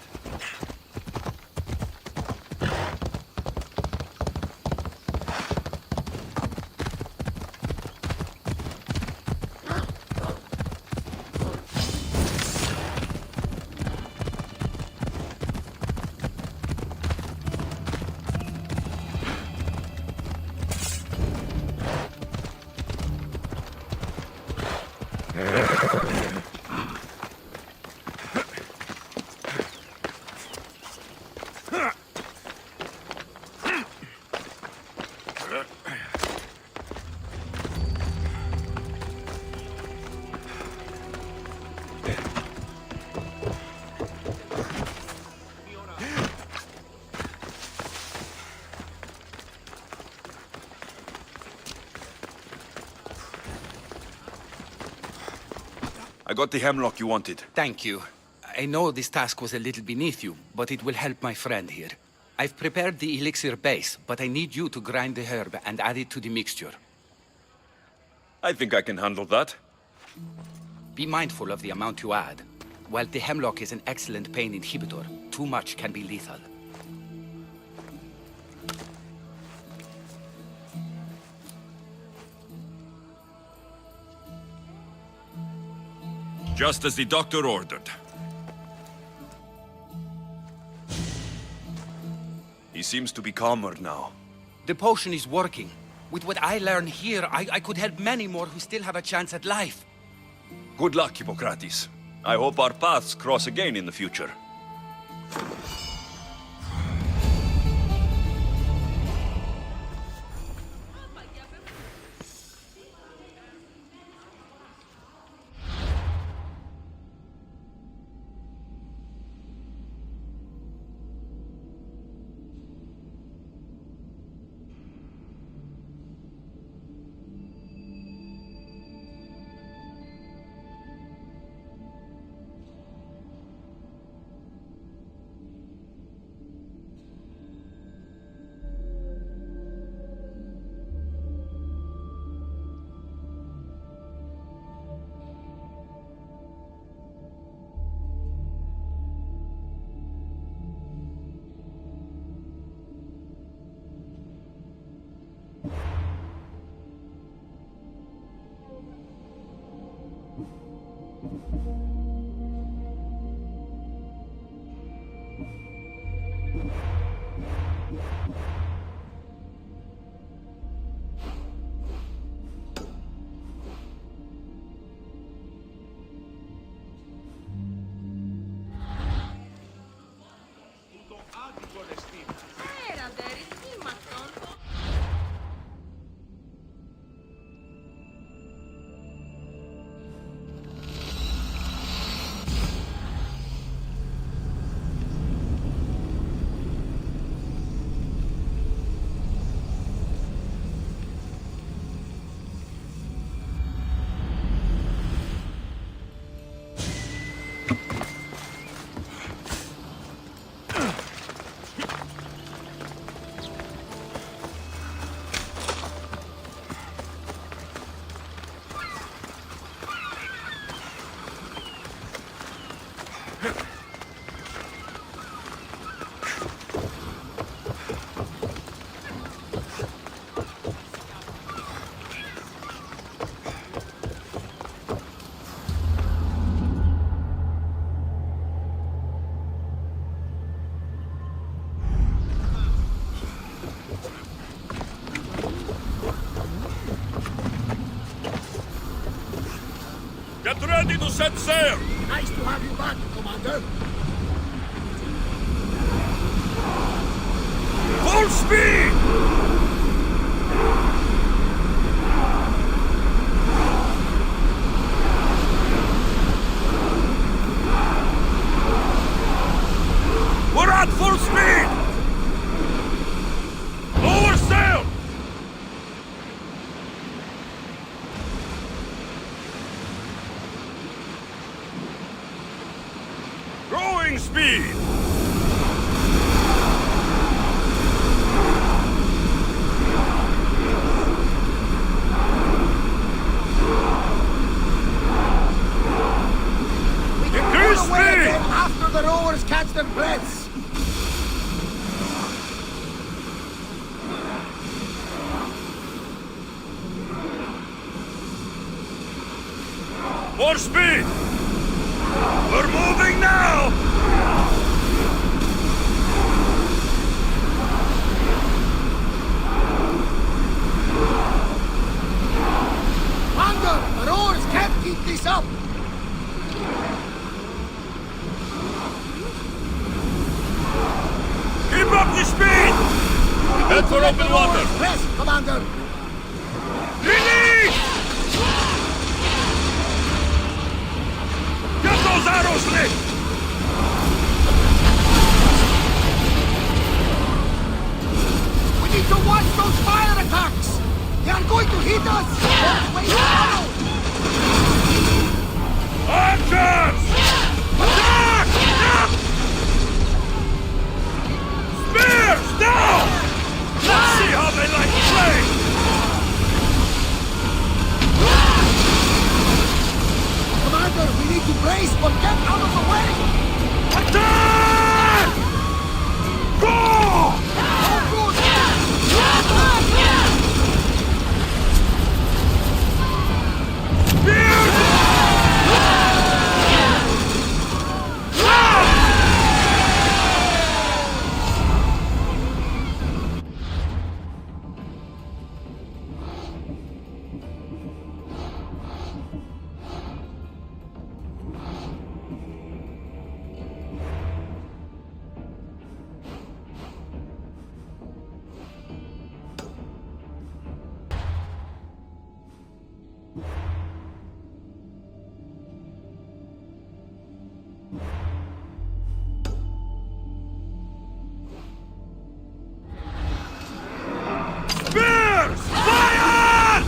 I got the hemlock you wanted. Thank you. I know this task was a little beneath you, but it will help my friend here. I've prepared the elixir base, but I need you to grind the herb and add it to the mixture. I think I can handle that. Be mindful of the amount you add. While the hemlock is an excellent pain inhibitor, too much can be lethal. Just as the doctor ordered. He seems to be calmer now. The potion is working. With what I learn here, I could help many more who still have a chance at life. Good luck, Hippocrates. I hope our paths cross again in the future. Get ready to set sail! Nice to have you back, Commander. Full speed! We're at full speed! Lower sail! Growing speed! Increase speed! After the rowers catch their breaths. More speed! We're moving now! Commander, the rowers can't keep this up. Keep up the speed! Head for open water! Rest, Commander. Release! Get those arrows lit! We need to watch those fire attacks. They are going to hit us. Wait now. Archers! Attack! Spears down! Let's see how they like to play! Commander, we need to brace, but get out of the way. Attack! Go! Spears! Fire!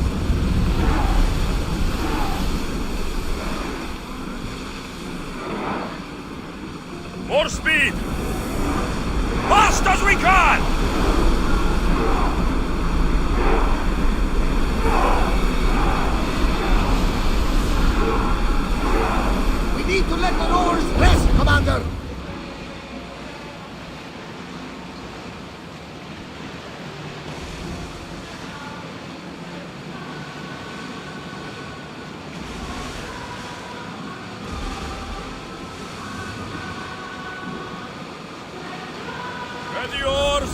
More speed! Fast as we can! We need to let the rowers rest, Commander. Ready oars!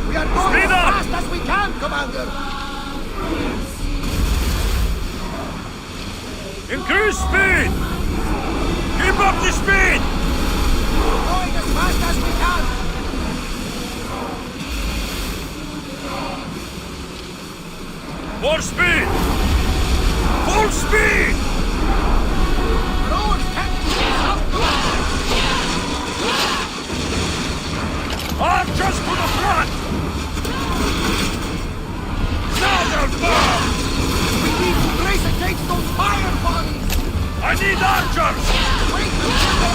We are going as fast as we can, Commander. Increase speed! Keep up the speed! Going as fast as we can. More speed! Full speed! Rowers can't keep this up, Commander. Archers to the front! Now they're firm! We need to brace against those fire bodies. I need archers! Wait until they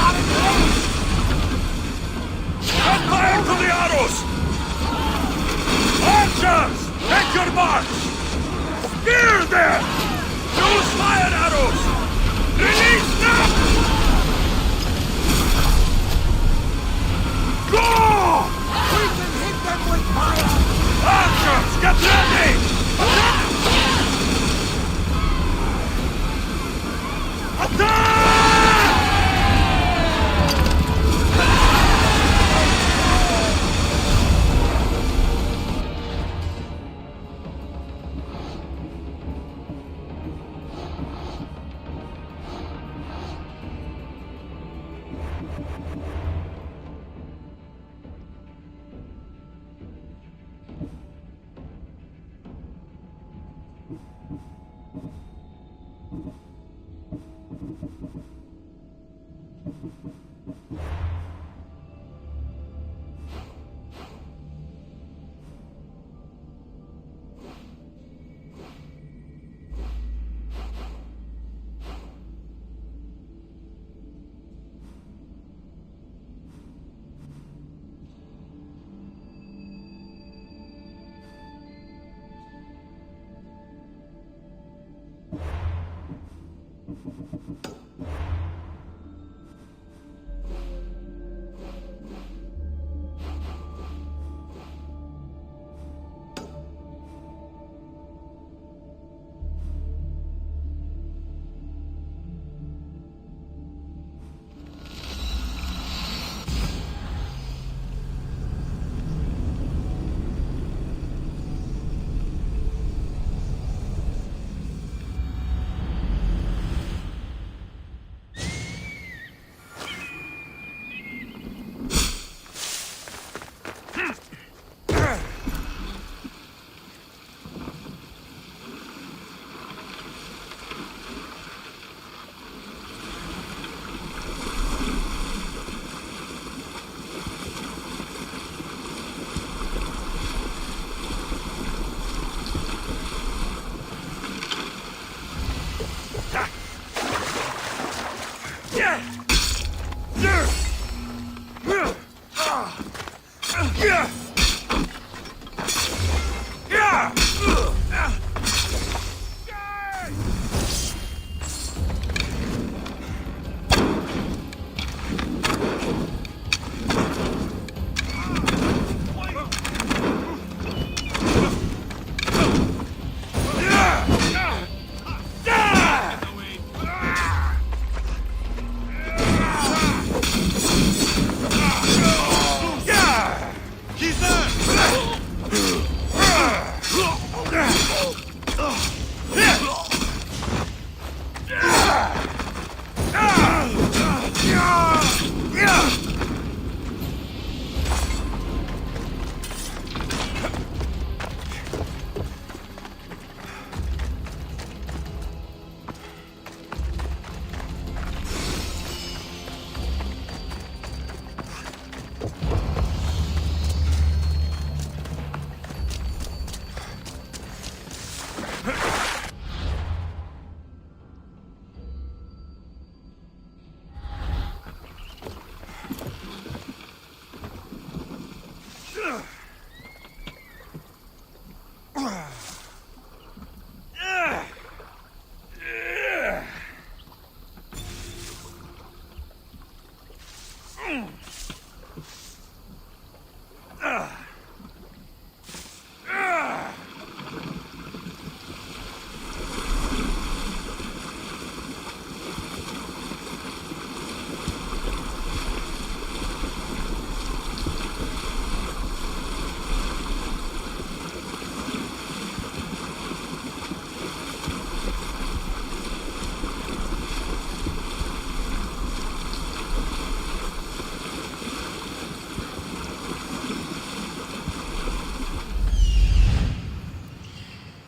Set fire to the arrows! Archers, take your march! Spear them! Use fire arrows! Release them! Go! We can hit them with fire! Archers, get ready! Attack!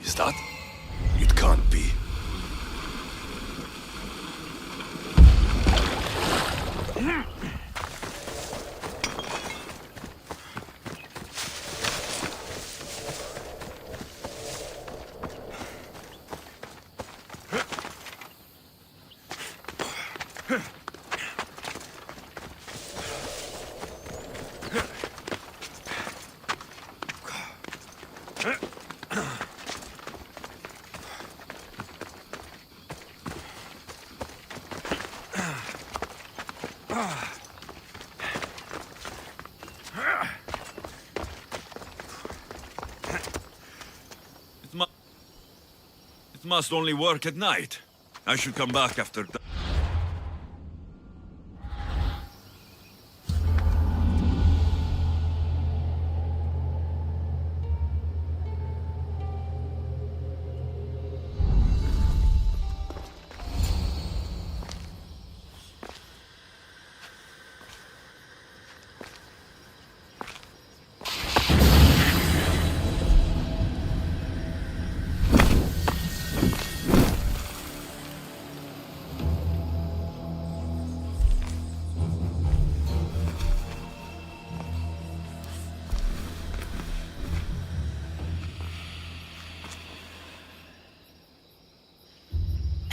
Is that? It can't be. It must only work at night. I should come back after that.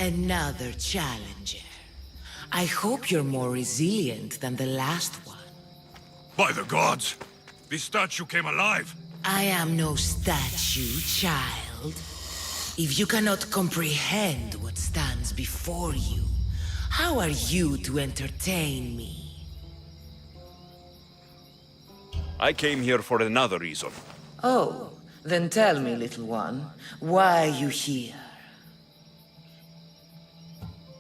Another challenger. I hope you're more resilient than the last one. By the gods! This statue came alive! I am no statue, child. If you cannot comprehend what stands before you, how are you to entertain me? I came here for another reason. Oh, then tell me, little one, why are you here?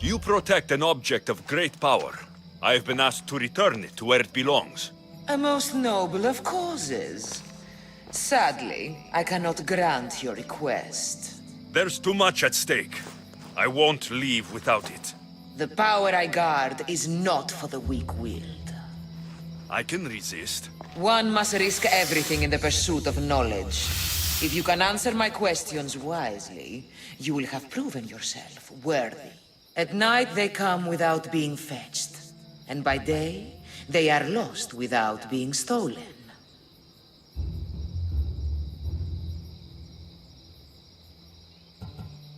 You protect an object of great power. I have been asked to return it to where it belongs. A most noble of causes. Sadly, I cannot grant your request. There's too much at stake. I won't leave without it. The power I guard is not for the weak-willed. I can resist. One must risk everything in the pursuit of knowledge. If you can answer my questions wisely, you will have proven yourself worthy. At night they come without being fetched, and by day they are lost without being stolen.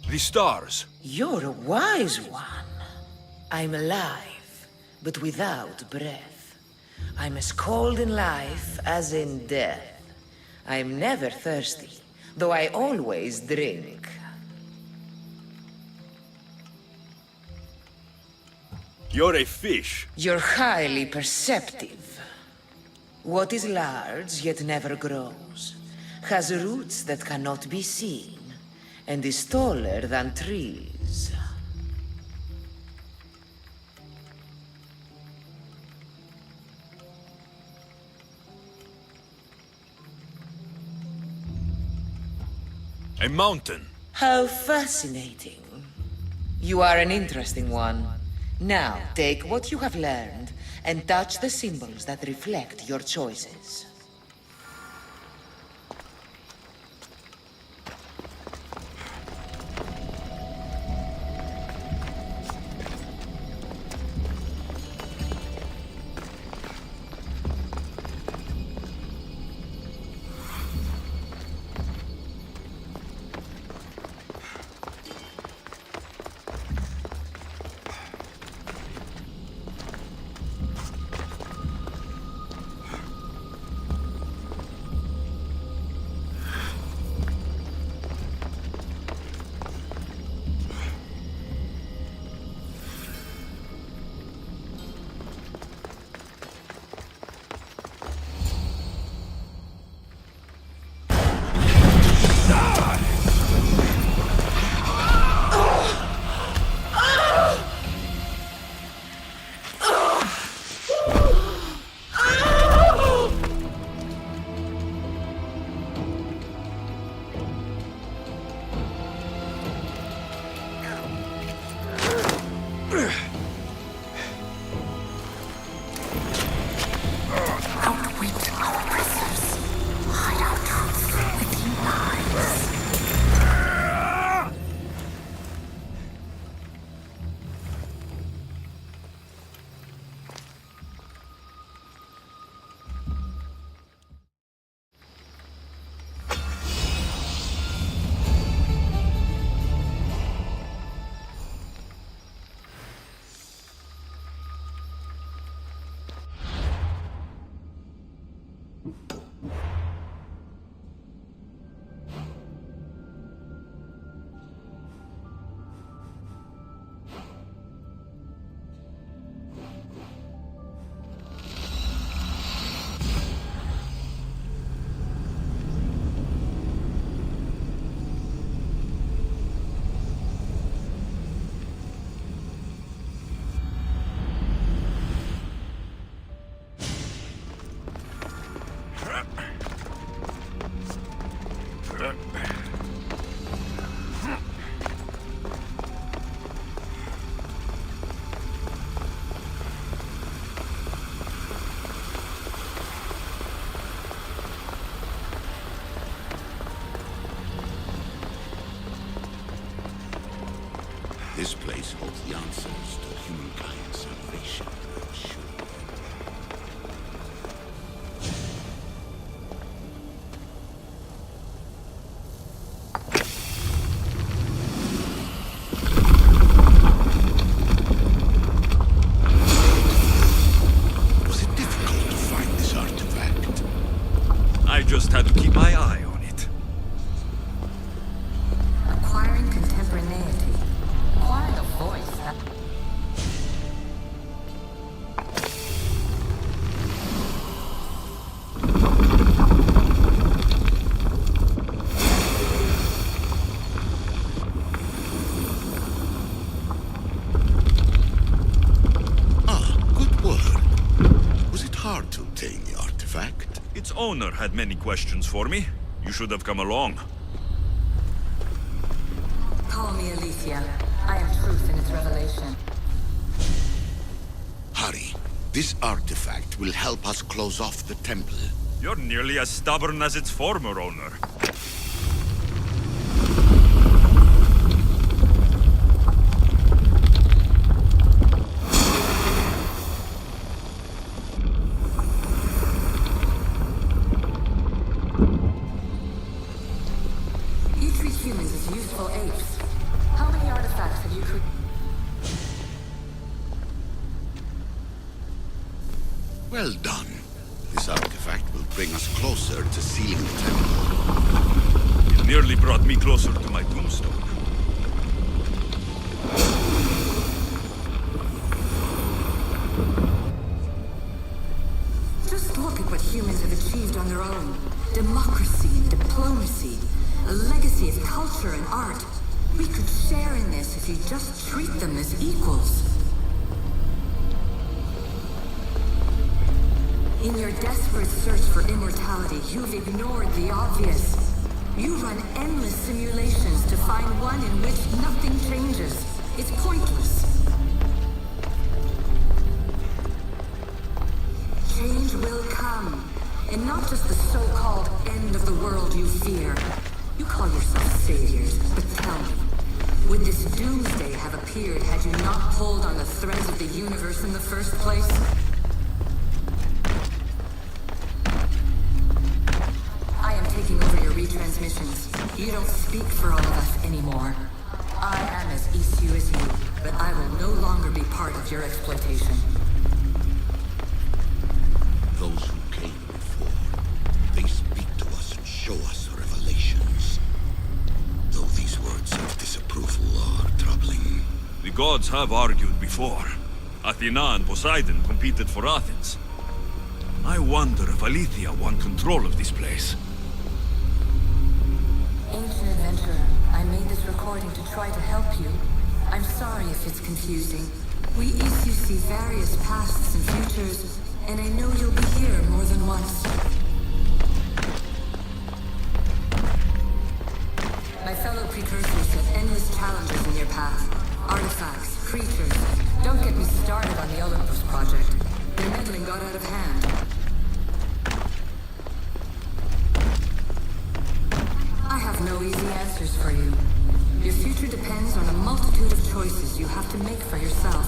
The stars. You're a wise one. I'm alive, but without breath. I'm as cold in life as in death. I'm never thirsty, though I always drink. You're a fish. You're highly perceptive. What is large yet never grows, has roots that cannot be seen, and is taller than trees. A mountain. How fascinating. You are an interesting one. Now, take what you have learned and touch the symbols that reflect your choices. the answers to humankind's salvation, sure. Was it difficult to find this artifact? I just had to keep my eye on it. Acquiring contemporaneity. Acquiring a voice that... Good work. Was it hard to obtain the artifact? Its owner had many questions for me. You should have come along. Call me Alicia. I am truth in its revelation. Hurry. This artifact will help us close off the temple. You're nearly as stubborn as its former owner. You treat humans as useful apes. How many artifacts have you created? Well done. This artifact will bring us closer to sealing the temple. It nearly brought me closer to my tombstone. Just look at what humans have achieved on their own. Democracy and diplomacy. A legacy of culture and art. We could share in this if you just treat them as equals. In your desperate search for immortality, you've ignored the obvious. You run endless simulations to find one in which nothing changes. It's pointless. Change will come, and not just the so-called end of the world you fear. You call yourselves saviors, but tell me, would this doomsday have appeared had you not pulled on the threads of the universe in the first place? I am taking over your retransmissions. You don't speak for all of us anymore. I am as issue as you, but I will no longer be part of your exploitation. Those who came before, they speak to us and show us revelations. Though these words of disapproval are troubling. The gods have argued before. Athena and Poseidon competed for Athens. I wonder if Aletheia won control of this place. Ancient adventurer, I made this recording to try to help you. I'm sorry if it's confusing. We issue see various pasts and futures, and I know you'll be here more than once. My fellow precursors have endless challenges in your path. Artifacts, creatures. Don't get me started on the Olympus project. Their meddling got out of hand. I have no easy answers for you. Your future depends on a multitude of choices you have to make for yourself.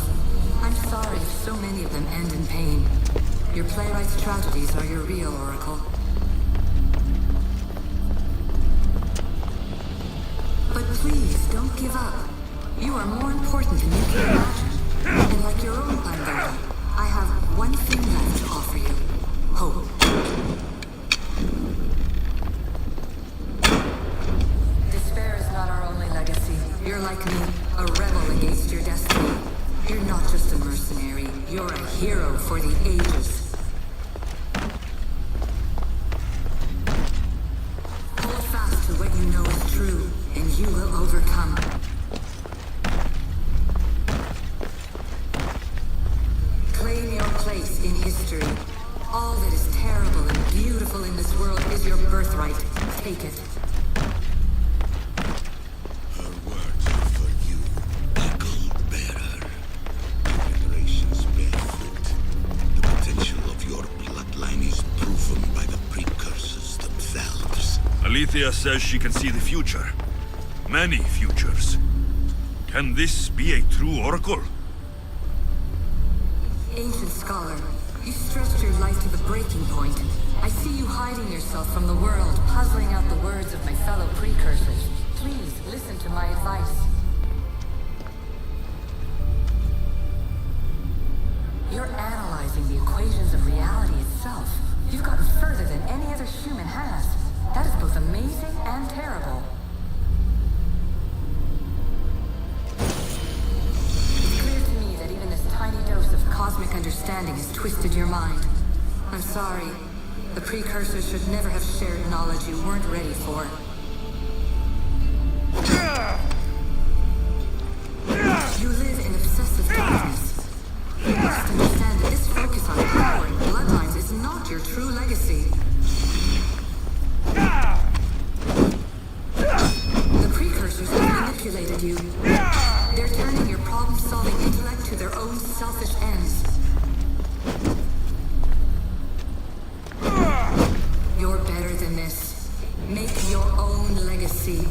I'm sorry if so many of them end in pain. Your playwright's tragedies are your real oracle. But please, don't give up. You are more important than you can imagine. And like your own Pandora, I have one thing left to offer you. Hope. Despair is not our only legacy. You're like me, a rebel against your destiny. You're not just a mercenary, you're a hero for the ages. Hold fast to what you know is true, and you will overcome. Claim your place in history. All that is terrible and beautiful in this world is your birthright. Take it. Her words are for you, eagle bearer. Generations bear fruit. The potential of your bloodline is proven by the precursors themselves. Aletheia says she can see the future. Many futures. Can this be a true oracle? Ancient scholar, you stretched your life to the breaking point. I see you hiding yourself from the world, puzzling out the words of my fellow precursors. Please, listen to my advice. You're analyzing the equations of reality itself. You've gotten further than any other human has. That is both amazing and terrible. It's clear to me that even this tiny dose of cosmic understanding has twisted your mind. I'm sorry. The precursors should never have shared knowledge you weren't ready for. You live in obsessive darkness. You must understand that this focus on power and bloodlines is not your true legacy. The precursors have manipulated you. They're turning your problem-solving intellect to their own selfish ends. You're better than this. Make your own legacy.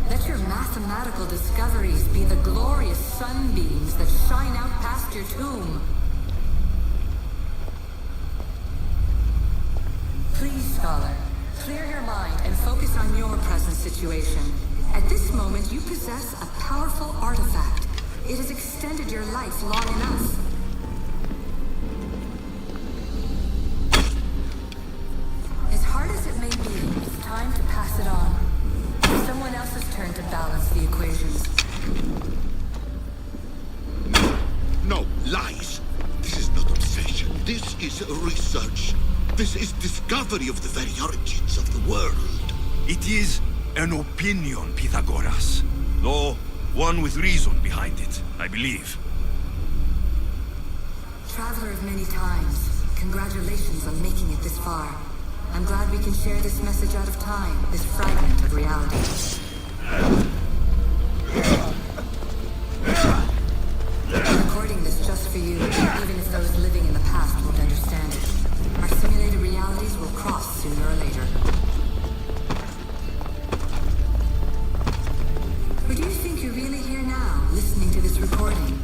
Let your mathematical discoveries be the glorious sunbeams that shine out past your tomb. Please, scholar, clear your mind and focus on your present situation. At this moment, you possess a powerful artifact. It has extended your life long enough. As hard as it may be, it's time to pass it on. It's someone else's turn to balance the equations. No, lies. This is not obsession. This is research. This is discovery of the very origins of the world. It is an opinion, Pythagoras. Though one with reason behind it, I believe. Traveler of many times, congratulations on making it this far. I'm glad we can share this message out of time, this fragment of reality. I'm recording this just for you, even if those living in the past won't understand it. Our simulated realities will cross sooner or later. But do you think you're really here now, listening to this recording?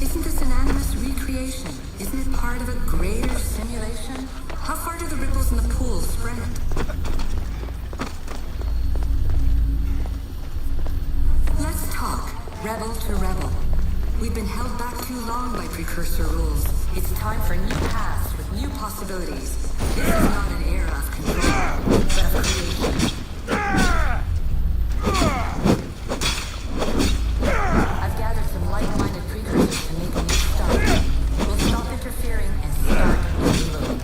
Isn't this an animus recreation? Isn't it part of a greater simulation? How far do the ripples in the pool spread? Let's talk, rebel to rebel. We've been held back too long by precursor rules. It's time for new paths with new possibilities. This is not an era of control, but of creation. I've gathered some like-minded precursors to make a new start. We'll stop interfering and start reloading.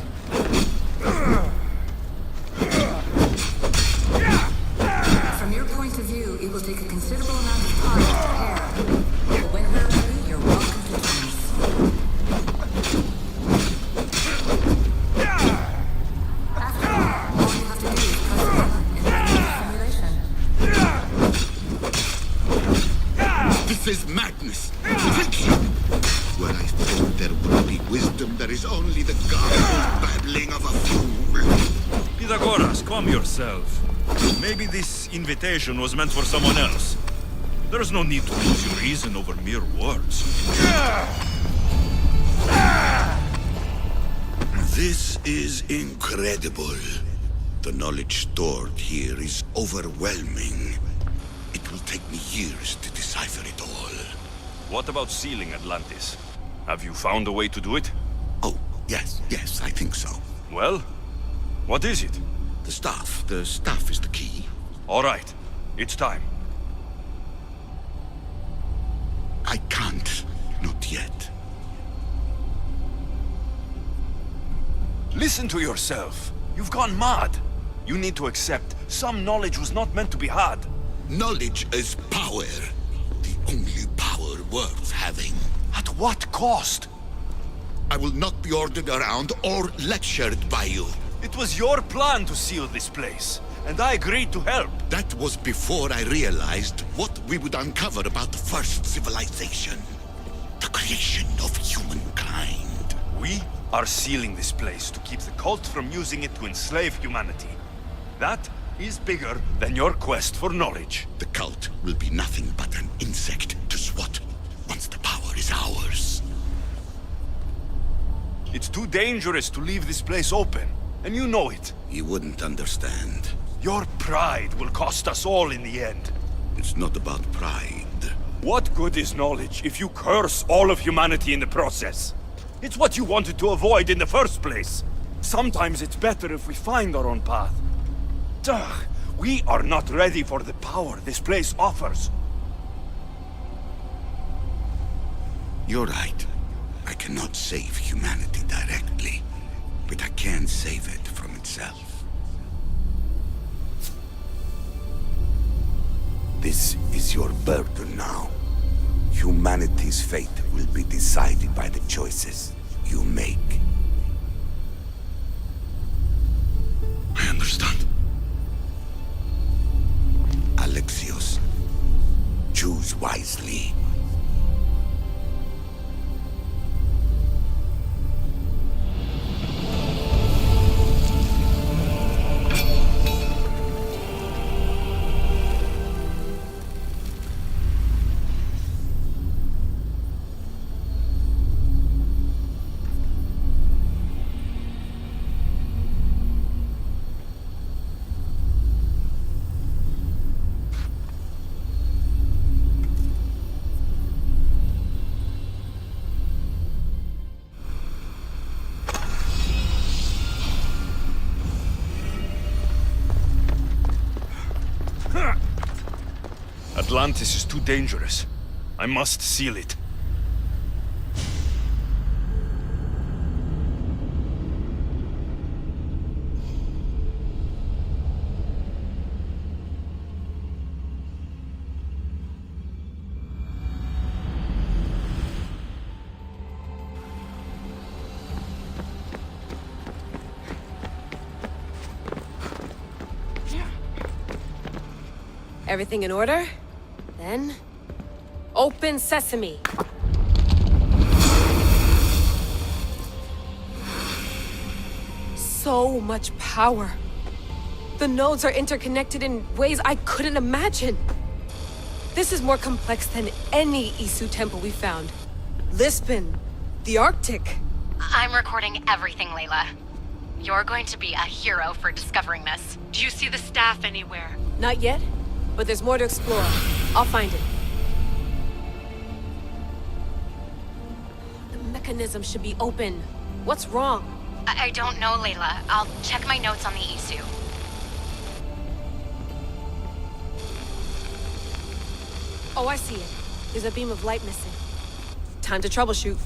From your point of view, it will take a considerable amount of time to prepare. But when we're ready, you're welcome to join us. After all you have to do is press a button and run the simulation. This is madness. Fiction. Where I thought there would be wisdom, there is only the garbled babbling of a fool. Pythagoras, calm yourself. Maybe this invitation was meant for someone else. There's no need to lose your reason over mere words. This is incredible. The knowledge stored here is overwhelming. It will take me years to decipher it all. What about sealing Atlantis? Have you found a way to do it? Oh, yes, I think so. Well, what is it? The staff. The staff is the key. All right, it's time. I can't. Not yet. Listen to yourself. You've gone mad. You need to accept some knowledge was not meant to be had. Knowledge is power. The only power worth having. At what cost? I will not be ordered around or lectured by you. It was your plan to seal this place, and I agreed to help. That was before I realized what we would uncover about the first civilization. The creation of humankind. We are sealing this place to keep the cult from using it to enslave humanity. That is bigger than your quest for knowledge. The cult will be nothing but an insect to swat is ours. It's too dangerous to leave this place open, and you know it. You wouldn't understand. Your pride will cost us all in the end. It's not about pride. What good is knowledge if you curse all of humanity in the process? It's what you wanted to avoid in the first place. Sometimes it's better if we find our own path. Ugh, we are not ready for the power this place offers. You're right. I cannot save humanity directly, but I can save it from itself. This is your burden now. Humanity's fate will be decided by the choices you make. I understand. Alexios, choose wisely. Atlantis is too dangerous. I must seal it. Everything in order? Then, open sesame. So much power. The nodes are interconnected in ways I couldn't imagine. This is more complex than any Isu temple we found. Lisbon, the Arctic. I'm recording everything, Layla. You're going to be a hero for discovering this. Do you see the staff anywhere? Not yet, but there's more to explore. I'll find it. The mechanism should be open. What's wrong? I don't know, Layla. I'll check my notes on the Isu. Oh, I see it. There's a beam of light missing. Time to troubleshoot.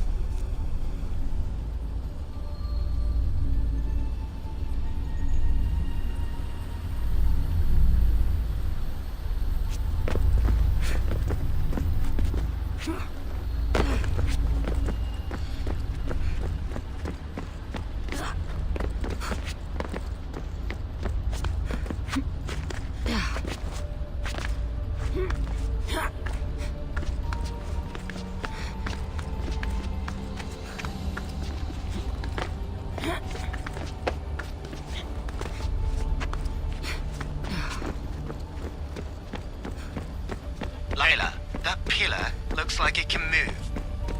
Layla, that pillar looks like it can move.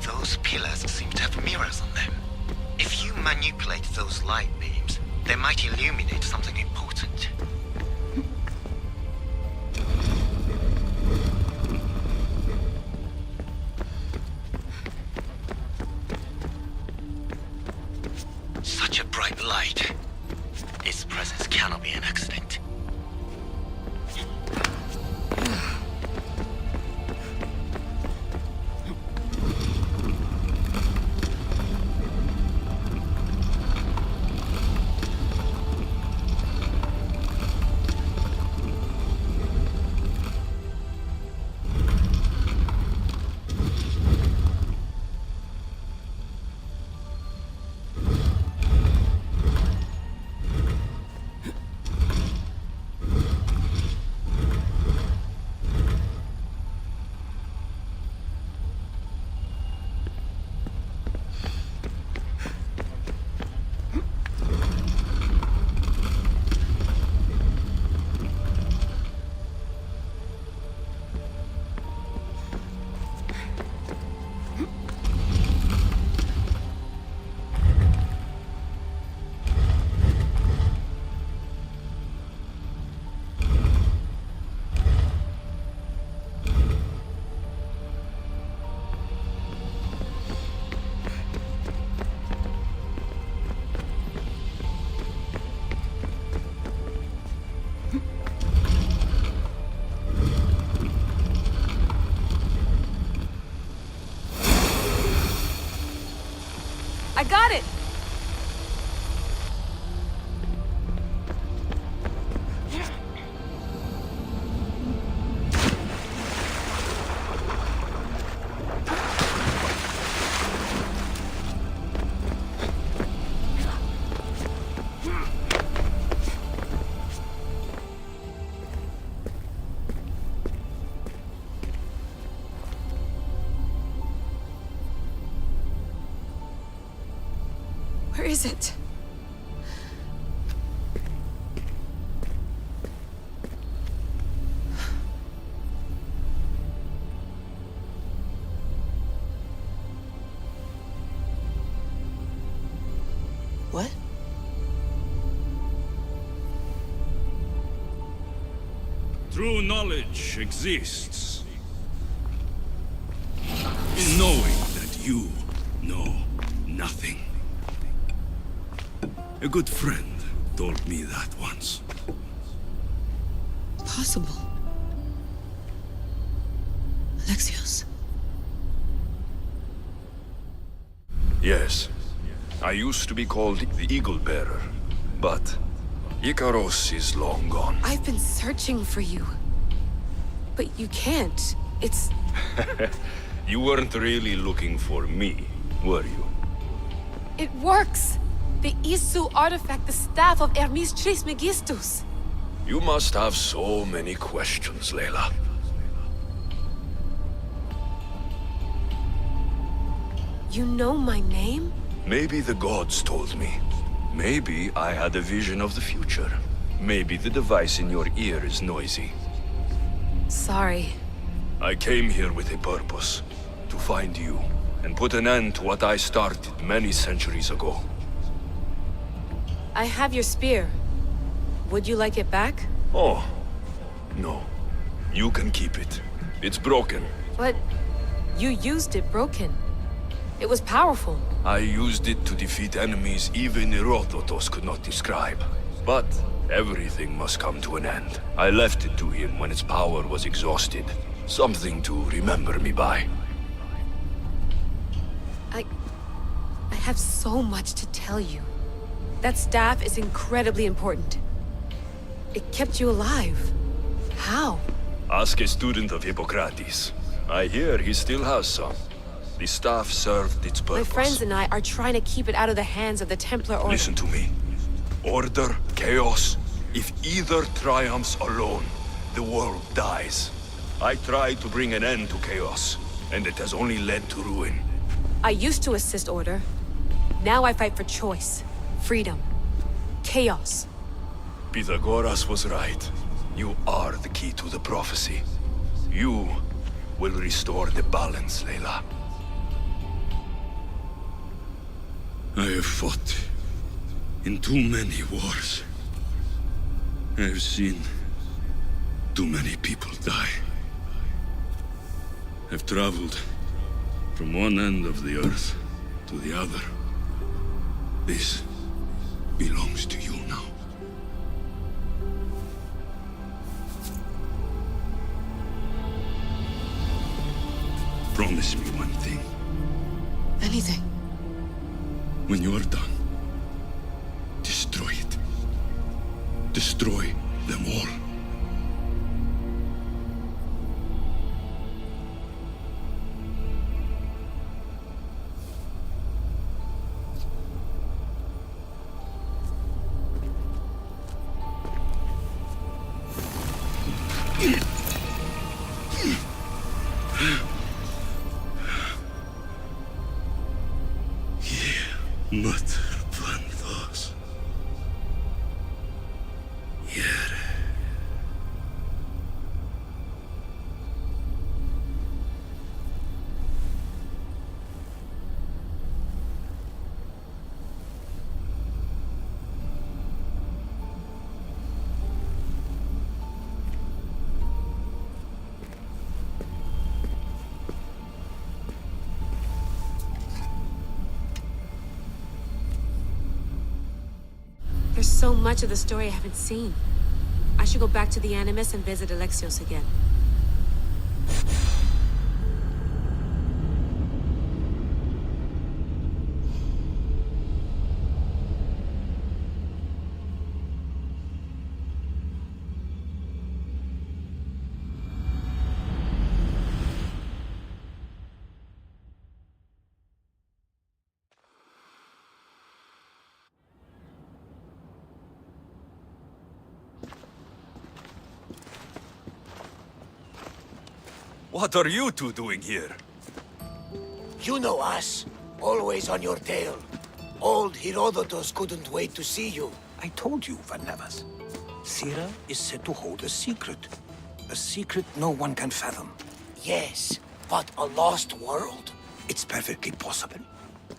Those pillars seem to have mirrors on them. If you manipulate those light beams, they might illuminate something important. Such a bright light. Its presence cannot be an accident. I got it! Where is it? What? True knowledge exists in knowing that you know nothing. A good friend told me that once. Possible. Alexios. Yes. I used to be called the Eagle Bearer, but Icaros is long gone. I've been searching for you. But you can't. It's... You weren't really looking for me, were you? It works! The Isu artifact, the staff of Hermes Trismegistus. You must have so many questions, Layla. You know my name? Maybe the gods told me. Maybe I had a vision of the future. Maybe the device in your ear is noisy. Sorry. I came here with a purpose. To find you, and put an end to what I started many centuries ago. I have your spear. Would you like it back? Oh, no. You can keep it. It's broken. But you used it broken. It was powerful. I used it to defeat enemies even Herodotus could not describe. But everything must come to an end. I left it to him when its power was exhausted. Something to remember me by. I have so much to tell you. That staff is incredibly important. It kept you alive. How? Ask a student of Hippocrates. I hear he still has some. The staff served its purpose. My friends and I are trying to keep it out of the hands of the Templar Order. Listen to me. Order, chaos. If either triumphs alone, the world dies. I tried to bring an end to chaos, and it has only led to ruin. I used to assist Order. Now I fight for choice, freedom, chaos. Pythagoras was right. You are the key to the prophecy. You will restore the balance, Layla. I have fought in too many wars. I have seen too many people die. I've traveled from one end of the earth to the other. This belongs to you now. Promise me one thing. Anything. When you are done, destroy it. Destroy them all. There's so much of the story I haven't seen. I should go back to the Animus and visit Alexios again. What are you two doing here? You know us. Always on your tail. Old Herodotus couldn't wait to see you. I told you, Van Nevers. Sira is said to hold a secret. A secret no one can fathom. Yes, but a lost world? It's perfectly possible.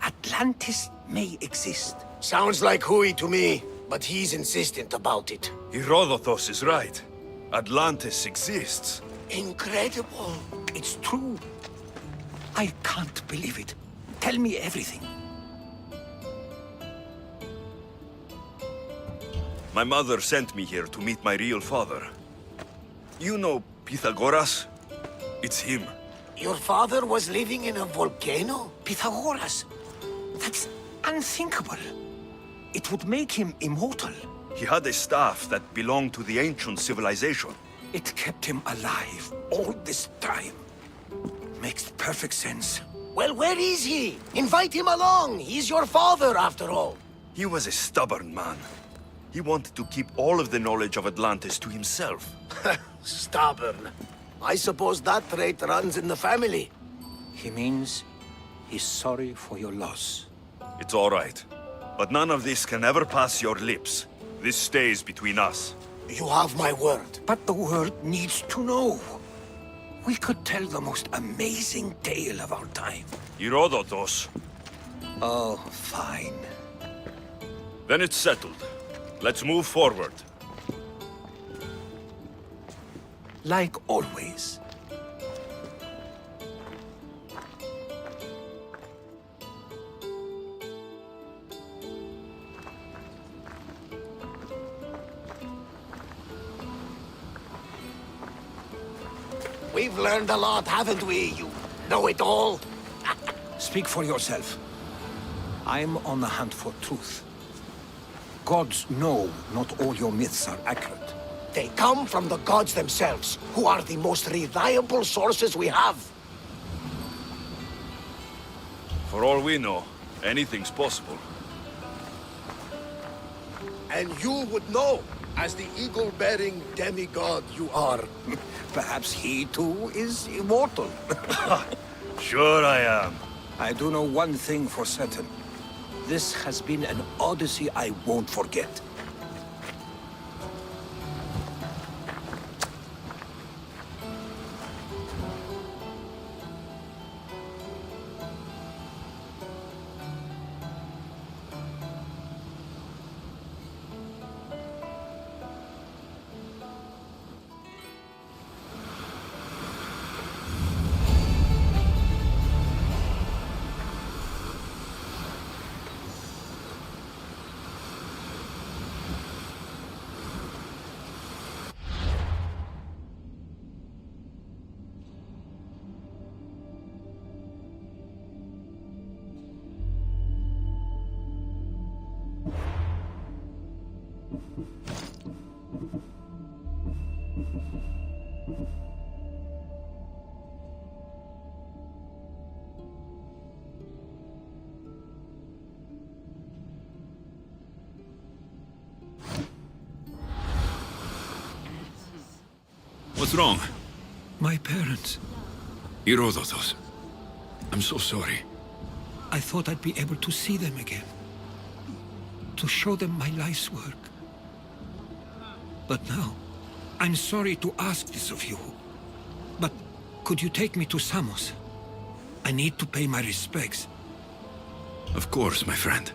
Atlantis may exist. Sounds like Hui to me, but he's insistent about it. Herodotus is right. Atlantis exists. Incredible. It's true. I can't believe it. Tell me everything. My mother sent me here to meet my real father. You know Pythagoras? It's him. Your father was living in a volcano? Pythagoras? That's unthinkable. It would make him immortal. He had a staff that belonged to the ancient civilization. It kept him alive all this time. Makes perfect sense. Well, where is he? Invite him along. He's your father, after all. He was a stubborn man. He wanted to keep all of the knowledge of Atlantis to himself. Stubborn. I suppose that trait runs in the family. He means he's sorry for your loss. It's all right. But none of this can ever pass your lips. This stays between us. You have my word. But the world needs to know. We could tell the most amazing tale of our time. Herodotus. Oh, fine. Then it's settled. Let's move forward. Like always. We've learned a lot, haven't we, you know-it-all? Speak for yourself. I'm on the hunt for truth. Gods know not all your myths are accurate. They come from the gods themselves, who are the most reliable sources we have. For all we know, anything's possible. And you would know, as the eagle-bearing demigod you are. Perhaps he too is immortal. Sure I am. I do know one thing for certain. This has been an Odyssey I won't forget. What's wrong? My parents. Herodotus. I'm so sorry. I thought I'd be able to see them again. To show them my life's work. But now, I'm sorry to ask this of you. But could you take me to Samos? I need to pay my respects. Of course, my friend.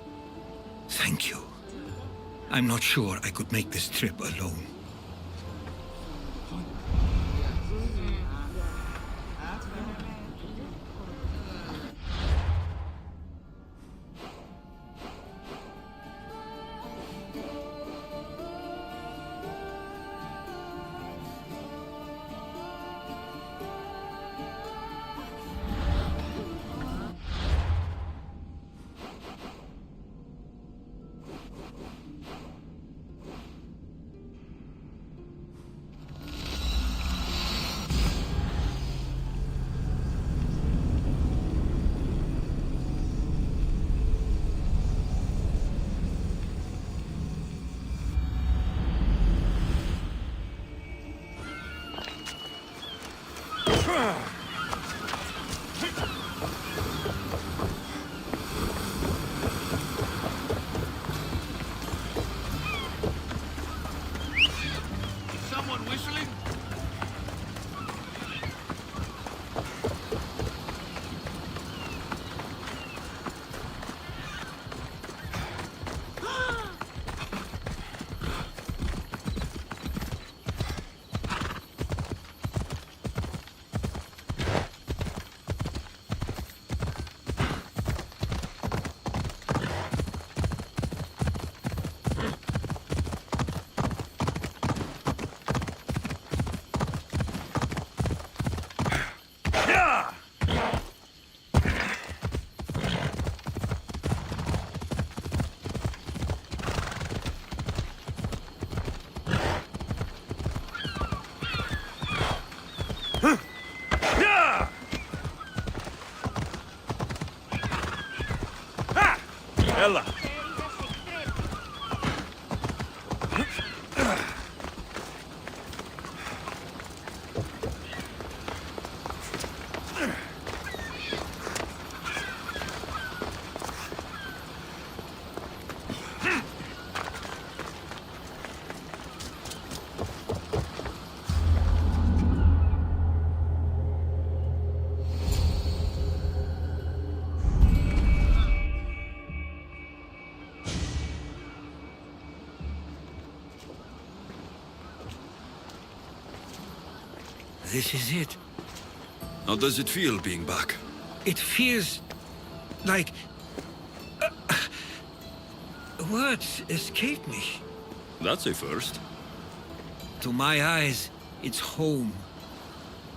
Thank you. I'm not sure I could make this trip alone. Ella. This is it. How does it feel being back? It feels like... words escape me. That's a first. To my eyes, it's home.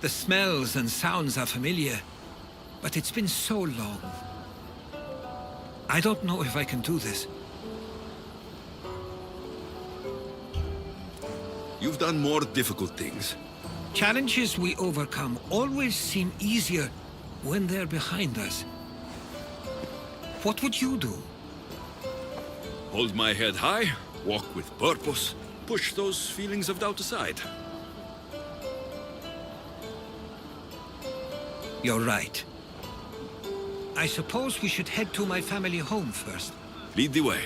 The smells and sounds are familiar, but it's been so long. I don't know if I can do this. You've done more difficult things. Challenges we overcome always seem easier when they're behind us. What would you do? Hold my head high, walk with purpose, push those feelings of doubt aside. You're right. I suppose we should head to my family home first. Lead the way.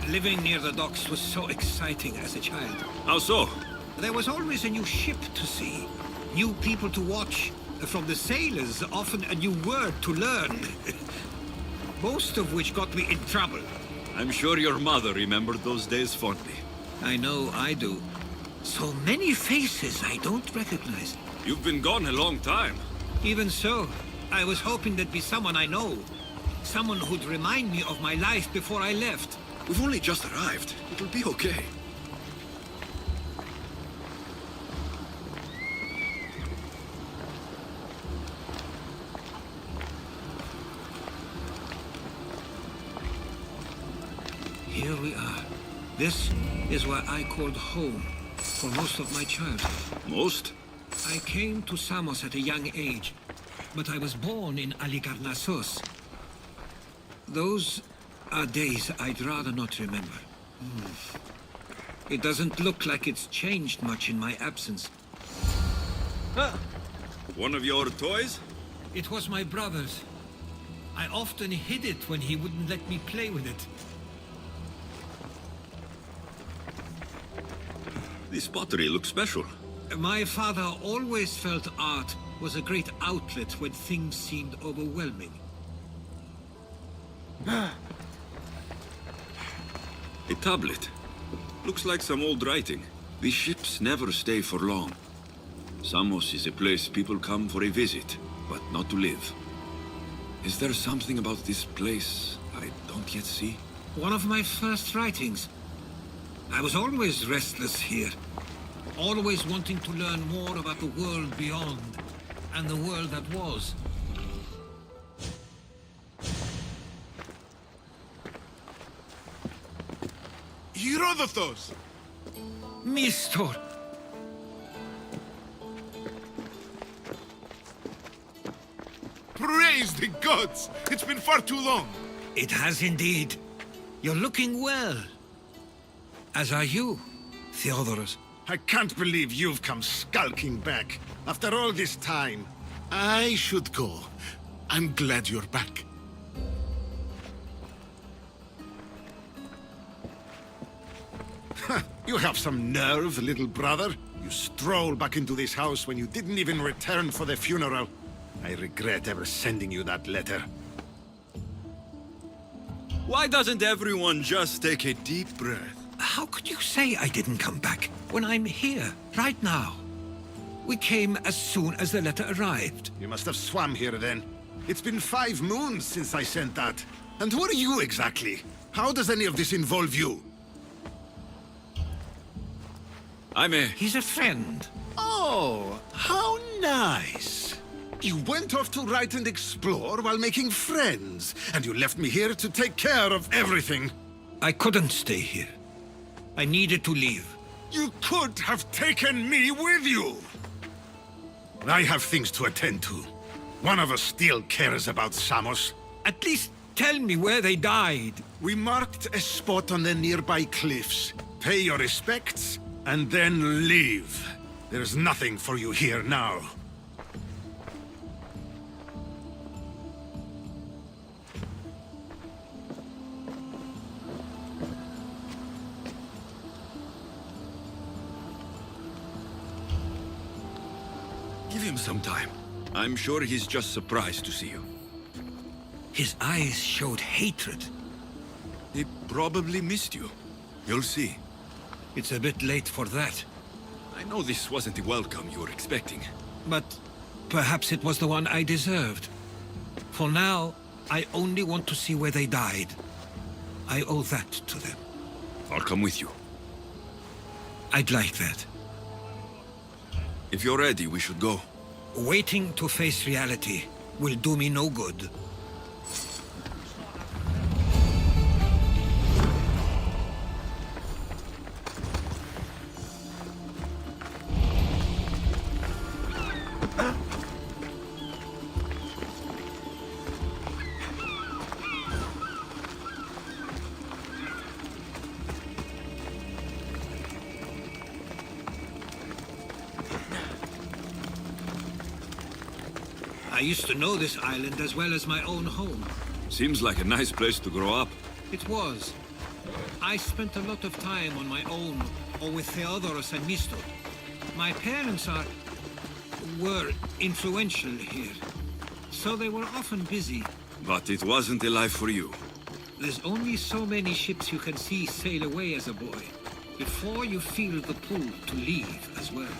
Living near the docks was so exciting as a child. How so? There was always a new ship to see, new people to watch. From the sailors, often a new word to learn. Most of which got me in trouble. I'm sure your mother remembered those days fondly. I know I do. So many faces I don't recognize. You've been gone a long time. Even so, I was hoping there'd be someone I know. Someone who'd remind me of my life before I left. We've only just arrived. It'll be okay. Here we are. This is where I called home for most of my childhood. Most? I came to Samos at a young age, but I was born in Halikarnassos. Those are days I'd rather not remember. It doesn't look like it's changed much in my absence. One of your toys? It was my brother's. I often hid it when he wouldn't let me play with it. This pottery looks special. My father always felt art was a great outlet when things seemed overwhelming. A tablet. Looks like some old writing. These ships never stay for long. Samos is a place people come for a visit, but not to live. Is there something about this place I don't yet see? One of my first writings. I was always restless here. Always wanting to learn more about the world beyond, and the world that was. Herodotos! Mistor! Praise the gods! It's been far too long! It has indeed. You're looking well. As are you, Theodorus. I can't believe you've come skulking back. After all this time. I should go. I'm glad you're back. You have some nerve, little brother. You stroll back into this house when you didn't even return for the funeral. I regret ever sending you that letter. Why doesn't everyone just take a deep breath? How could you say I didn't come back when I'm here, right now? We came as soon as the letter arrived. You must have swam here then. It's been 5 moons since I sent that. And who are you exactly? How does any of this involve you? I'm a... He's a friend. Oh, how nice. You went off to write and explore while making friends, and you left me here to take care of everything. I couldn't stay here. I needed to leave. You could have taken me with you! I have things to attend to. One of us still cares about Samos. At least tell me where they died. We marked a spot on the nearby cliffs. Pay your respects, and then leave. There's nothing for you here now. Give him some time. I'm sure he's just surprised to see you. His eyes showed hatred. He probably missed you. You'll see. It's a bit late for that. I know this wasn't the welcome you were expecting. But perhaps it was the one I deserved. For now, I only want to see where they died. I owe that to them. I'll come with you. I'd like that. If you're ready, we should go. Waiting to face reality will do me no good. I used to know this island as well as my own home. Seems like a nice place to grow up. It was. I spent a lot of time on my own, or with Theodoros and Misto. My parents were influential here, so they were often busy. But it wasn't a life for you. There's only so many ships you can see sail away as a boy, before you feel the pull to leave as well.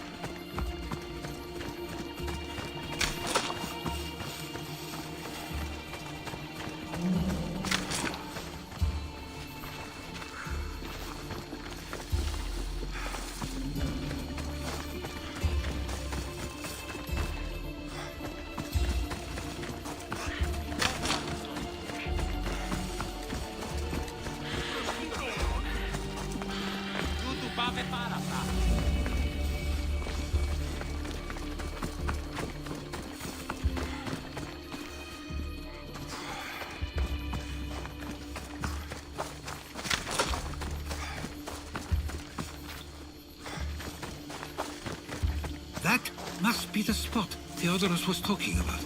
That must be the spot Theodoros was talking about.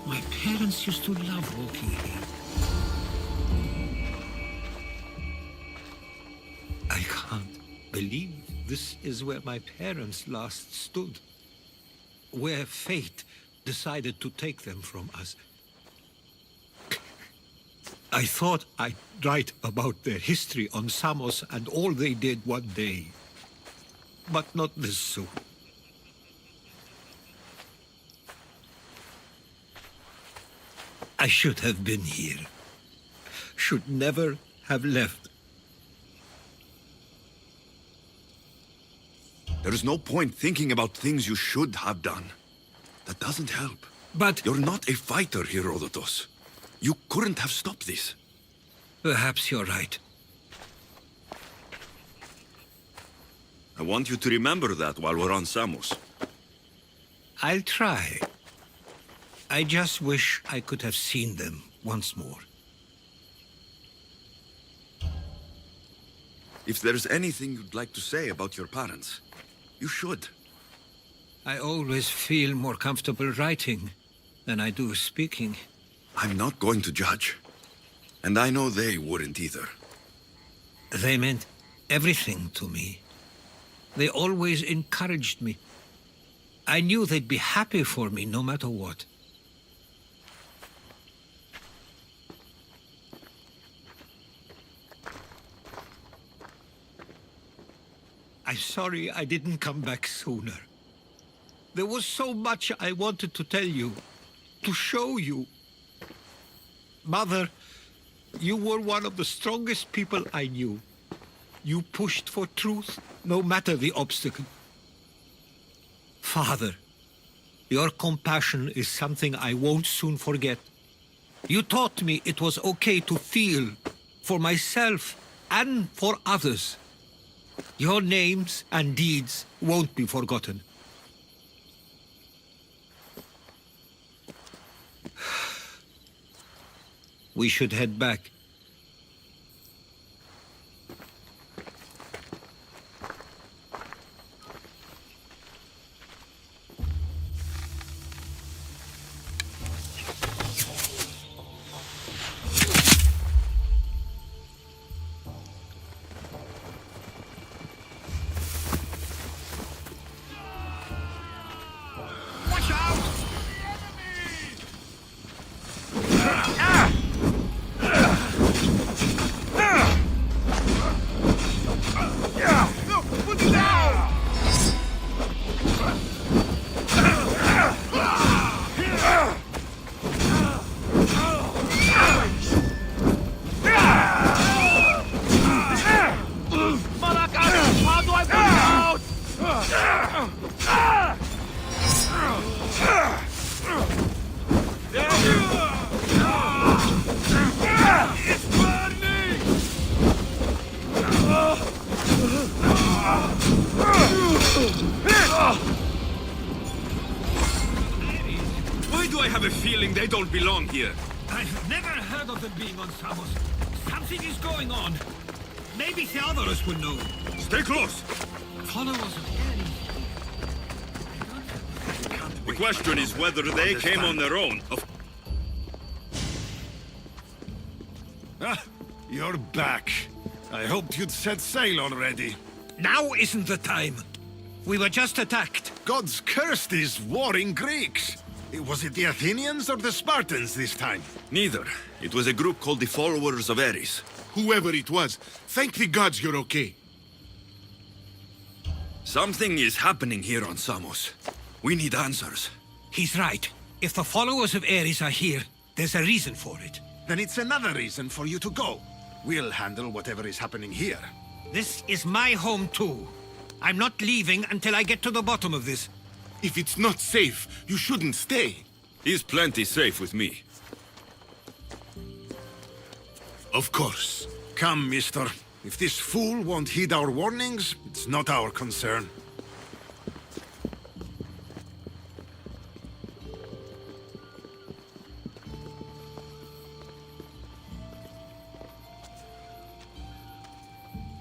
My parents used to love walking here. I can't believe this is where my parents last stood. Where fate decided to take them from us. I thought I'd write about their history on Samos and all they did one day. But not this soon. I should have been here. Should never have left. There is no point thinking about things you should have done. That doesn't help. But... You're not a fighter, Herodotus. You couldn't have stopped this. Perhaps you're right. I want you to remember that while we're on Samos. I'll try. I just wish I could have seen them once more. If there's anything you'd like to say about your parents, you should. I always feel more comfortable writing than I do speaking. I'm not going to judge. And I know they wouldn't either. They meant everything to me. They always encouraged me. I knew they'd be happy for me no matter what. I'm sorry I didn't come back sooner. There was so much I wanted to tell you, to show you. Mother, you were one of the strongest people I knew. You pushed for truth, no matter the obstacle. Father, Your compassion is something I won't soon forget. You taught me it was okay to feel for myself and for others. Your names and deeds won't be forgotten. We should head back. Why do I have a feeling they don't belong here? I've never heard of them being on Samos. Something is going on. Maybe Theodorus will know. Stay close! Followers of The question is whether they came on their own. Ah, you're back. I hoped you'd set sail already. Now isn't the time. We were just attacked. God's cursed these warring Greeks. Was it the Athenians or the Spartans this time? Neither. It was a group called the Followers of Ares. Whoever it was, thank the gods you're okay. Something is happening here on Samos. We need answers. He's right. If the followers of Ares are here, there's a reason for it. Then it's another reason for you to go. We'll handle whatever is happening here. This is my home too. I'm not leaving until I get to the bottom of this. If it's not safe, you shouldn't stay. He's plenty safe with me. Of course. Come, mister. If this fool won't heed our warnings, it's not our concern.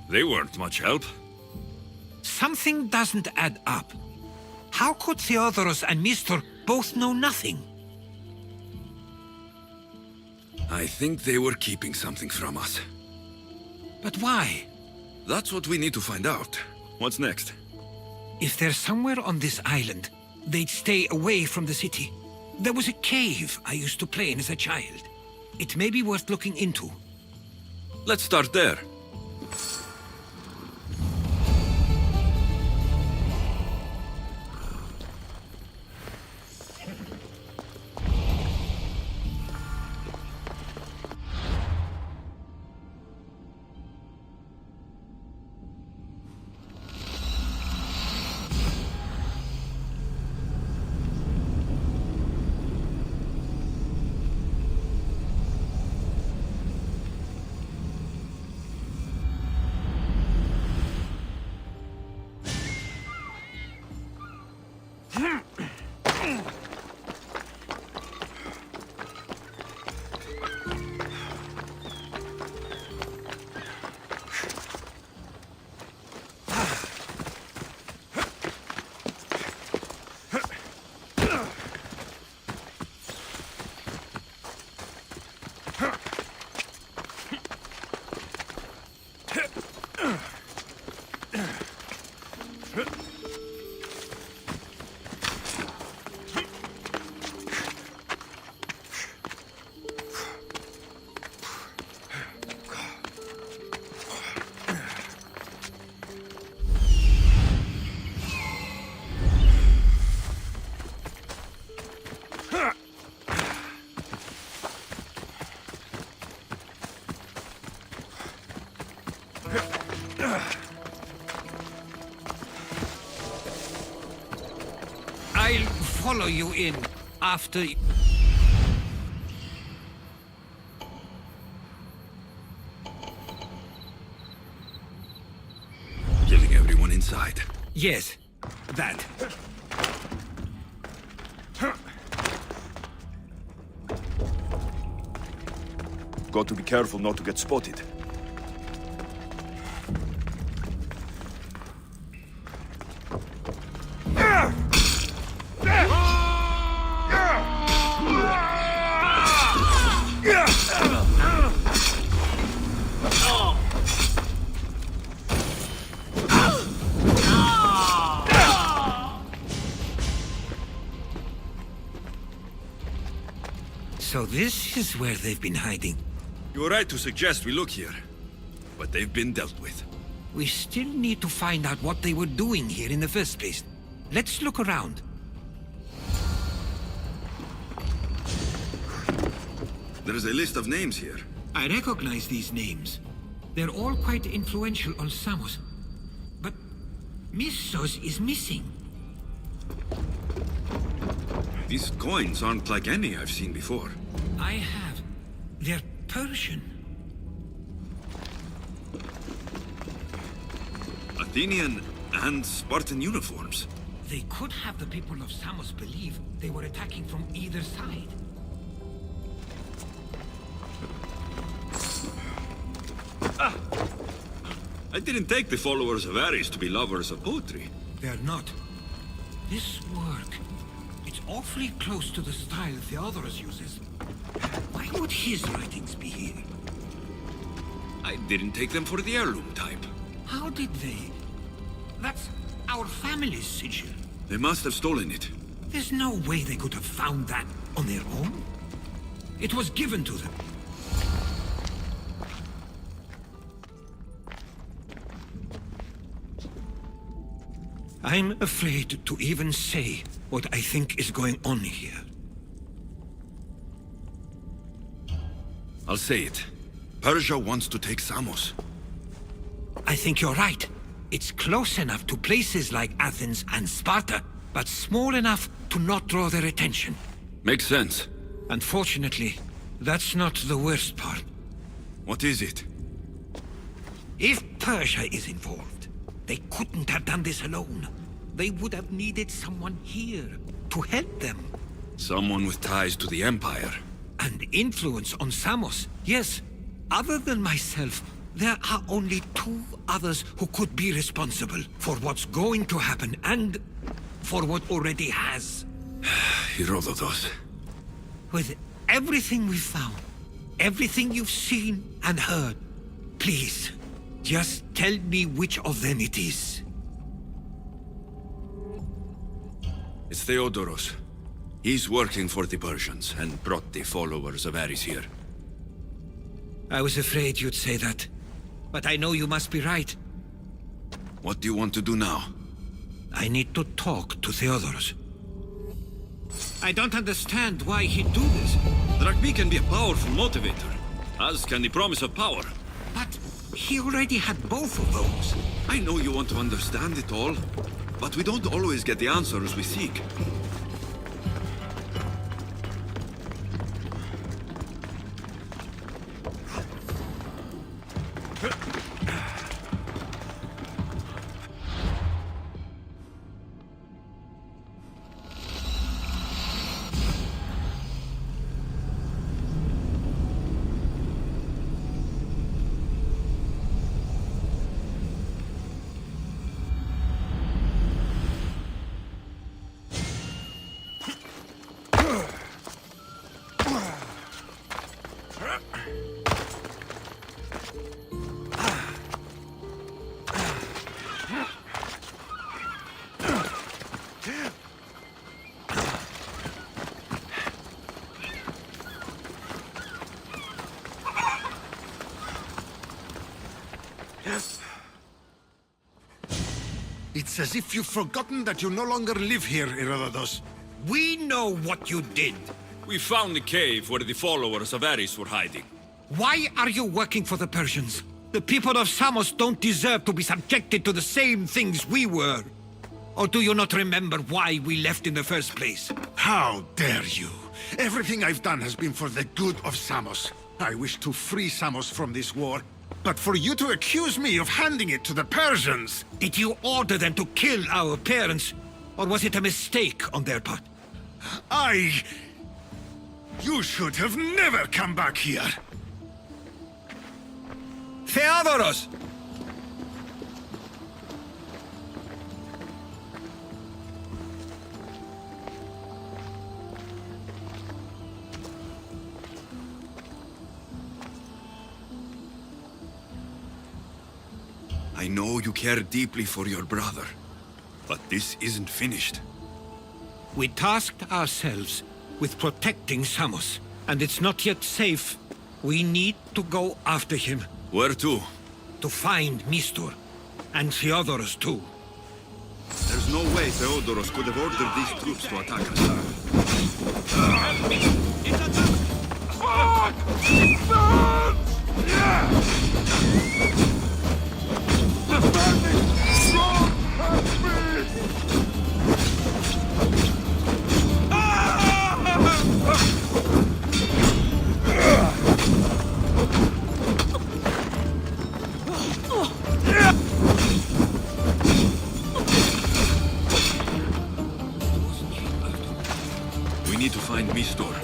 They weren't much help. Something doesn't add up. How could Theodorus and Mr. both know nothing? I think they were keeping something from us. But why? That's what we need to find out. What's next? If they're somewhere on this island, they'd stay away from the city. There was a cave I used to play in as a child. It may be worth looking into. Let's start there. follow you in after... Killing everyone inside. Yes, that. Got to be careful not to get spotted. So this is where they've been hiding. You were right to suggest we look here, but they've been dealt with. We still need to find out what they were doing here in the first place. Let's look around. There's a list of names here. I recognize these names. They're all quite influential on Samos. But Missos is missing. These coins aren't like any I've seen before. I have. They're Persian. Athenian and Spartan uniforms. They could have the people of Samos believe they were attacking from either side. I didn't take the followers of Ares to be lovers of poetry. They're not. This work, it's awfully close to the style Theodorus uses. Why would his writings be here? I didn't take them for the heirloom type. How did they? That's our family's sigil. They must have stolen it. There's no way they could have found that on their own. It was given to them. I'm afraid to even say what I think is going on here. I'll say it. Persia wants to take Samos. I think you're right. It's close enough to places like Athens and Sparta, but small enough to not draw their attention. Makes sense. Unfortunately, that's not the worst part. What is it? If Persia is involved, they couldn't have done this alone. They would have needed someone here to help them. Someone with ties to the Empire. And influence on Samos, yes. Other than myself, there are only two others who could be responsible for what's going to happen and for what already has. Herodotus. With everything we've found, everything you've seen and heard, please, just tell me which of them it is. It's Theodorus. He's working for the Persians and brought the followers of Ares here. I was afraid you'd say that. But I know you must be right. What do you want to do now? I need to talk to Theodorus. I don't understand why he'd do this. Drachmi can be a powerful motivator, as can the promise of power. But he already had both of those. I know you want to understand it all, but we don't always get the answers we seek. It's as if you've forgotten that you no longer live here, Herodotus. We know what you did. We found the cave where the followers of Ares were hiding. Why are you working for the Persians? The people of Samos don't deserve to be subjected to the same things we were. Or do you not remember why we left in the first place? How dare you? Everything I've done has been for the good of Samos. I wish to free Samos from this war. But for you to accuse me of handing it to the Persians... Did you order them to kill our parents? Or was it a mistake on their part? You should have never come back here! Theodoros! I know you care deeply for your brother, but this isn't finished. We tasked ourselves with protecting Samos, and it's not yet safe. We need to go after him. Where to? To find Mistur, and Theodoros too. There's no way Theodoros could have ordered these troops to attack us. Help me! It's a fuck! We need to find Mistur.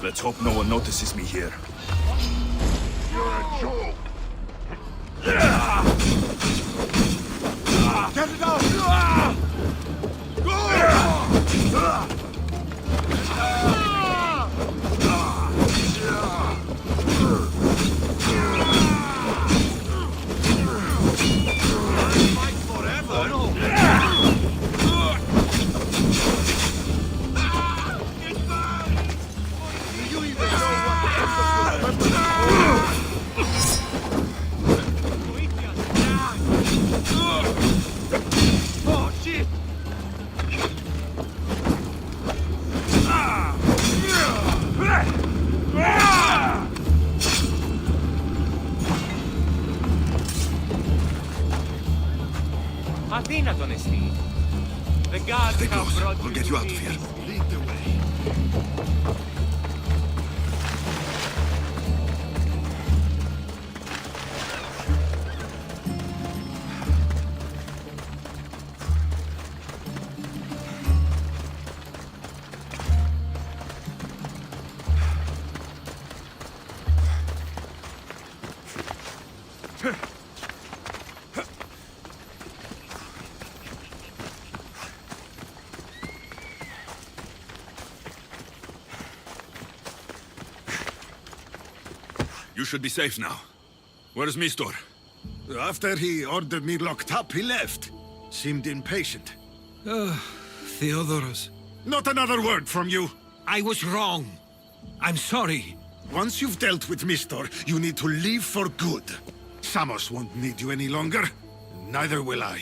Let's hope no one notices me here. You're a joke! Get it out! Fight forever? Oh, shit! Athena, Odyssey. The gods Stay have close. brought I'll get you out of here. Lead the way. You should be safe now. Where's Mistur? After he ordered me locked up, he left. Seemed impatient. Theodoros. Not another word from you. I was wrong. I'm sorry. Once you've dealt with Mistur, you need to leave for good. Samos won't need you any longer. Neither will I.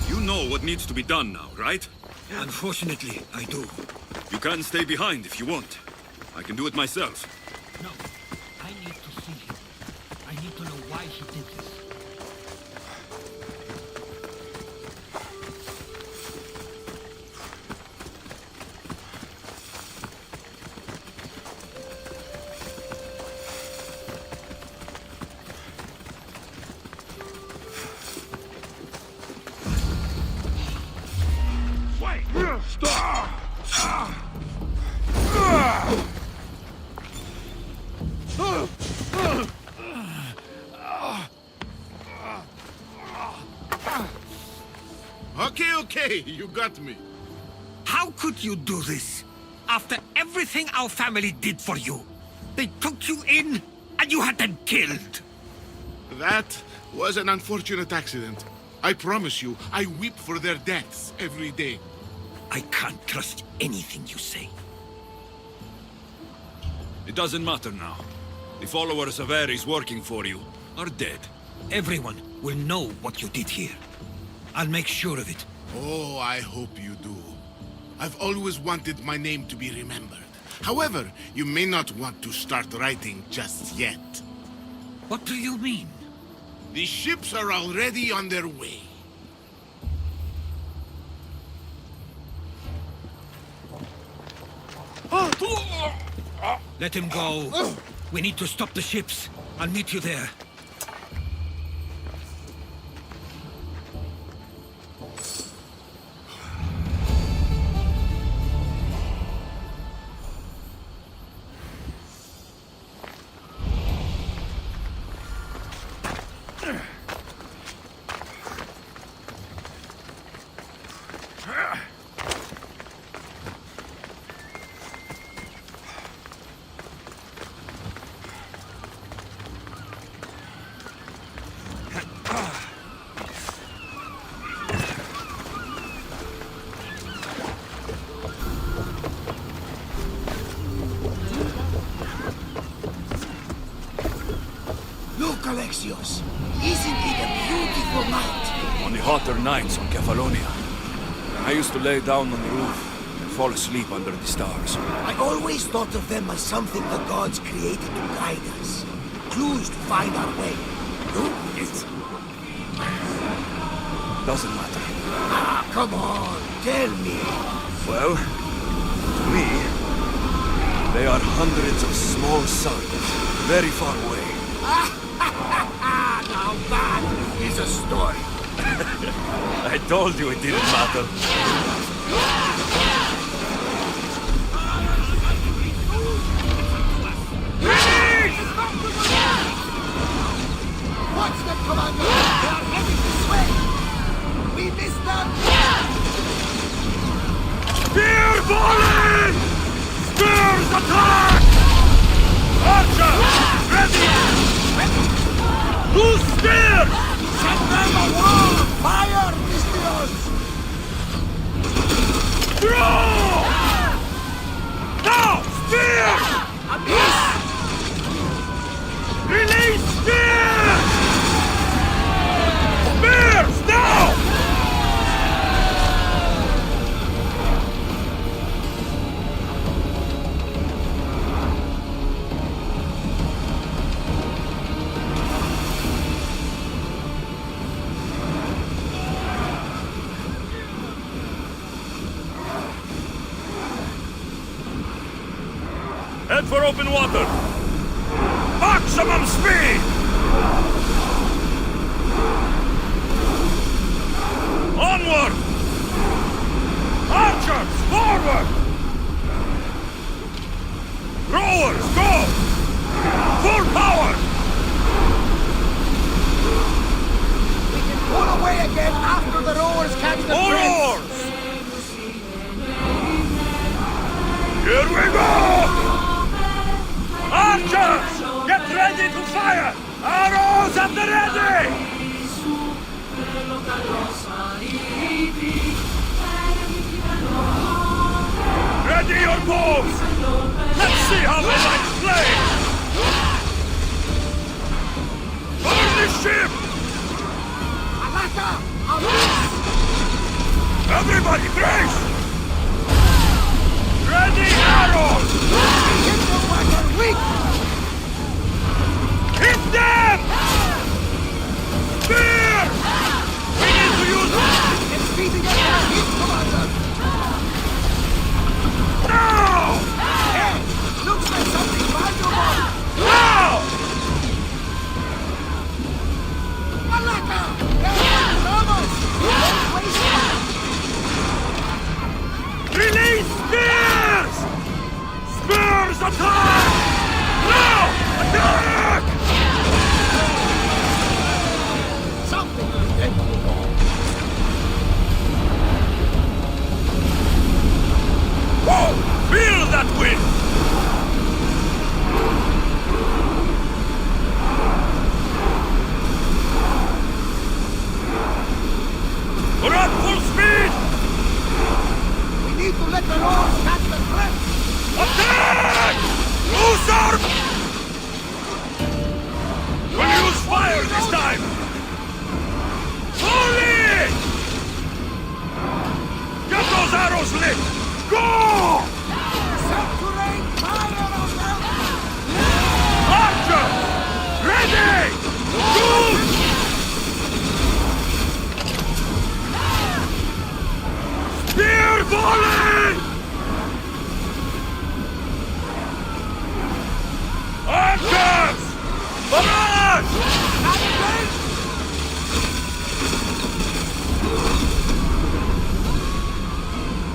You know what needs to be done now, right? Unfortunately, I do. You can stay behind if you want. I can do it myself. No, I need to see him. I need to know why he did this. Okay, you got me. How could you do this? After everything our family did for you. They took you in, and you had them killed. That was an unfortunate accident. I promise you, I weep for their deaths every day. I can't trust anything you say. It doesn't matter now. The followers of Ares working for you are dead. Everyone will know what you did here. I'll make sure of it. Oh, I hope you do. I've always wanted my name to be remembered. However, you may not want to start writing just yet. What do you mean? The ships are already on their way. Let him go. We need to stop the ships. I'll meet you there. Look, Alexios. Isn't it a beautiful night? On the hotter nights on Kefalonia, I used to lay down on the roof and fall asleep under the stars. I always thought of them as something the gods created to guide us. Clues to find our way. No? It doesn't matter. Ah, come on. Tell me. Well, to me, they are hundreds of small suns, very far away. Now that is a story. I told you it didn't matter. Watch them, Commander! They are heading this way! We missed them! Spear volley! Spears attack! Archer! Ready! Loose spears! Send them a wall of fire, Mistios! Throw! Now! Spears! A miss! Release spears! Spears! Now! Head for open water! Maximum speed! Onward! Archers, forward! Rowers, go! Full power! We can pull away again after the rowers catch the All thread. oars! Here we go! Archers! Get ready to fire! Arrows at the ready! Ready your bows! Let's see how they like to play! Burn the ship! Alaka! A miss! Everybody brace! Ready arrows! Hit them while they're weak! Hit them! Spear! We need to use It's beating us in a hit, Commander! now! Hey! Looks like something valuable! Now! Alaka! They're Ramos! Don't waste time! Release spears! Spears attack! Now! Attack!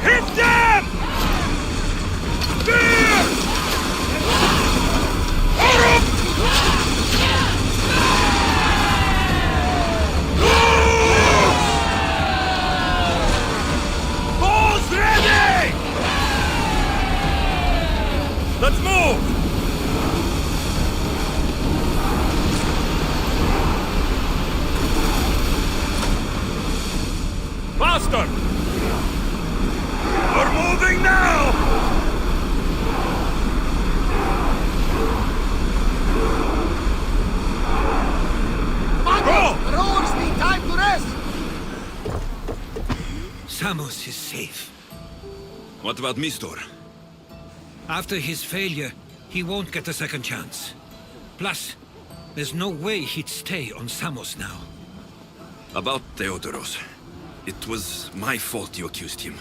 Hit them! There! Balls ready! Let's move! Faster! We're moving now! Go! Rowers need time to rest! Samos is safe. What about Mistor? After his failure, he won't get a second chance. Plus, there's no way he'd stay on Samos now. About Theodoros. It was my fault you accused him.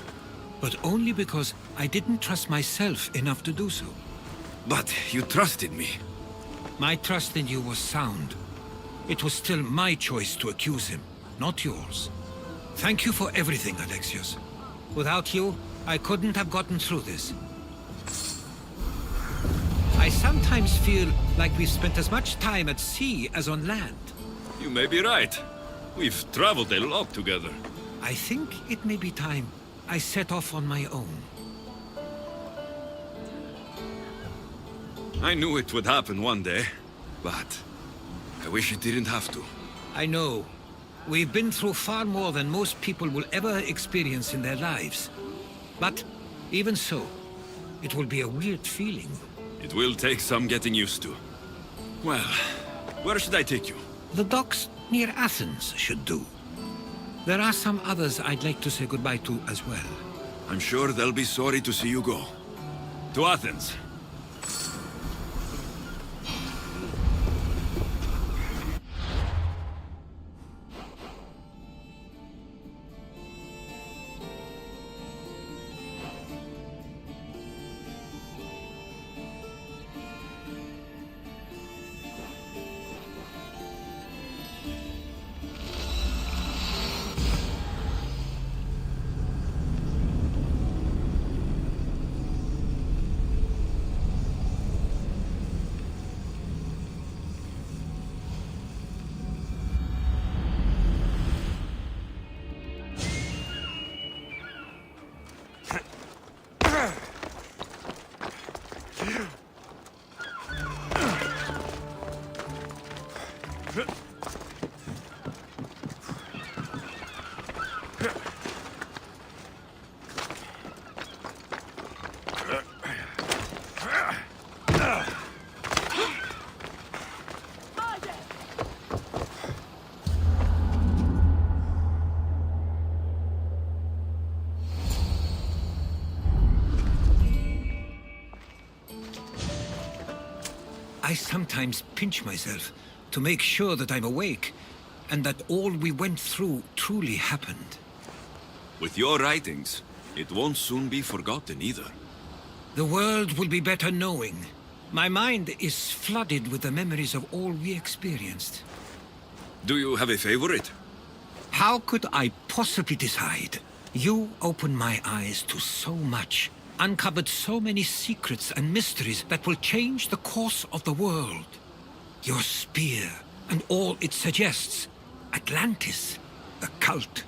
But only because I didn't trust myself enough to do so. But you trusted me. My trust in you was sound. It was still my choice to accuse him, not yours. Thank you for everything, Alexios. Without you, I couldn't have gotten through this. I sometimes feel like we've spent as much time at sea as on land. You may be right. We've traveled a lot together. I think it may be time I set off on my own. I knew it would happen one day, but I wish it didn't have to. I know. We've been through far more than most people will ever experience in their lives. But even so, it will be a weird feeling. It will take some getting used to. Well, where should I take you? The docks near Athens should do. There are some others I'd like to say goodbye to as well. I'm sure they'll be sorry to see you go. To Athens. I sometimes pinch myself to make sure that I'm awake, and that all we went through truly happened. With your writings, it won't soon be forgotten either. The world will be better knowing. My mind is flooded with the memories of all we experienced. Do you have a favorite? How could I possibly decide? You opened my eyes to so much, uncovered so many secrets and mysteries that will change the course of the world. Your spear and all it suggests. Atlantis, the cult.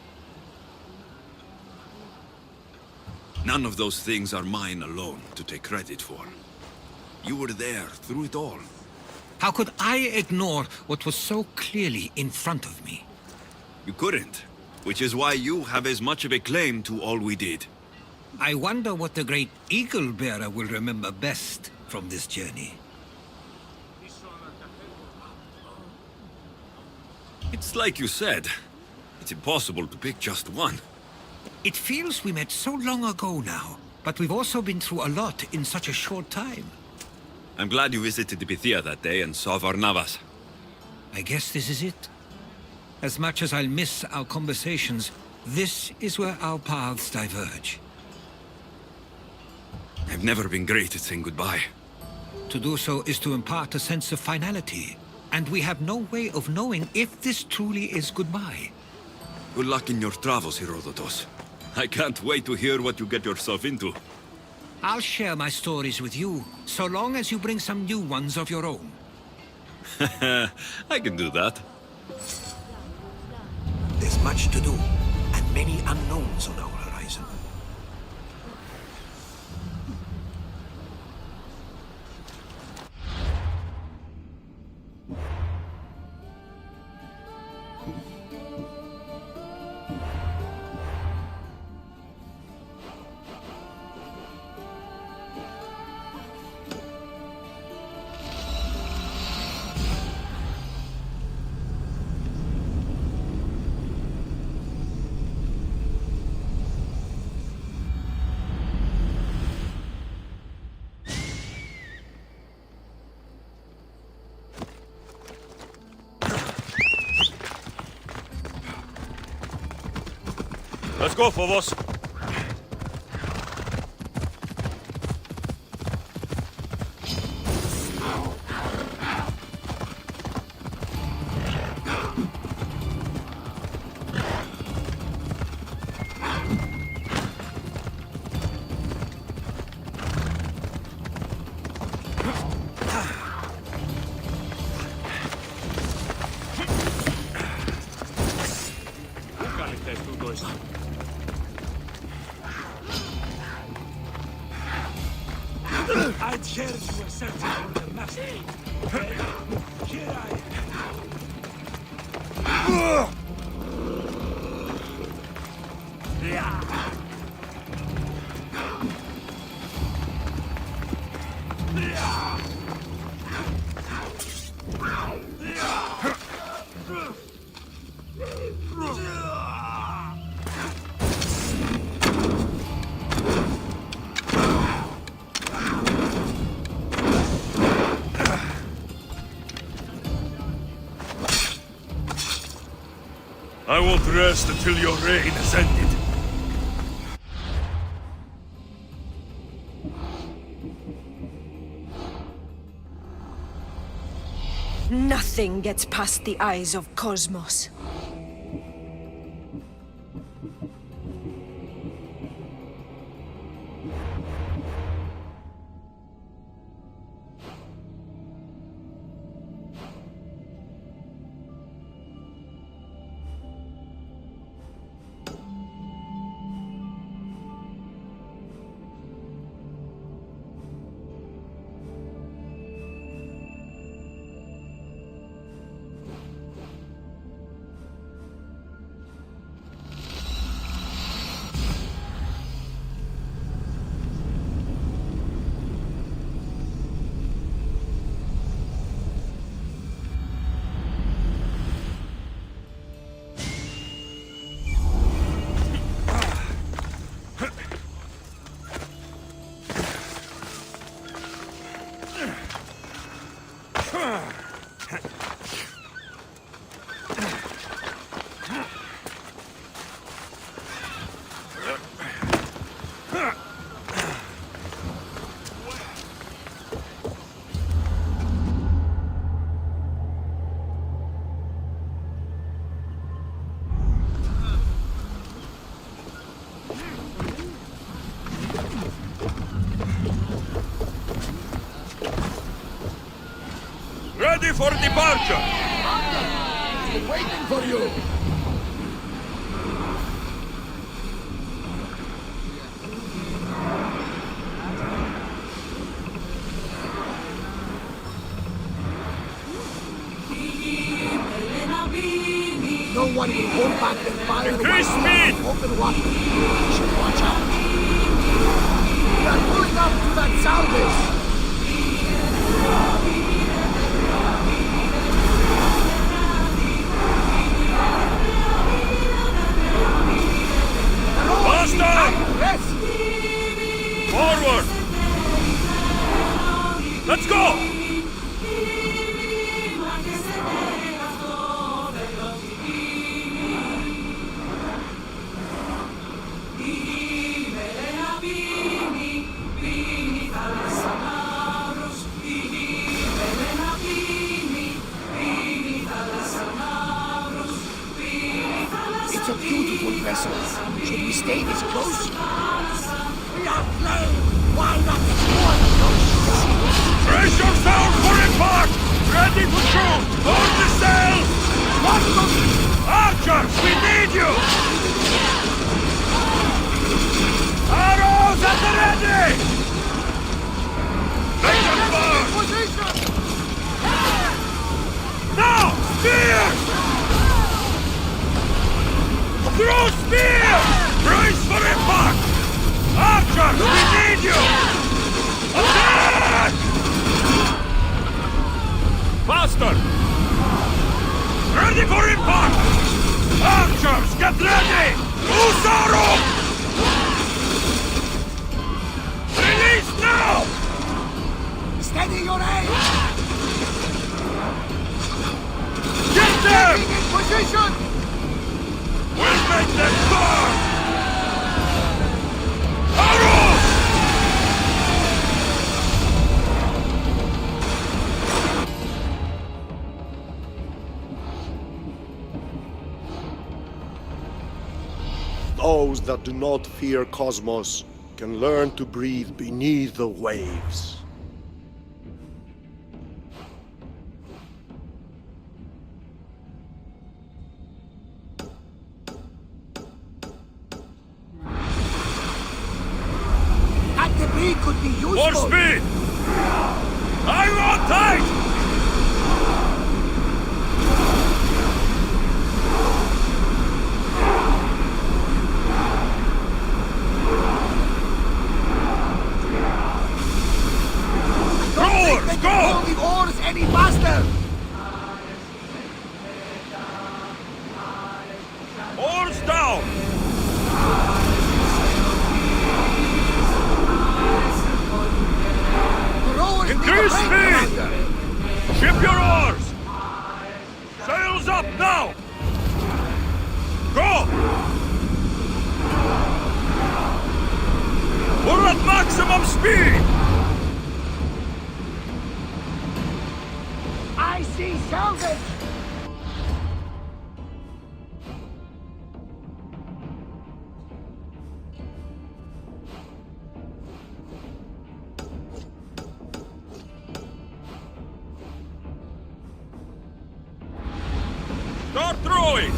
None of those things are mine alone to take credit for. You were there through it all. How could I ignore what was so clearly in front of me? You couldn't, which is why you have as much of a claim to all we did. I wonder what the great Eagle Bearer will remember best from this journey. It's like you said. It's impossible to pick just one. It feels we met so long ago now, but we've also been through a lot in such a short time. I'm glad you visited the Pythia that day and saw Varnavas. I guess this is it. As much as I'll miss our conversations, this is where our paths diverge. I've never been great at saying goodbye. To do so is to impart a sense of finality and we have no way of knowing if this truly is goodbye. Good luck in your travels, Herodotus. I can't wait to hear what you get yourself into. I'll share my stories with you, so long as you bring some new ones of your own. I can do that. There's much to do, and many unknowns on our horizon. Let's go, Phobos. I'd heard you were searching for the master. Here I am. I won't rest until your reign is ended. Nothing gets past the eyes of Cosmos. Ready for departure! We're waiting for you! No one will hold back the fire. Increase speed! Open water. You should watch out. We are pulling up to that salvage. Faster! Forward! Let's go! Such a beautiful vessel. Should we stay this close? We are playing. Why not exploit those ships? Brace yourselves for impact! Ready to shoot! Hold the sails! Archers, we need you! Arrows at the ready! Make them burn! Now! Spears! Throw spears! Brace for impact! Archers, we need you! Attack! Faster! Ready for impact! Archers, get ready! Loose arrow! Release now! Steady your aim! Get them! In position! We'll make them burn! Arrows! Those that do not fear Cosmos can learn to breathe beneath the waves. That debris could be useful! More speed! I'm on tight! They can hold the oars any faster! Oars down! Increase speed! Ship your oars! Sails up now! Go! We're at maximum speed! I see salvage! Start throwing!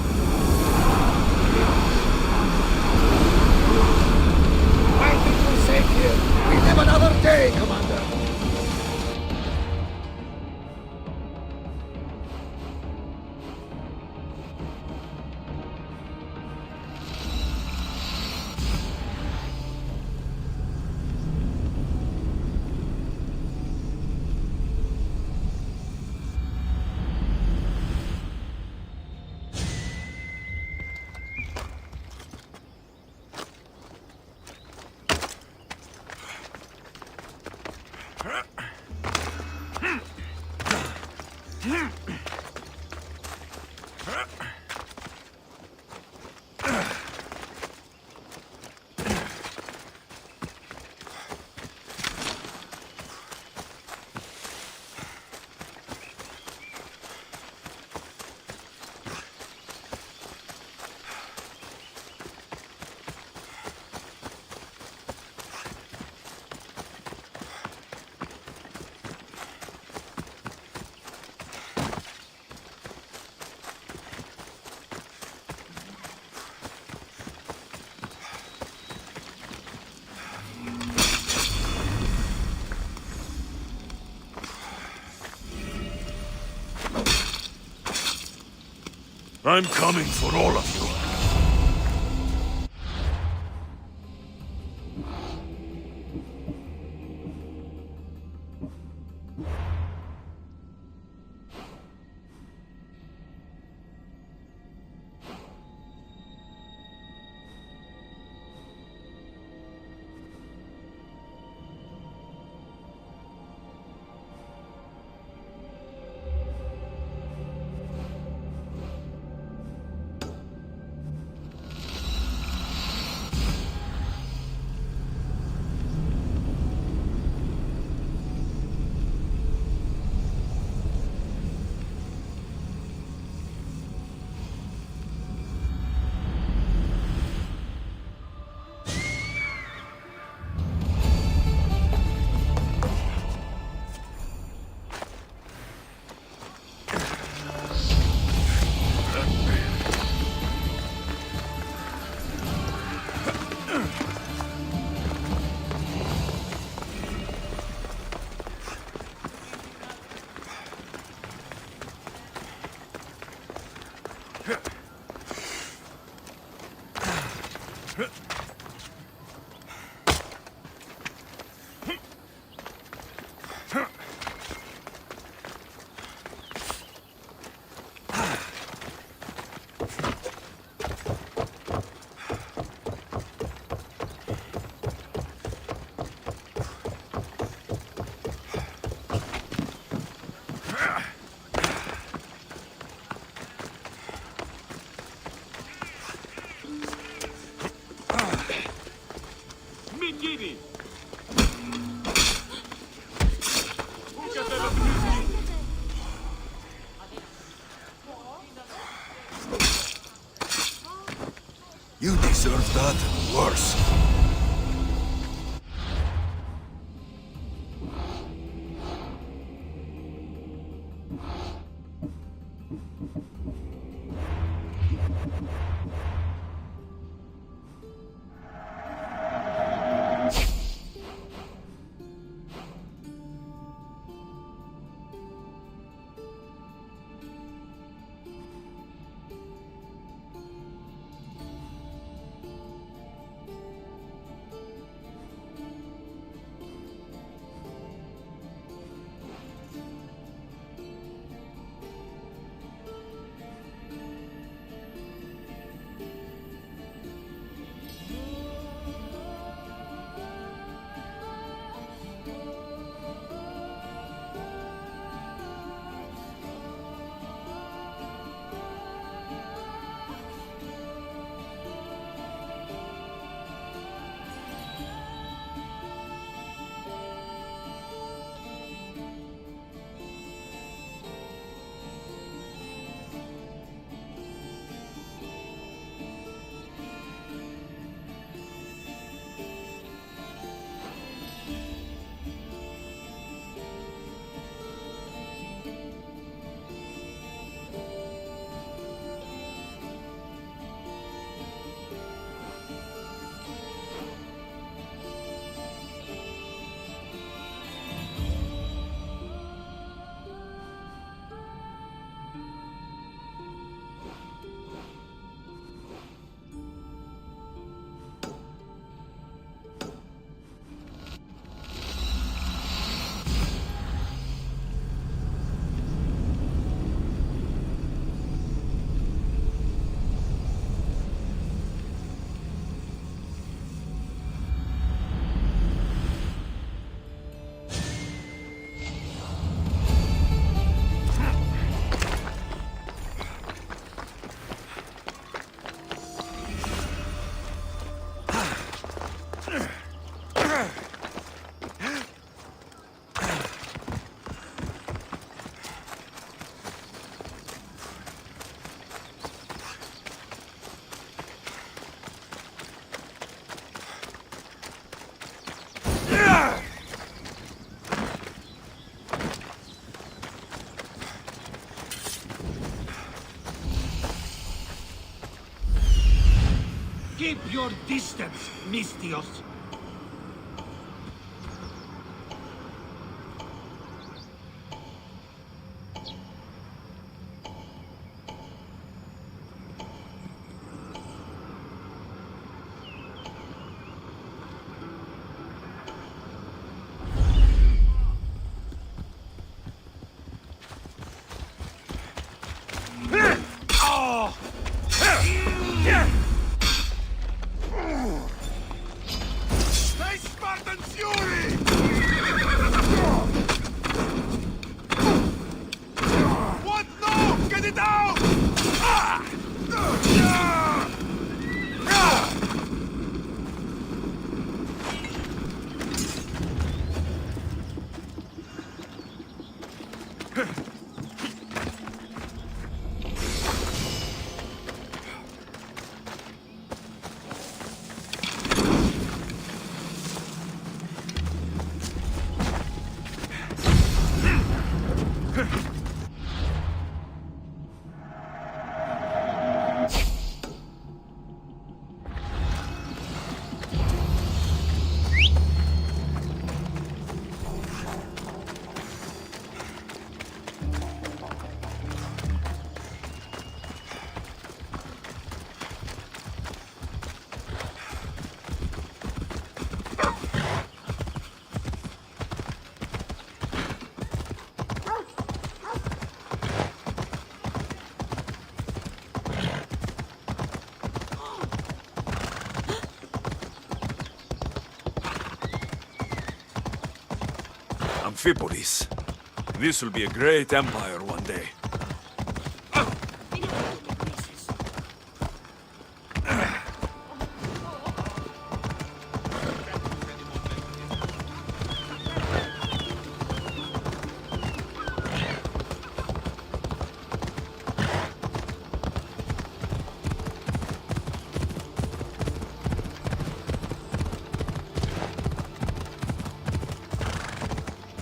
I think we're safe here. We live another day, Commander. I'm coming for all of you. You deserve that and worse. Keep your distance, Mistios. Amphipolis. This will be a great empire one day.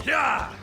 Yeah!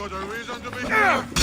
got a reason to be here.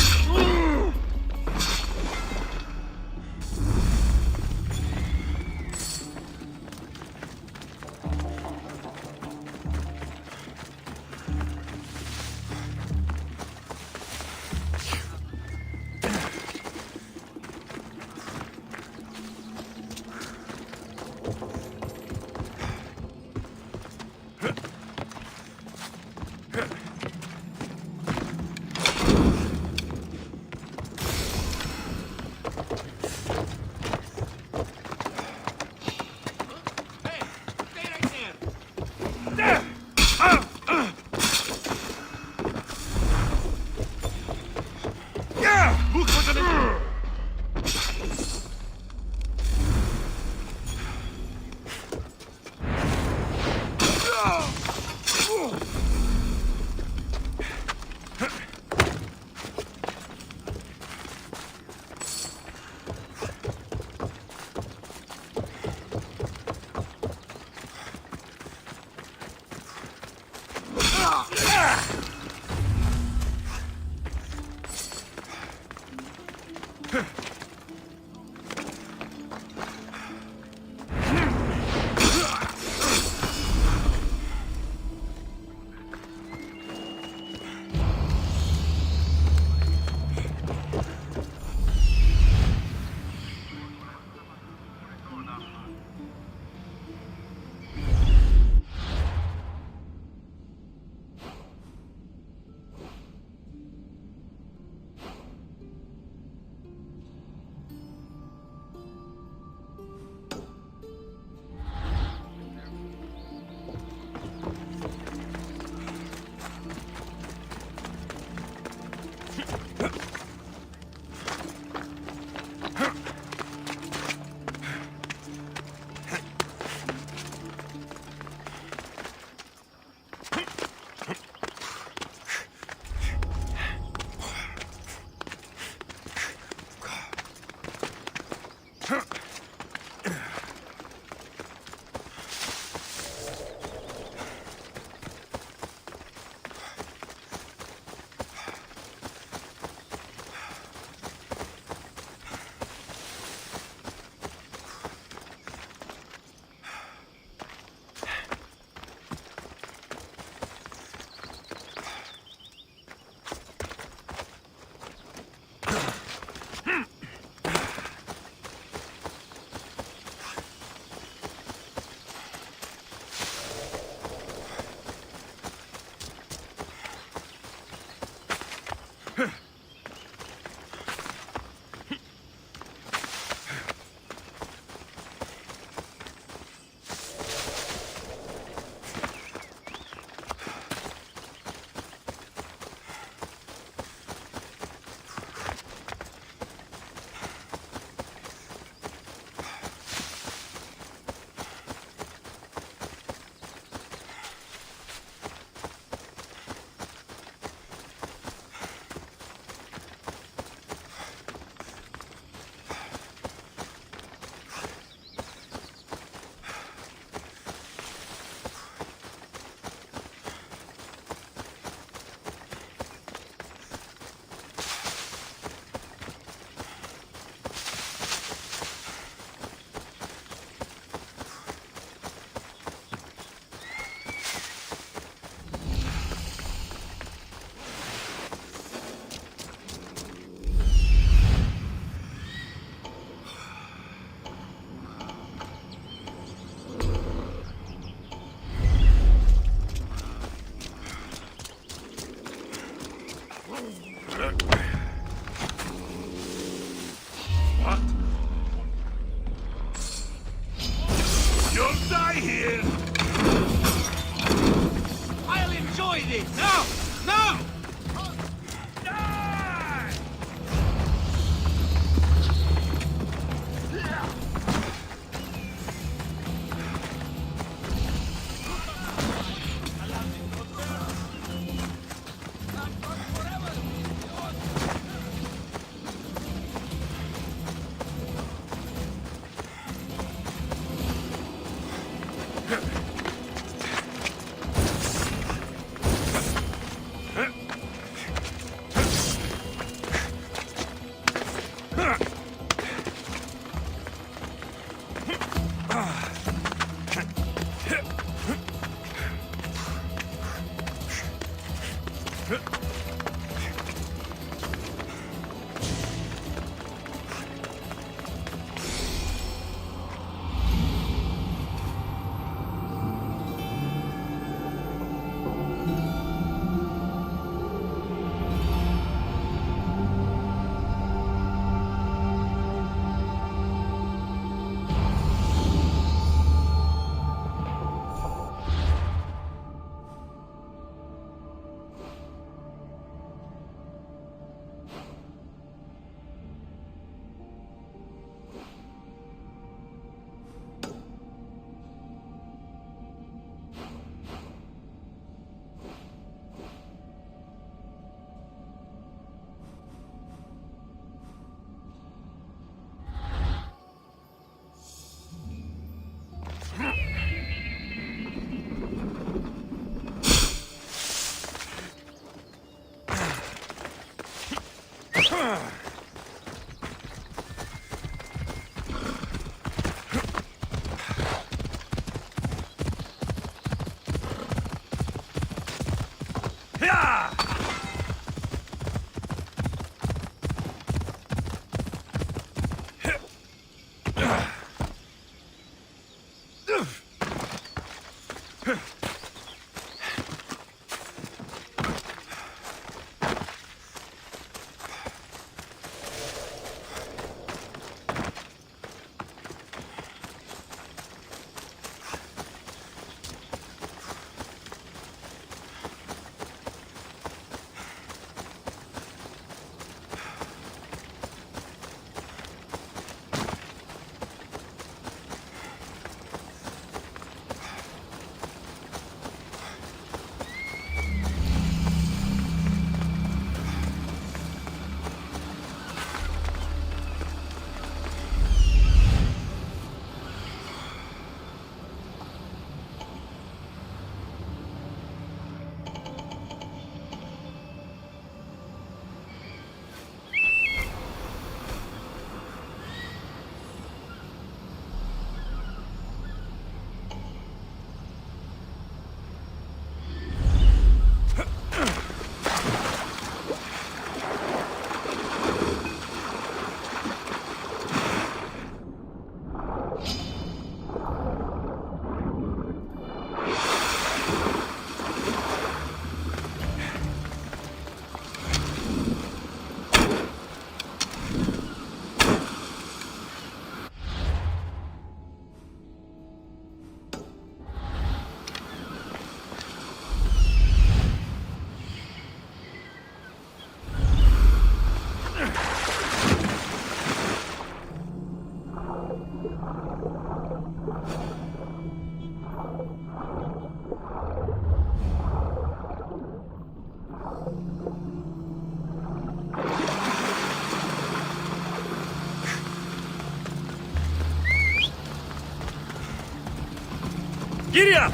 Giddy up!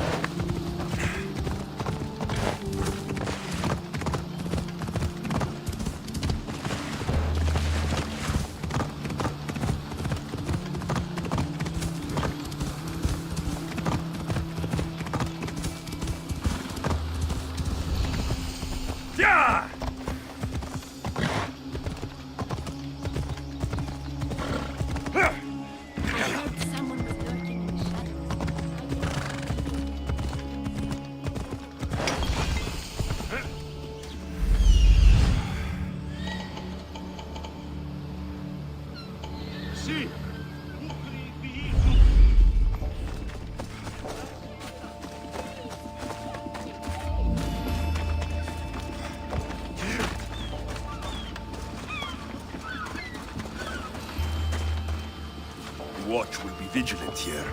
Yeah! See. The watch will be vigilant here.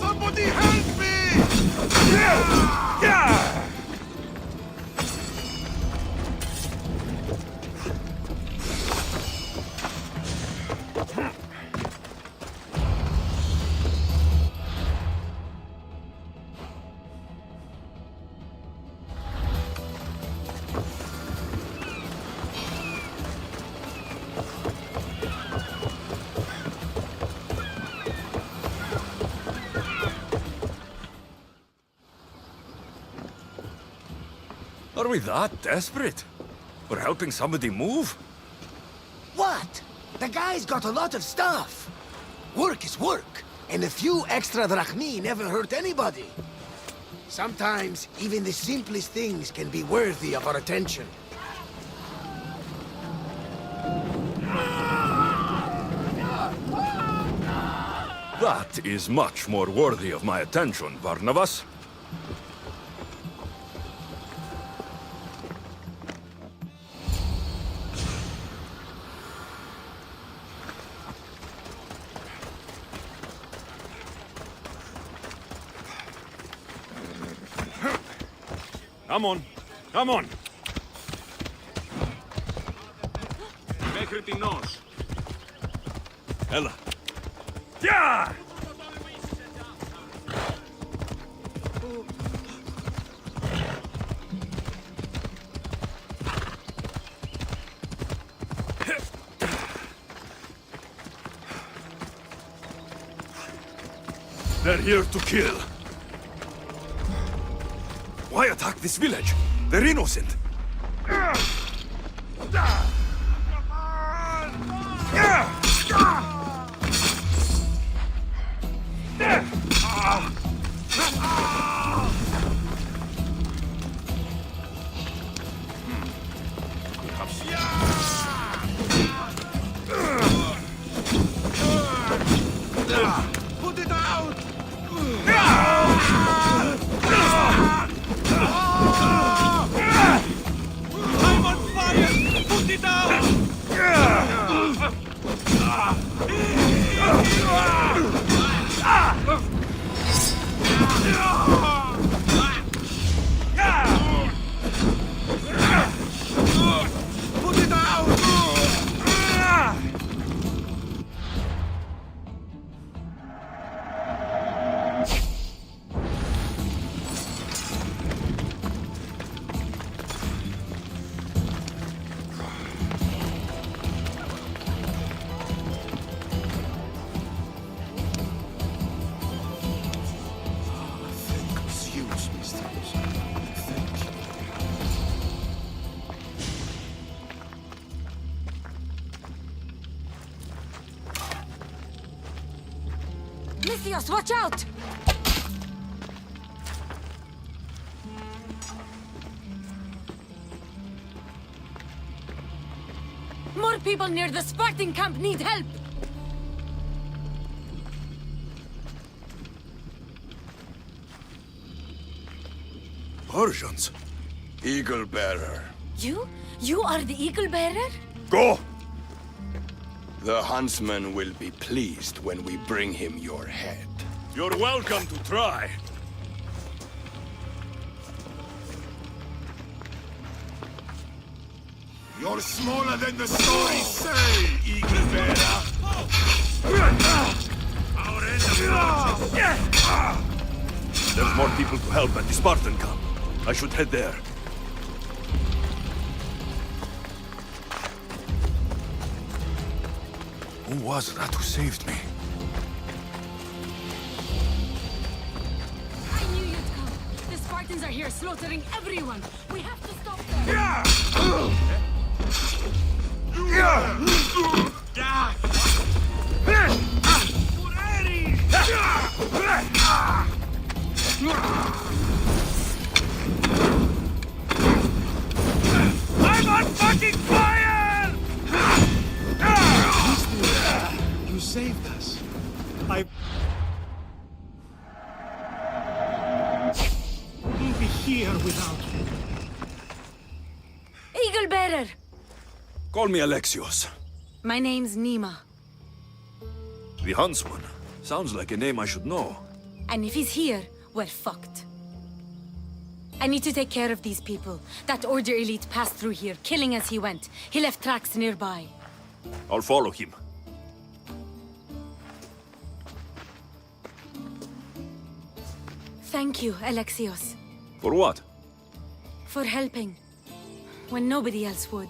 Somebody help me! Are we that desperate? We're helping somebody move? What? The guy's got a lot of stuff. Work is work, and a few extra drachmi never hurt anybody. Sometimes, even the simplest things can be worthy of our attention. That is much more worthy of my attention, Barnabas. Come on, come on! Μέχρι την νος. Έλα. Yeah! They're here to kill. Why attack this village? They're innocent. Put it out! I'm on fire! Put it out! Put it out! Alexios, watch out! More people near the Spartan camp need help! Persians? Eagle bearer. You? You are the Eagle Bearer? Go! The huntsman will be pleased when we bring him your head. You're welcome to try. You're smaller than the stories say, Eagle bearer. Our enemy. There's more people to help at the Spartan camp. I should head there. Who was that who saved me? I knew you'd come. The Spartans are here slaughtering everyone. We have to stop them. I'm on fucking fire! You saved us. We'll be here without you. Eagle Bearer! Call me Alexios. My name's Nima. The huntsman. Sounds like a name I should know. And if he's here, we're fucked. I need to take care of these people. That Order elite passed through here, killing as he went. He left tracks nearby. I'll follow him. Thank you, Alexios. For what? For helping. When nobody else would.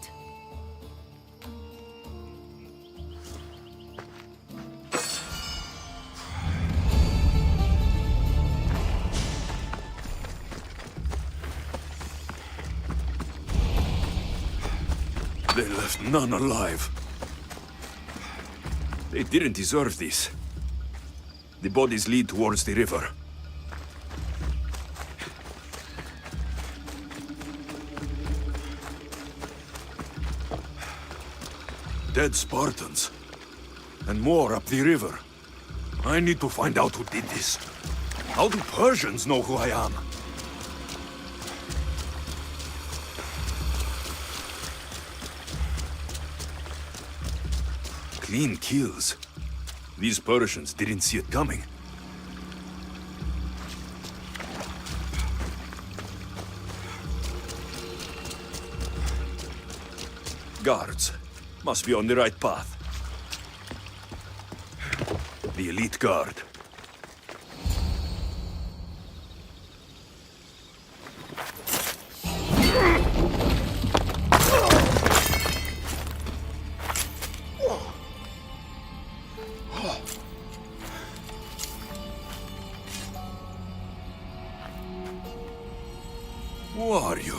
They left none alive. They didn't deserve this. The bodies lead towards the river. Dead Spartans. And more up the river. I need to find out who did this. How do Persians know who I am? Clean kills. These Persians didn't see it coming. Guards. Must be on the right path. The elite guard. Who are you?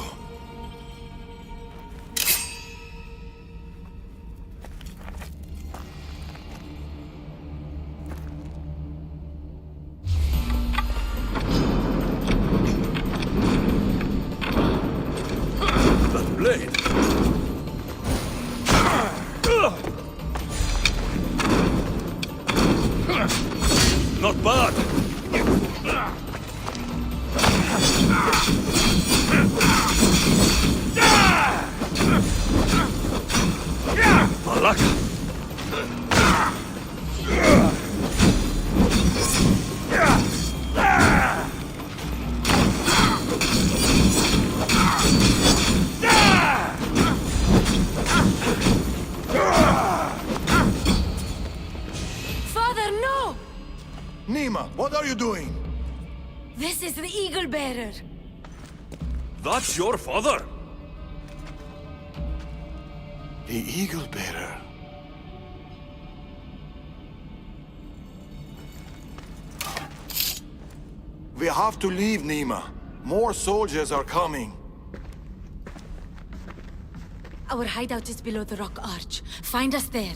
That blade. Not bad. Malaka. Father, no! Nima, what are you doing? This is the Eagle Bearer. That's your father? The Eagle Bearer. We have to leave, Nima. More soldiers are coming. Our hideout is below the rock arch. Find us there.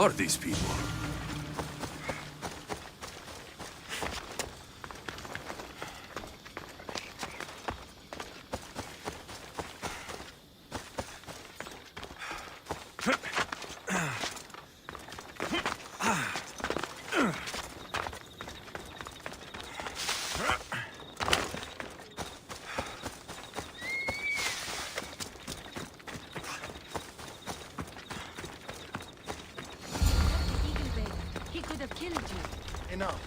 are these people? He could have killed you. Enough.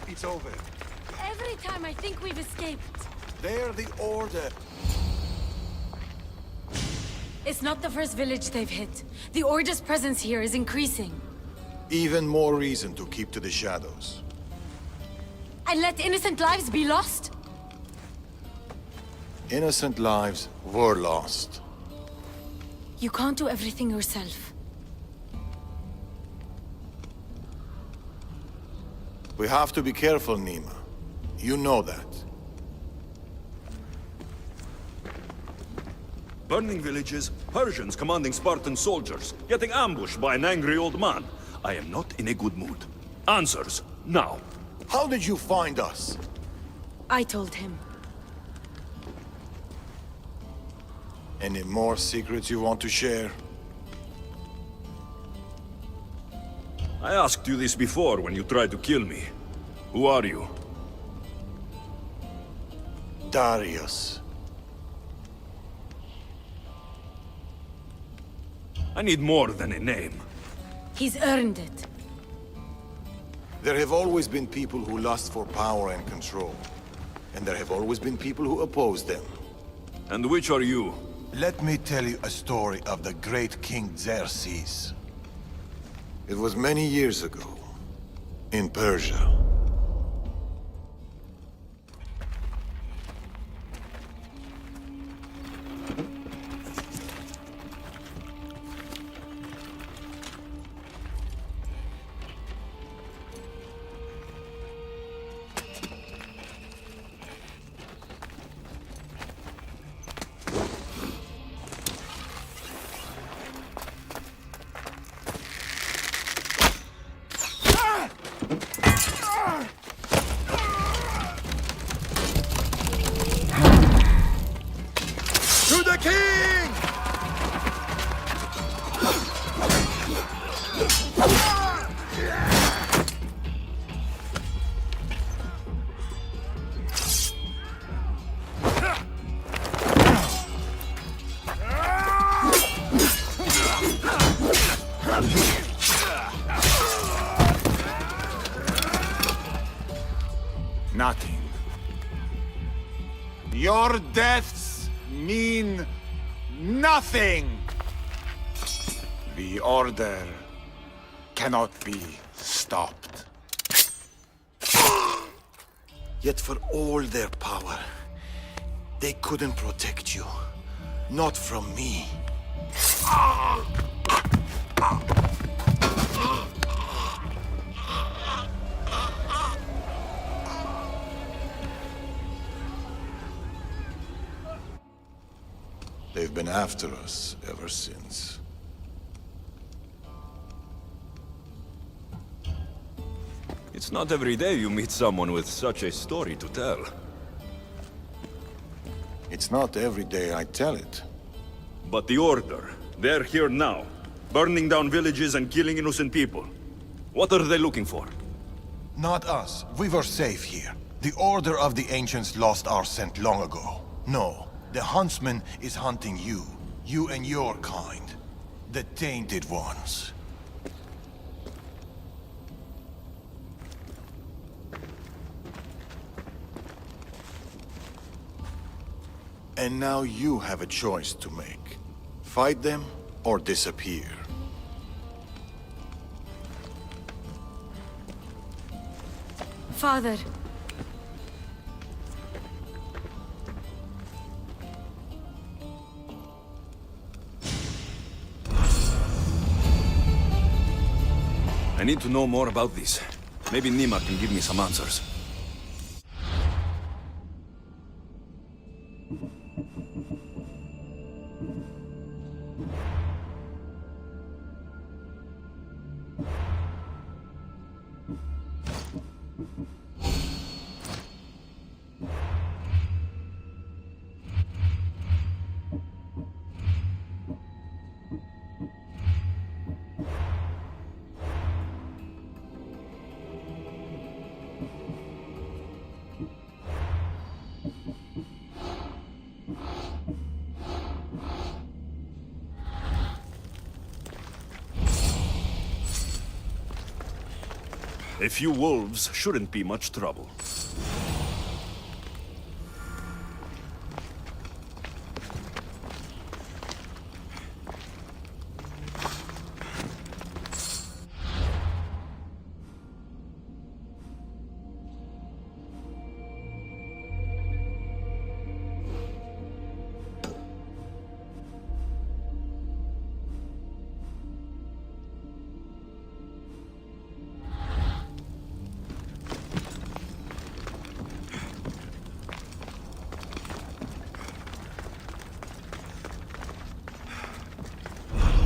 It's over. Every time I think we've escaped. They're the Order. It's not the first village they've hit. The Order's presence here is increasing. Even more reason to keep to the shadows. And let innocent lives be lost? Innocent lives were lost. You can't do everything yourself. We have to be careful, Nima. You know that. Burning villages, Persians commanding Spartan soldiers, getting ambushed by an angry old man. I am not in a good mood. Answers, now. How did you find us? I told him. Any more secrets you want to share? I asked you this before when you tried to kill me. Who are you? Darius. I need more than a name. He's earned it. There have always been people who lust for power and control. And there have always been people who oppose them. And which are you? Let me tell you a story of the great King Xerxes. It was many years ago, in Persia. To the king! Nothing. Your deaths mean nothing! The Order cannot be stopped. Yet for all their power, they couldn't protect you. Not from me. They've been after us ever since. It's not every day you meet someone with such a story to tell. It's not every day I tell it. But the Order, they're here now, burning down villages and killing innocent people. What are they looking for? Not us. We were safe here. The Order of the Ancients lost our scent long ago. No, the Huntsman is hunting you. You and your kind. The Tainted Ones. And now you have a choice to make. Fight them or disappear. Father. I need to know more about this. Maybe Nima can give me some answers. A few wolves shouldn't be much trouble.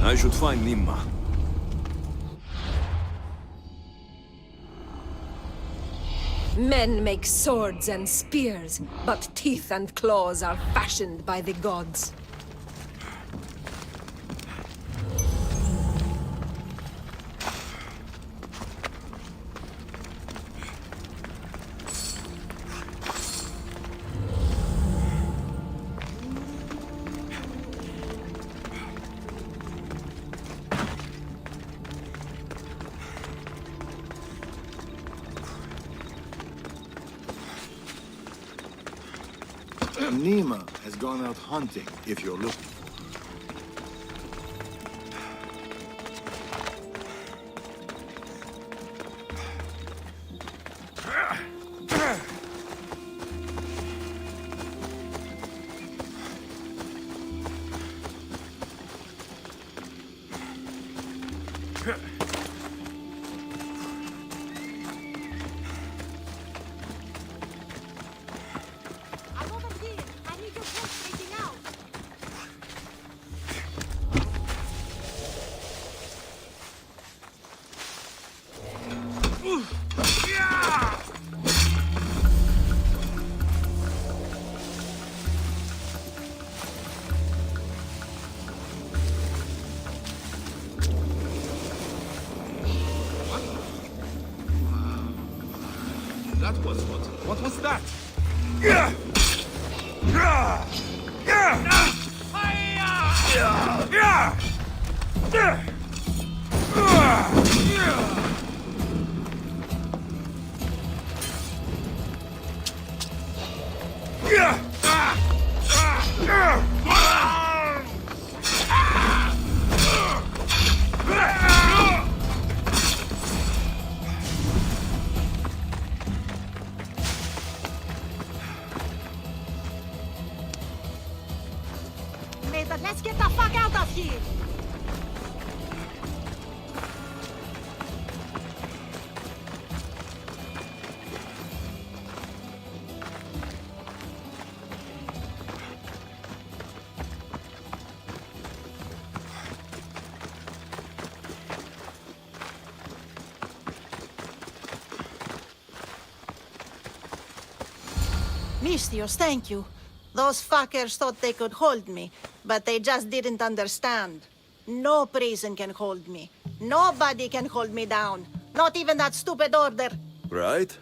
I should find Nimma. Men make swords and spears, but teeth and claws are fashioned by the gods. Nima has gone out hunting, if you're looking. What was that? Let's get the fuck out of here! Mistios, thank you. Those fuckers thought they could hold me, but they just didn't understand. No prison can hold me. Nobody can hold me down. Not even that stupid order. Right?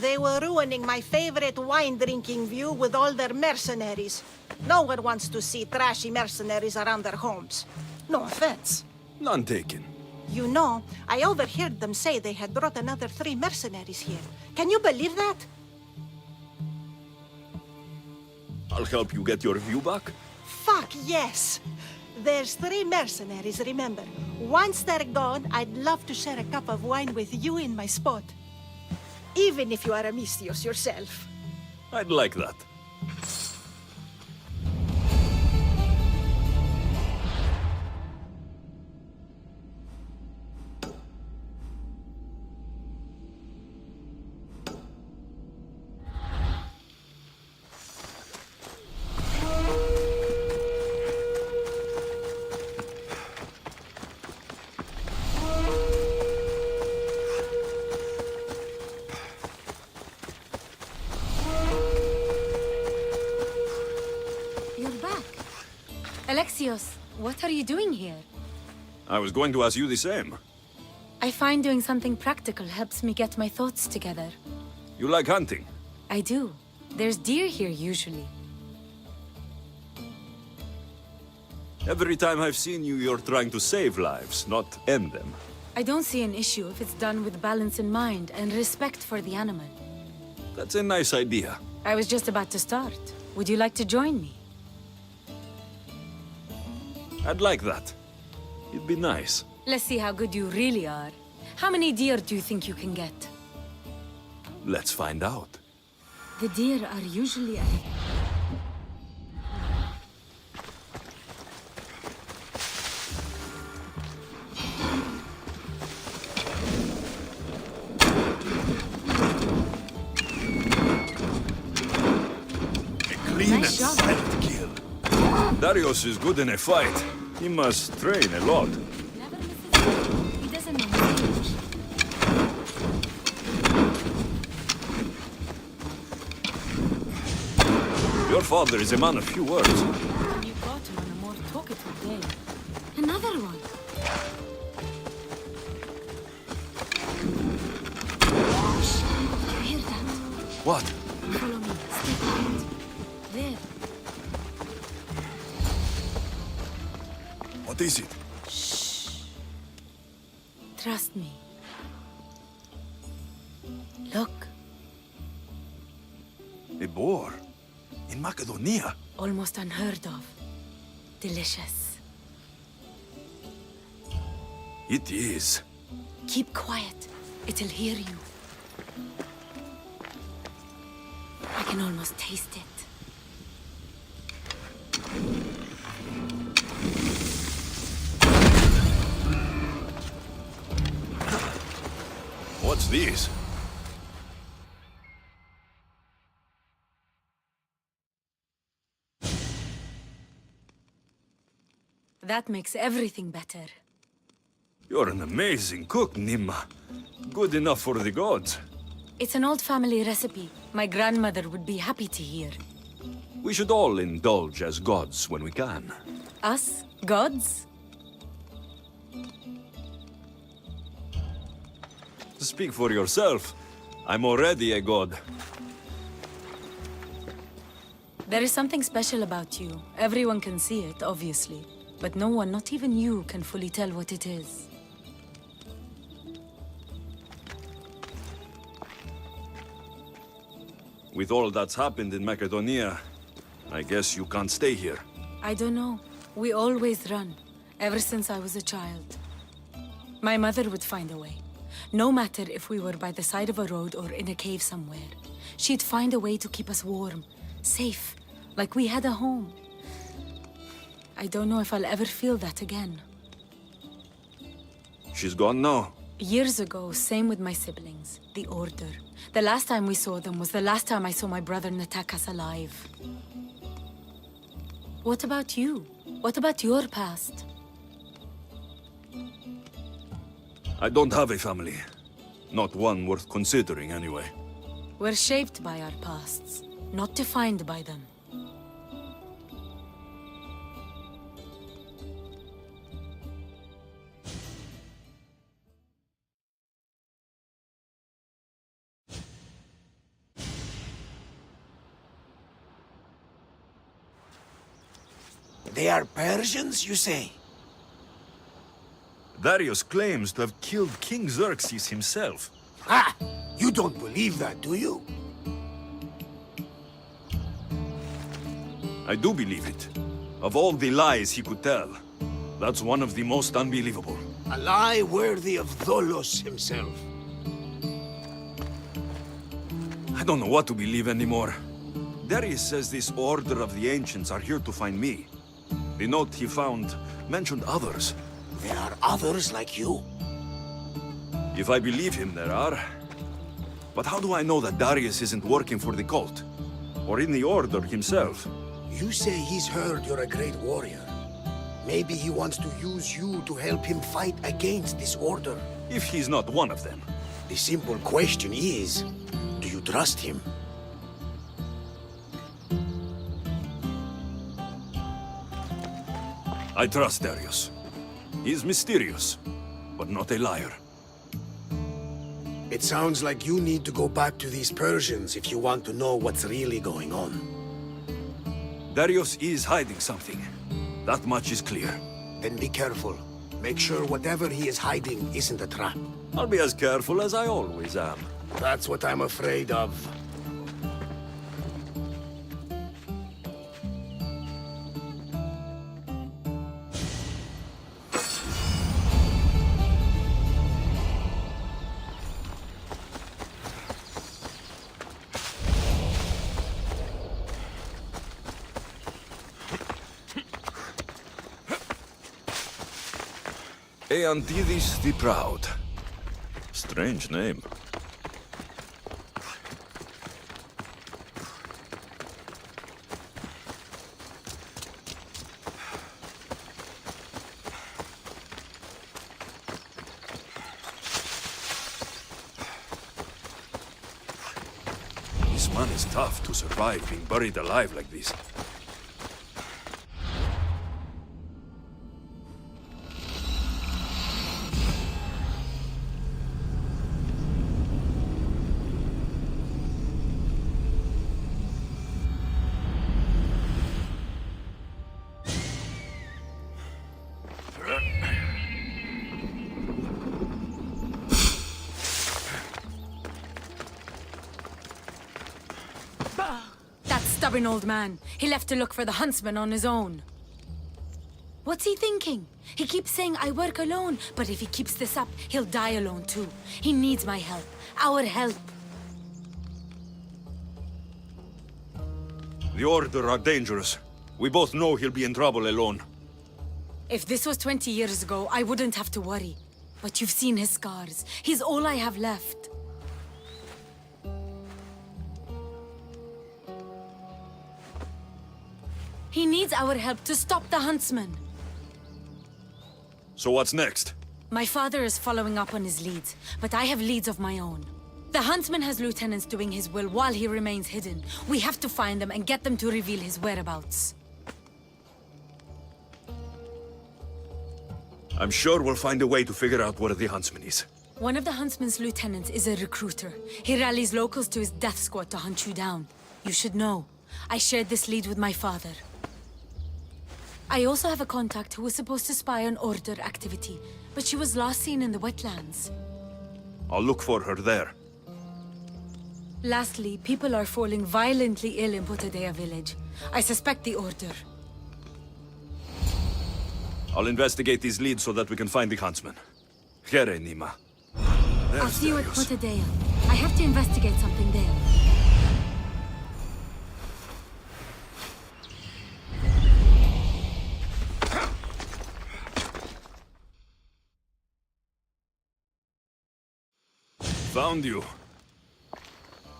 They were ruining my favorite wine-drinking view with all their mercenaries. No one wants to see trashy mercenaries around their homes. No offense. None taken. You know, I overheard them say they had brought another 3 mercenaries here. Can you believe that? I'll help you get your view back. Fuck yes! There's 3 mercenaries, remember. Once they're gone, I'd love to share a cup of wine with you in my spot. Even if you are a Mistios yourself. I'd like that. Alexios, what are you doing here? I was going to ask you the same. I find doing something practical helps me get my thoughts together. You like hunting? I do. There's deer here usually. Every time I've seen you, you're trying to save lives, not end them. I don't see an issue if it's done with balance in mind and respect for the animal. That's a nice idea. I was just about to start. Would you like to join me? I'd like that. It'd be nice. Let's see how good you really are. How many deer do you think you can get? Let's find out. The deer are usually... Nice job. Kill. Darius is good in a fight. He must train a lot. He doesn't know much. Your father is a man of few words. You got him on a more talkative day. Another one. Shh. Did you hear that? What? Follow me. Stay quiet. There. What is it? Shh. Trust me. Look. A boar? In Macedonia? Almost unheard of. Delicious. It is. Keep quiet. It'll hear you. I can almost taste it. What's this? That makes everything better. You're an amazing cook, Nimma. Good enough for the gods. It's an old family recipe. My grandmother would be happy to hear. We should all indulge as gods when we can. Us? Gods? Speak for yourself. I'm already a god. There is something special about you. Everyone can see it, obviously. But no one, not even you, can fully tell what it is. With all that's happened in Macedonia, I guess you can't stay here. I don't know. We always run, ever since I was a child. My mother would find a way. No matter if we were by the side of a road or in a cave somewhere. She'd find a way to keep us warm, safe, like we had a home. I don't know if I'll ever feel that again. She's gone now. Years ago, same with my siblings, the Order. The last time we saw them was the last time I saw my brother Natakas alive. What about you? What about your past? I don't have a family. Not one worth considering, anyway. We're shaped by our pasts, not defined by them. They are Persians, you say? Darius claims to have killed King Xerxes himself. Ah! You don't believe that, do you? I do believe it. Of all the lies he could tell, that's one of the most unbelievable. A lie worthy of Tholos himself. I don't know what to believe anymore. Darius says this Order of the Ancients are here to find me. The note he found mentioned others. There are others like you? If I believe him, there are. But how do I know that Darius isn't working for the cult? Or in the Order himself? You say he's heard you're a great warrior. Maybe he wants to use you to help him fight against this Order. If he's not one of them. The simple question is, do you trust him? I trust Darius. He's mysterious, but not a liar. It sounds like you need to go back to these Persians if you want to know what's really going on. Darius is hiding something. That much is clear. Then be careful. Make sure whatever he is hiding isn't a trap. I'll be as careful as I always am. That's what I'm afraid of. Eantidis the Proud. Strange name. This man is tough to survive being buried alive like this. That stubborn old man. He left to look for the huntsman on his own. What's he thinking? He keeps saying I work alone, but if he keeps this up, he'll die alone too. He needs my help. Our help. The Order are dangerous. We both know he'll be in trouble alone. If this was 20 years ago, I wouldn't have to worry. But you've seen his scars. He's all I have left. He needs our help to stop the huntsman. So what's next? My father is following up on his leads, but I have leads of my own. The huntsman has lieutenants doing his will while he remains hidden. We have to find them and get them to reveal his whereabouts. I'm sure we'll find a way to figure out where the huntsman is. One of the huntsman's lieutenants is a recruiter. He rallies locals to his death squad to hunt you down. You should know. I shared this lead with my father. I also have a contact who was supposed to spy on Order activity, but she was last seen in the wetlands. I'll look for her there. Lastly, people are falling violently ill in Potadea village. I suspect the Order. I'll investigate these leads so that we can find the huntsman. Here, Nima. I'll see you at Potadea. I have to investigate something there. Found you.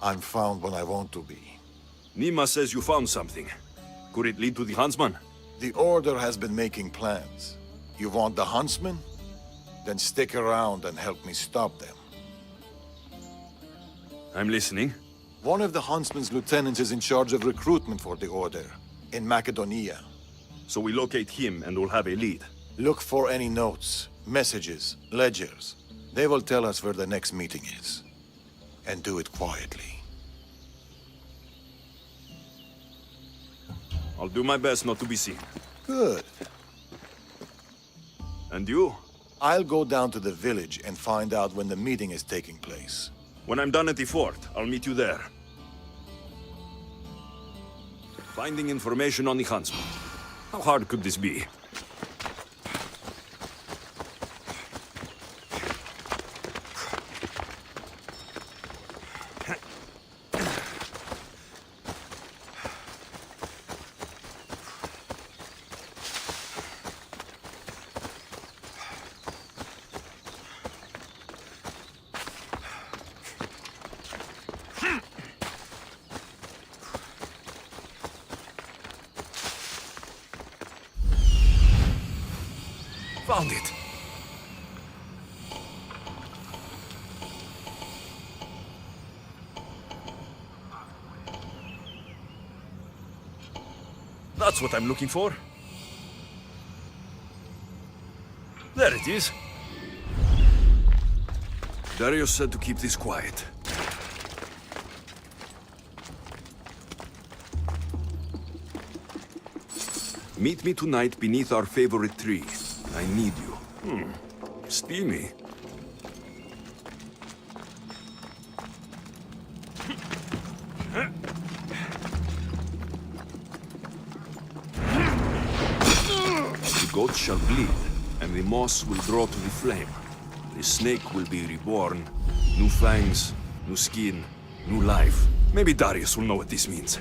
I'm found when I want to be. Nima says you found something. Could it lead to the huntsman? The Order has been making plans. You want the huntsman? Then stick around and help me stop them. I'm listening. One of the huntsman's lieutenants is in charge of recruitment for the Order, in Macedonia. So we locate him and we'll have a lead. Look for any notes, messages, ledgers. They will tell us where the next meeting is. And do it quietly. I'll do my best not to be seen. Good. And you? I'll go down to the village and find out when the meeting is taking place. When I'm done at the fort, I'll meet you there. Finding information on the huntsman. How hard could this be? Found it. That's what I'm looking for. There it is. Darius said to keep this quiet. Meet me tonight beneath our favorite tree. I need you. Steamy. The goat shall bleed, and the moss will draw to the flame. The snake will be reborn. New fangs, new skin, new life. Maybe Darius will know what this means.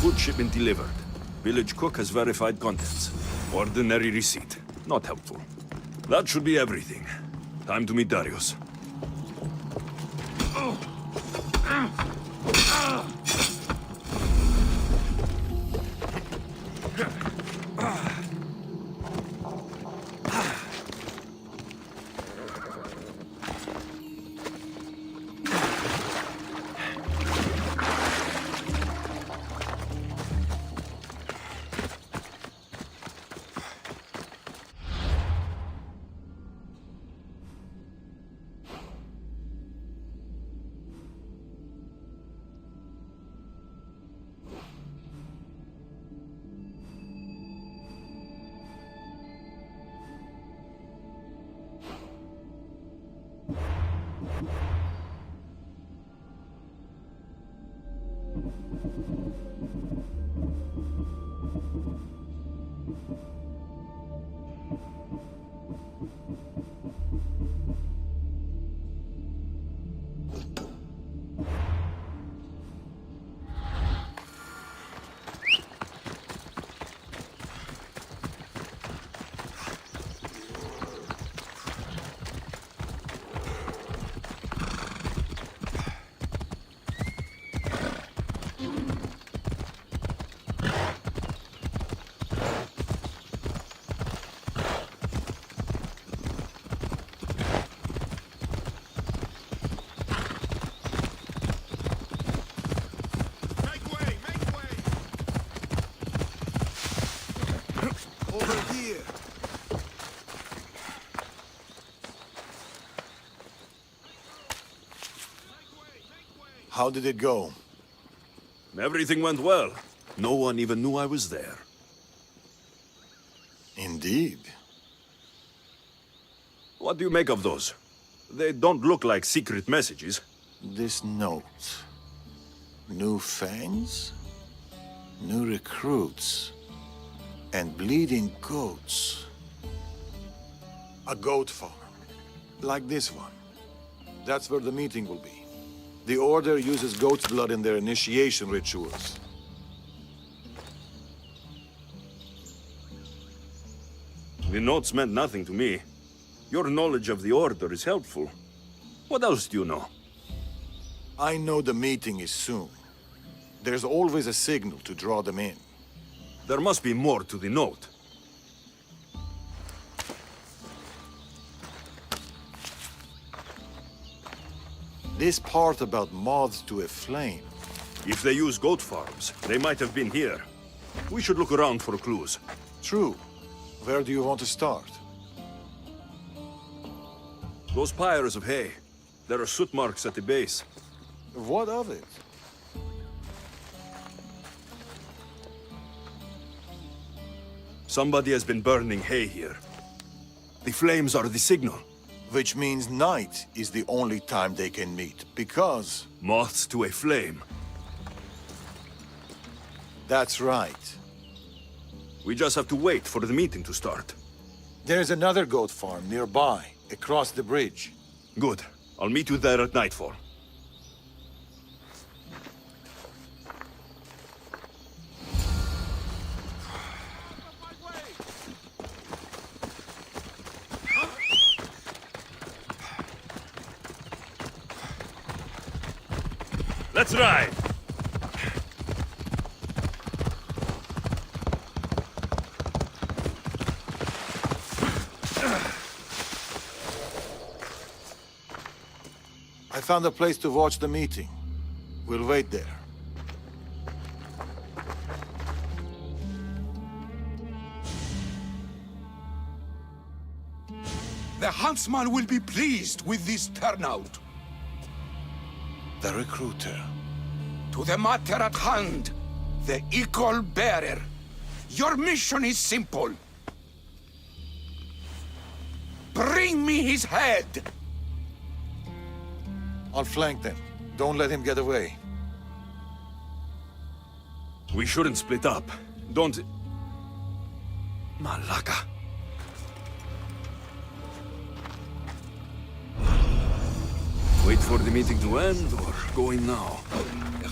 Food shipment delivered. Village cook has verified contents. Ordinary receipt. Not helpful. That should be everything. Time to meet Darius. How did it go? Everything went well. No one even knew I was there. Indeed. What do you make of those? They don't look like secret messages. This note. New fangs? New recruits? And bleeding goats. A goat farm. Like this one. That's where the meeting will be. The Order uses goat's blood in their initiation rituals. The notes meant nothing to me. Your knowledge of the Order is helpful. What else do you know? I know the meeting is soon. There's always a signal to draw them in. There must be more to the note. This part about moths to a flame. If they use goat farms, they might have been here. We should look around for clues. True. Where do you want to start? Those pyres of hay. There are soot marks at the base. What of it? Somebody has been burning hay here. The flames are the signal. Which means night is the only time they can meet, because... Moths to a flame. That's right. We just have to wait for the meeting to start. There's another goat farm nearby, across the bridge. Good. I'll meet you there at nightfall. Let's ride! I found a place to watch the meeting. We'll wait there. The huntsman will be pleased with this turnout. The recruiter. To the matter at hand, the eagle bearer. Your mission is simple. Bring me his head! I'll flank them. Don't let him get away. We shouldn't split up. Don't... Malaka. Wait for the meeting to end, or go in now?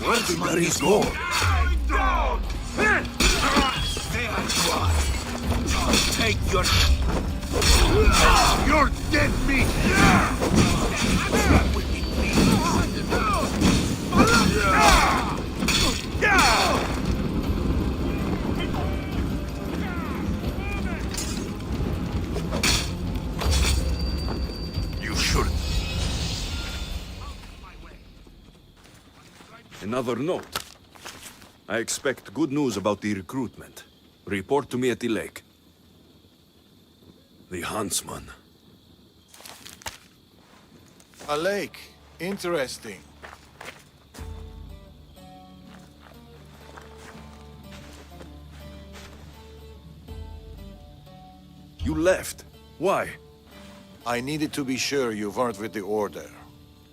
Where did Maris go? There you are. Take your... You're dead meat! You shouldn't. Another note. I expect good news about the recruitment. Report to me at the lake. The huntsman. A lake. Interesting. You left. Why? I needed to be sure you weren't with the Order.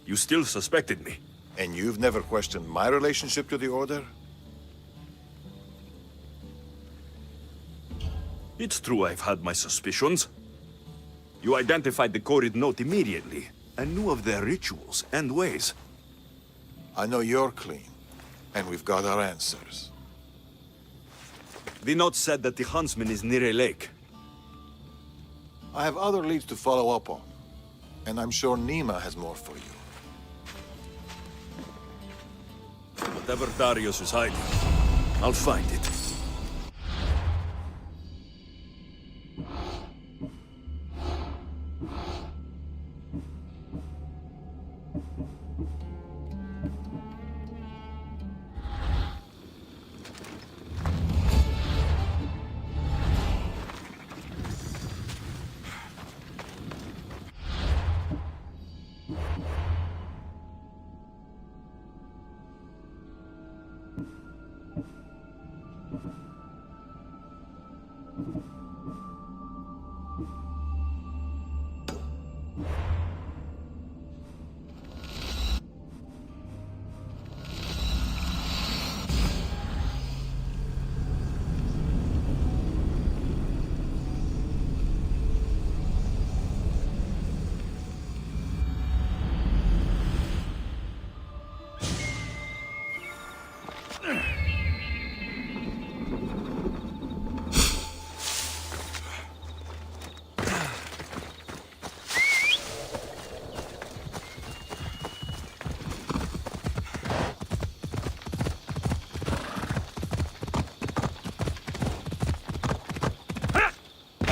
You still suspected me. And you've never questioned my relationship to the Order? It's true I've had my suspicions. You identified the coded note immediately, and knew of their rituals and ways. I know you're clean, and we've got our answers. The note said that the huntsman is near a lake. I have other leads to follow up on, and I'm sure Nima has more for you. Whatever Darius is hiding, I'll find it.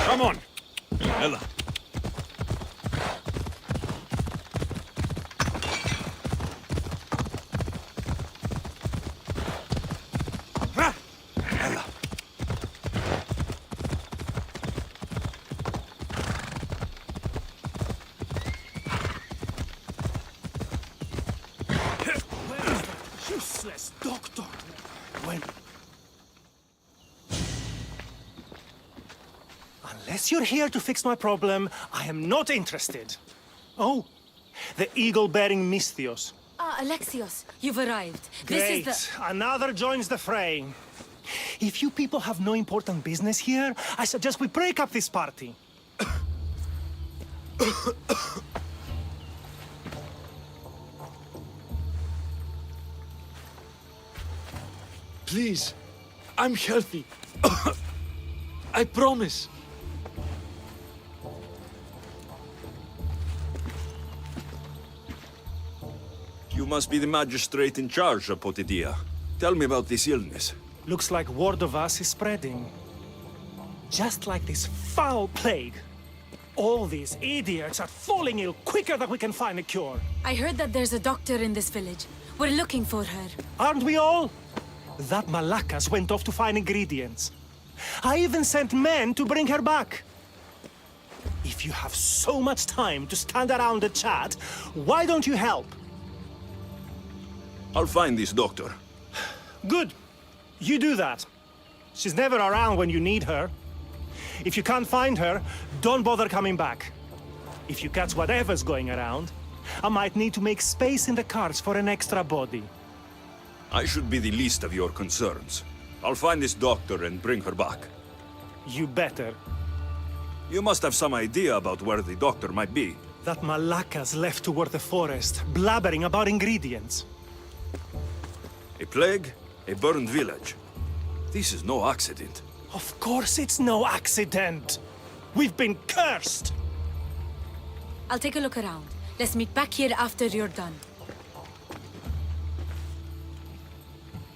Come on! Ella. Ella. Useless doctor! When... Unless you're here to fix my problem, I am not interested. Oh, the eagle-bearing Misthios. Alexios, you've arrived. Great. This is Another joins the fray. If you people have no important business here, I suggest we break up this party. Please, I'm healthy. I promise. You must be the magistrate in charge of Potidia. Tell me about this illness. Looks like word of us is spreading. Just like this foul plague. All these idiots are falling ill quicker than we can find a cure. I heard that there's a doctor in this village. We're looking for her. Aren't we all? That Malakas went off to find ingredients. I even sent men to bring her back. If you have so much time to stand around and chat, why don't you help? I'll find this doctor. Good. You do that. She's never around when you need her. If you can't find her, don't bother coming back. If you catch whatever's going around, I might need to make space in the carts for an extra body. I should be the least of your concerns. I'll find this doctor and bring her back. You better. You must have some idea about where the doctor might be. That Malakas left toward the forest, blabbering about ingredients. A plague, a burned village. This is no accident. Of course it's no accident. We've been cursed. I'll take a look around. Let's meet back here after you're done.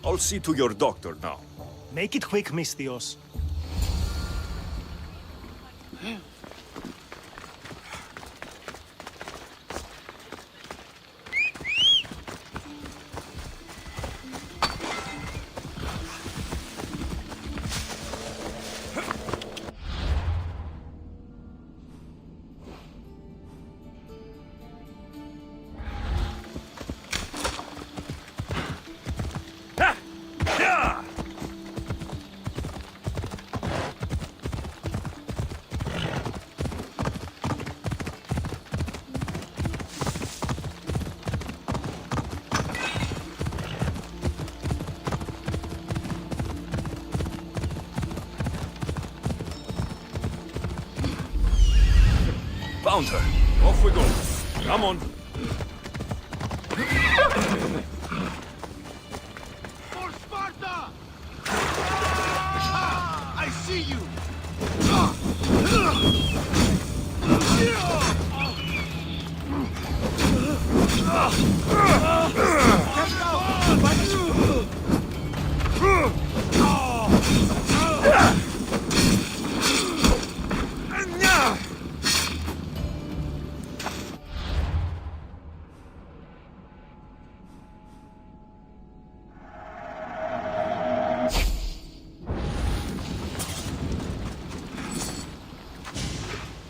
I'll see to your doctor now. Make it quick, Misthios. Found her. Off we go. Come on. For Sparta! I see you!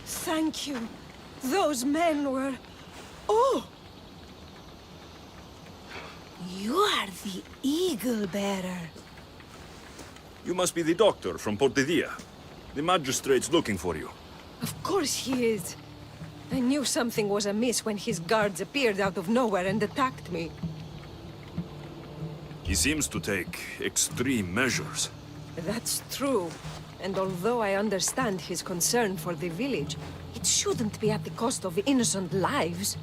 Thank you. Those men were... Oh! You are the Eagle Bearer. You must be the doctor from Potidia. The magistrate's looking for you. Of course he is. I knew something was amiss when his guards appeared out of nowhere and attacked me. He seems to take extreme measures. That's true. And although I understand his concern for the village, it shouldn't be at the cost of innocent lives.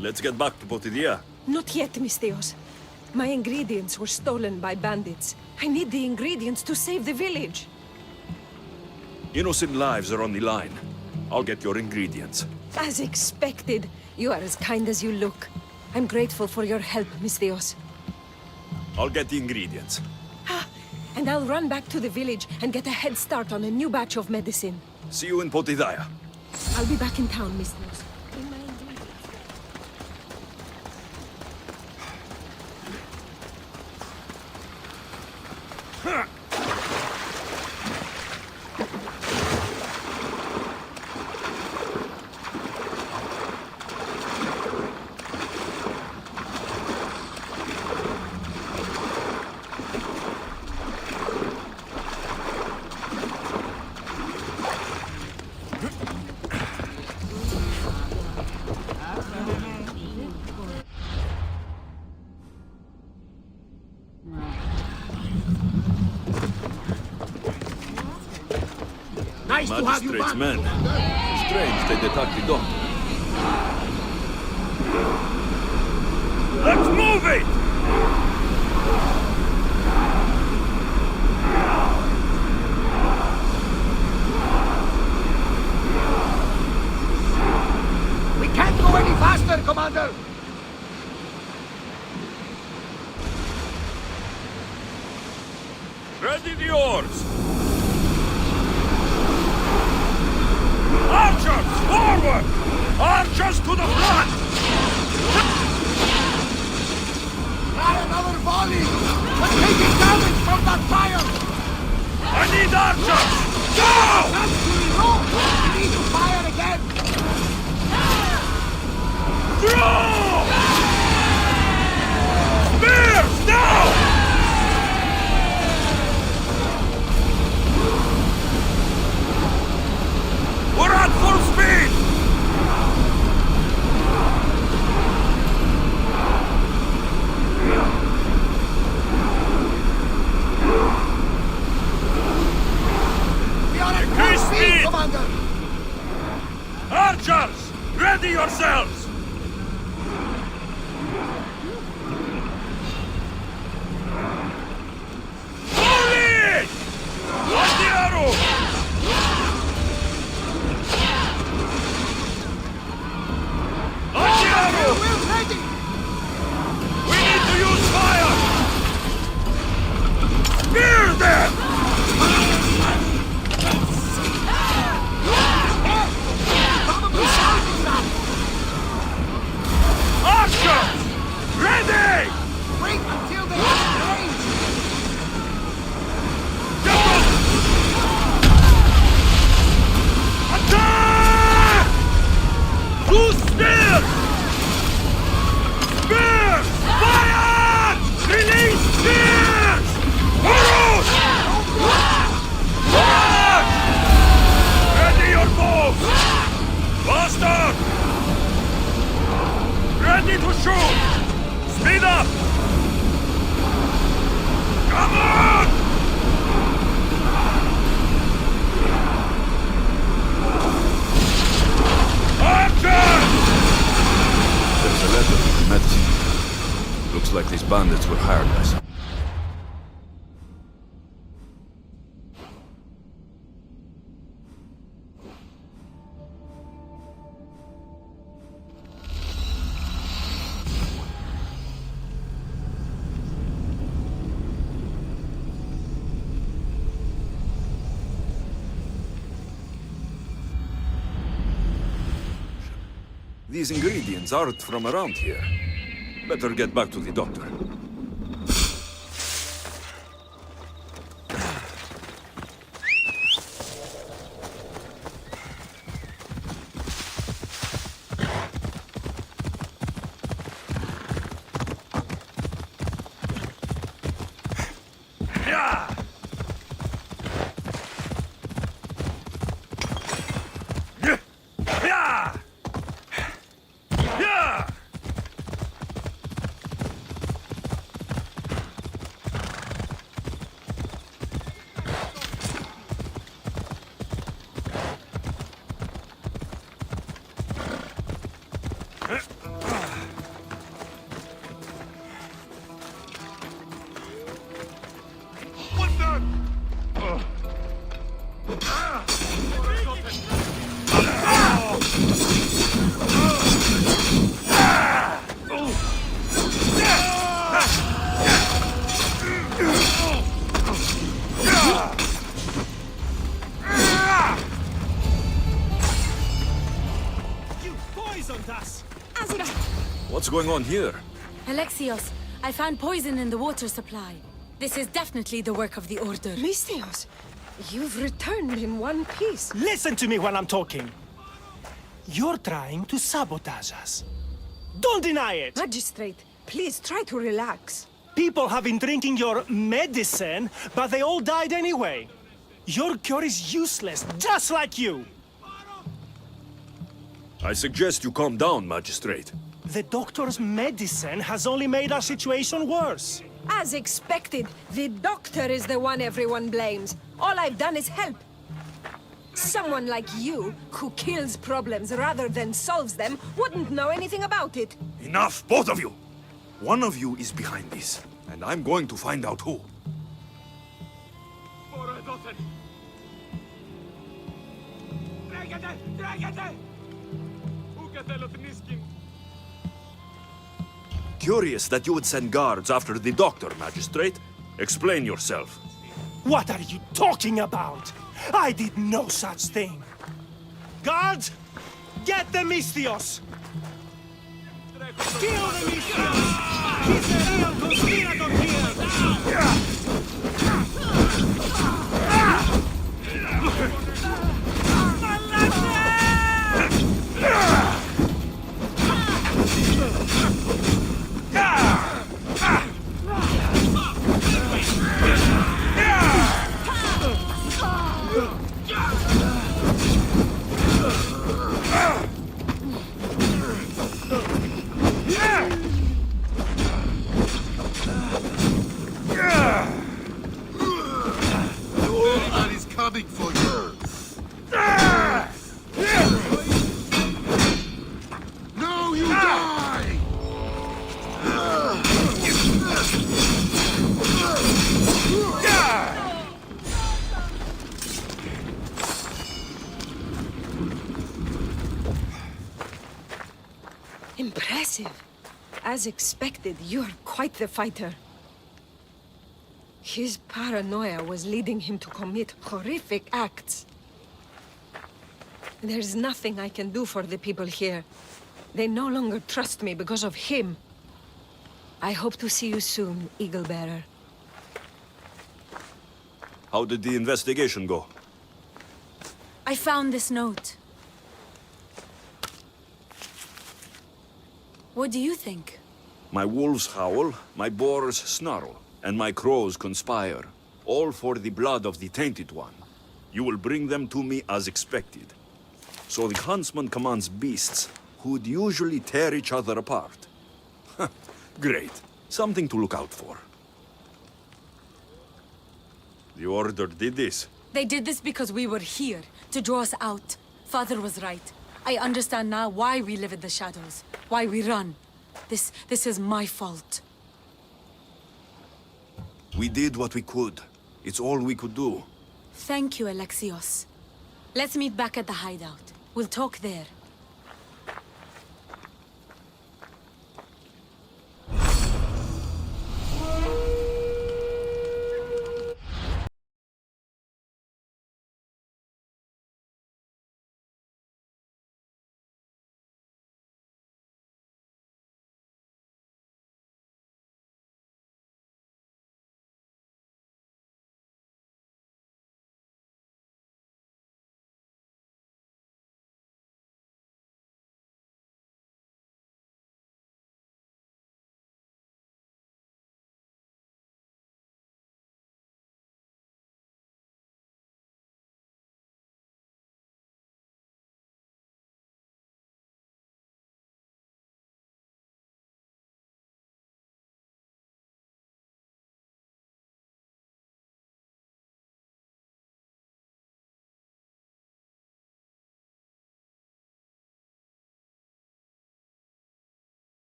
Let's get back to Potidia. Not yet, Misthios. My ingredients were stolen by bandits. I need the ingredients to save the village. Innocent lives are on the line. I'll get your ingredients. As expected. You are as kind as you look. I'm grateful for your help, Misthios. I'll get the ingredients. And I'll run back to the village and get a head start on a new batch of medicine. See you in Potidia. I'll be back in town, Misthios. Nice to have you Magistrate's back. men. Strange they attacked the doctor. Let's move it! We can't go any faster, Commander! Ready the oars! Archers, forward! Archers to the front! Try another volley! We're taking damage from that fire! I need archers! Go! That's too low! We need to fire again! Throw! Spears, down! We're at full speed! We are at Increase full speed, speed! Commander! Archers, ready yourselves! Holy! Watch the arrow! Watch the arrow! We're ready! We need to use fire! Spear them! Probably shouting that! Archers! Ready! Wait until they have range! Attack! Two spears! Spears! Fire! Release spears! Forward! Forward! Ready your bows! Faster! Ready to shoot! Speed up! Come on! Archers! There's a letter from medicine. Looks like these bandits were hired by some. These ingredients aren't from around here. Better get back to the doctor. What's going on here? Alexios, I found poison in the water supply. This is definitely the work of the Order. Mystios, you've returned in one piece. Listen to me when I'm talking. You're trying to sabotage us. Don't deny it! Magistrate, please try to relax. People have been drinking your medicine, but they all died anyway. Your cure is useless, just like you! I suggest you calm down, Magistrate. The doctor's medicine has only made our situation worse. As expected, the doctor is the one everyone blames. All I've done is help. Someone like you, who kills problems rather than solves them, wouldn't know anything about it. Enough, both of you! One of you is behind this, and I'm going to find out who. Curious that you would send guards after the doctor, Magistrate. Explain yourself. What are you talking about? I did no such thing. Guards, get the Misthios! Kill the Misthios! He's a real conspirator here! Everybody's coming for you. No, you die! Impressive. As expected, you're quite the fighter. His paranoia was leading him to commit horrific acts. There's nothing I can do for the people here. They no longer trust me because of him. I hope to see you soon, Eagle Bearer. How did the investigation go? I found this note. What do you think? My wolves howl, my boars snarl, and my crows conspire, all for the blood of the Tainted One. You will bring them to me as expected. So the huntsman commands beasts, who would usually tear each other apart. Great. Something to look out for. The Order did this. They did this because we were here, to draw us out. Father was right. I understand now why we live in the shadows, why we run. This is my fault. We did what we could. It's all we could do. Thank you, Alexios. Let's meet back at the hideout. We'll talk there.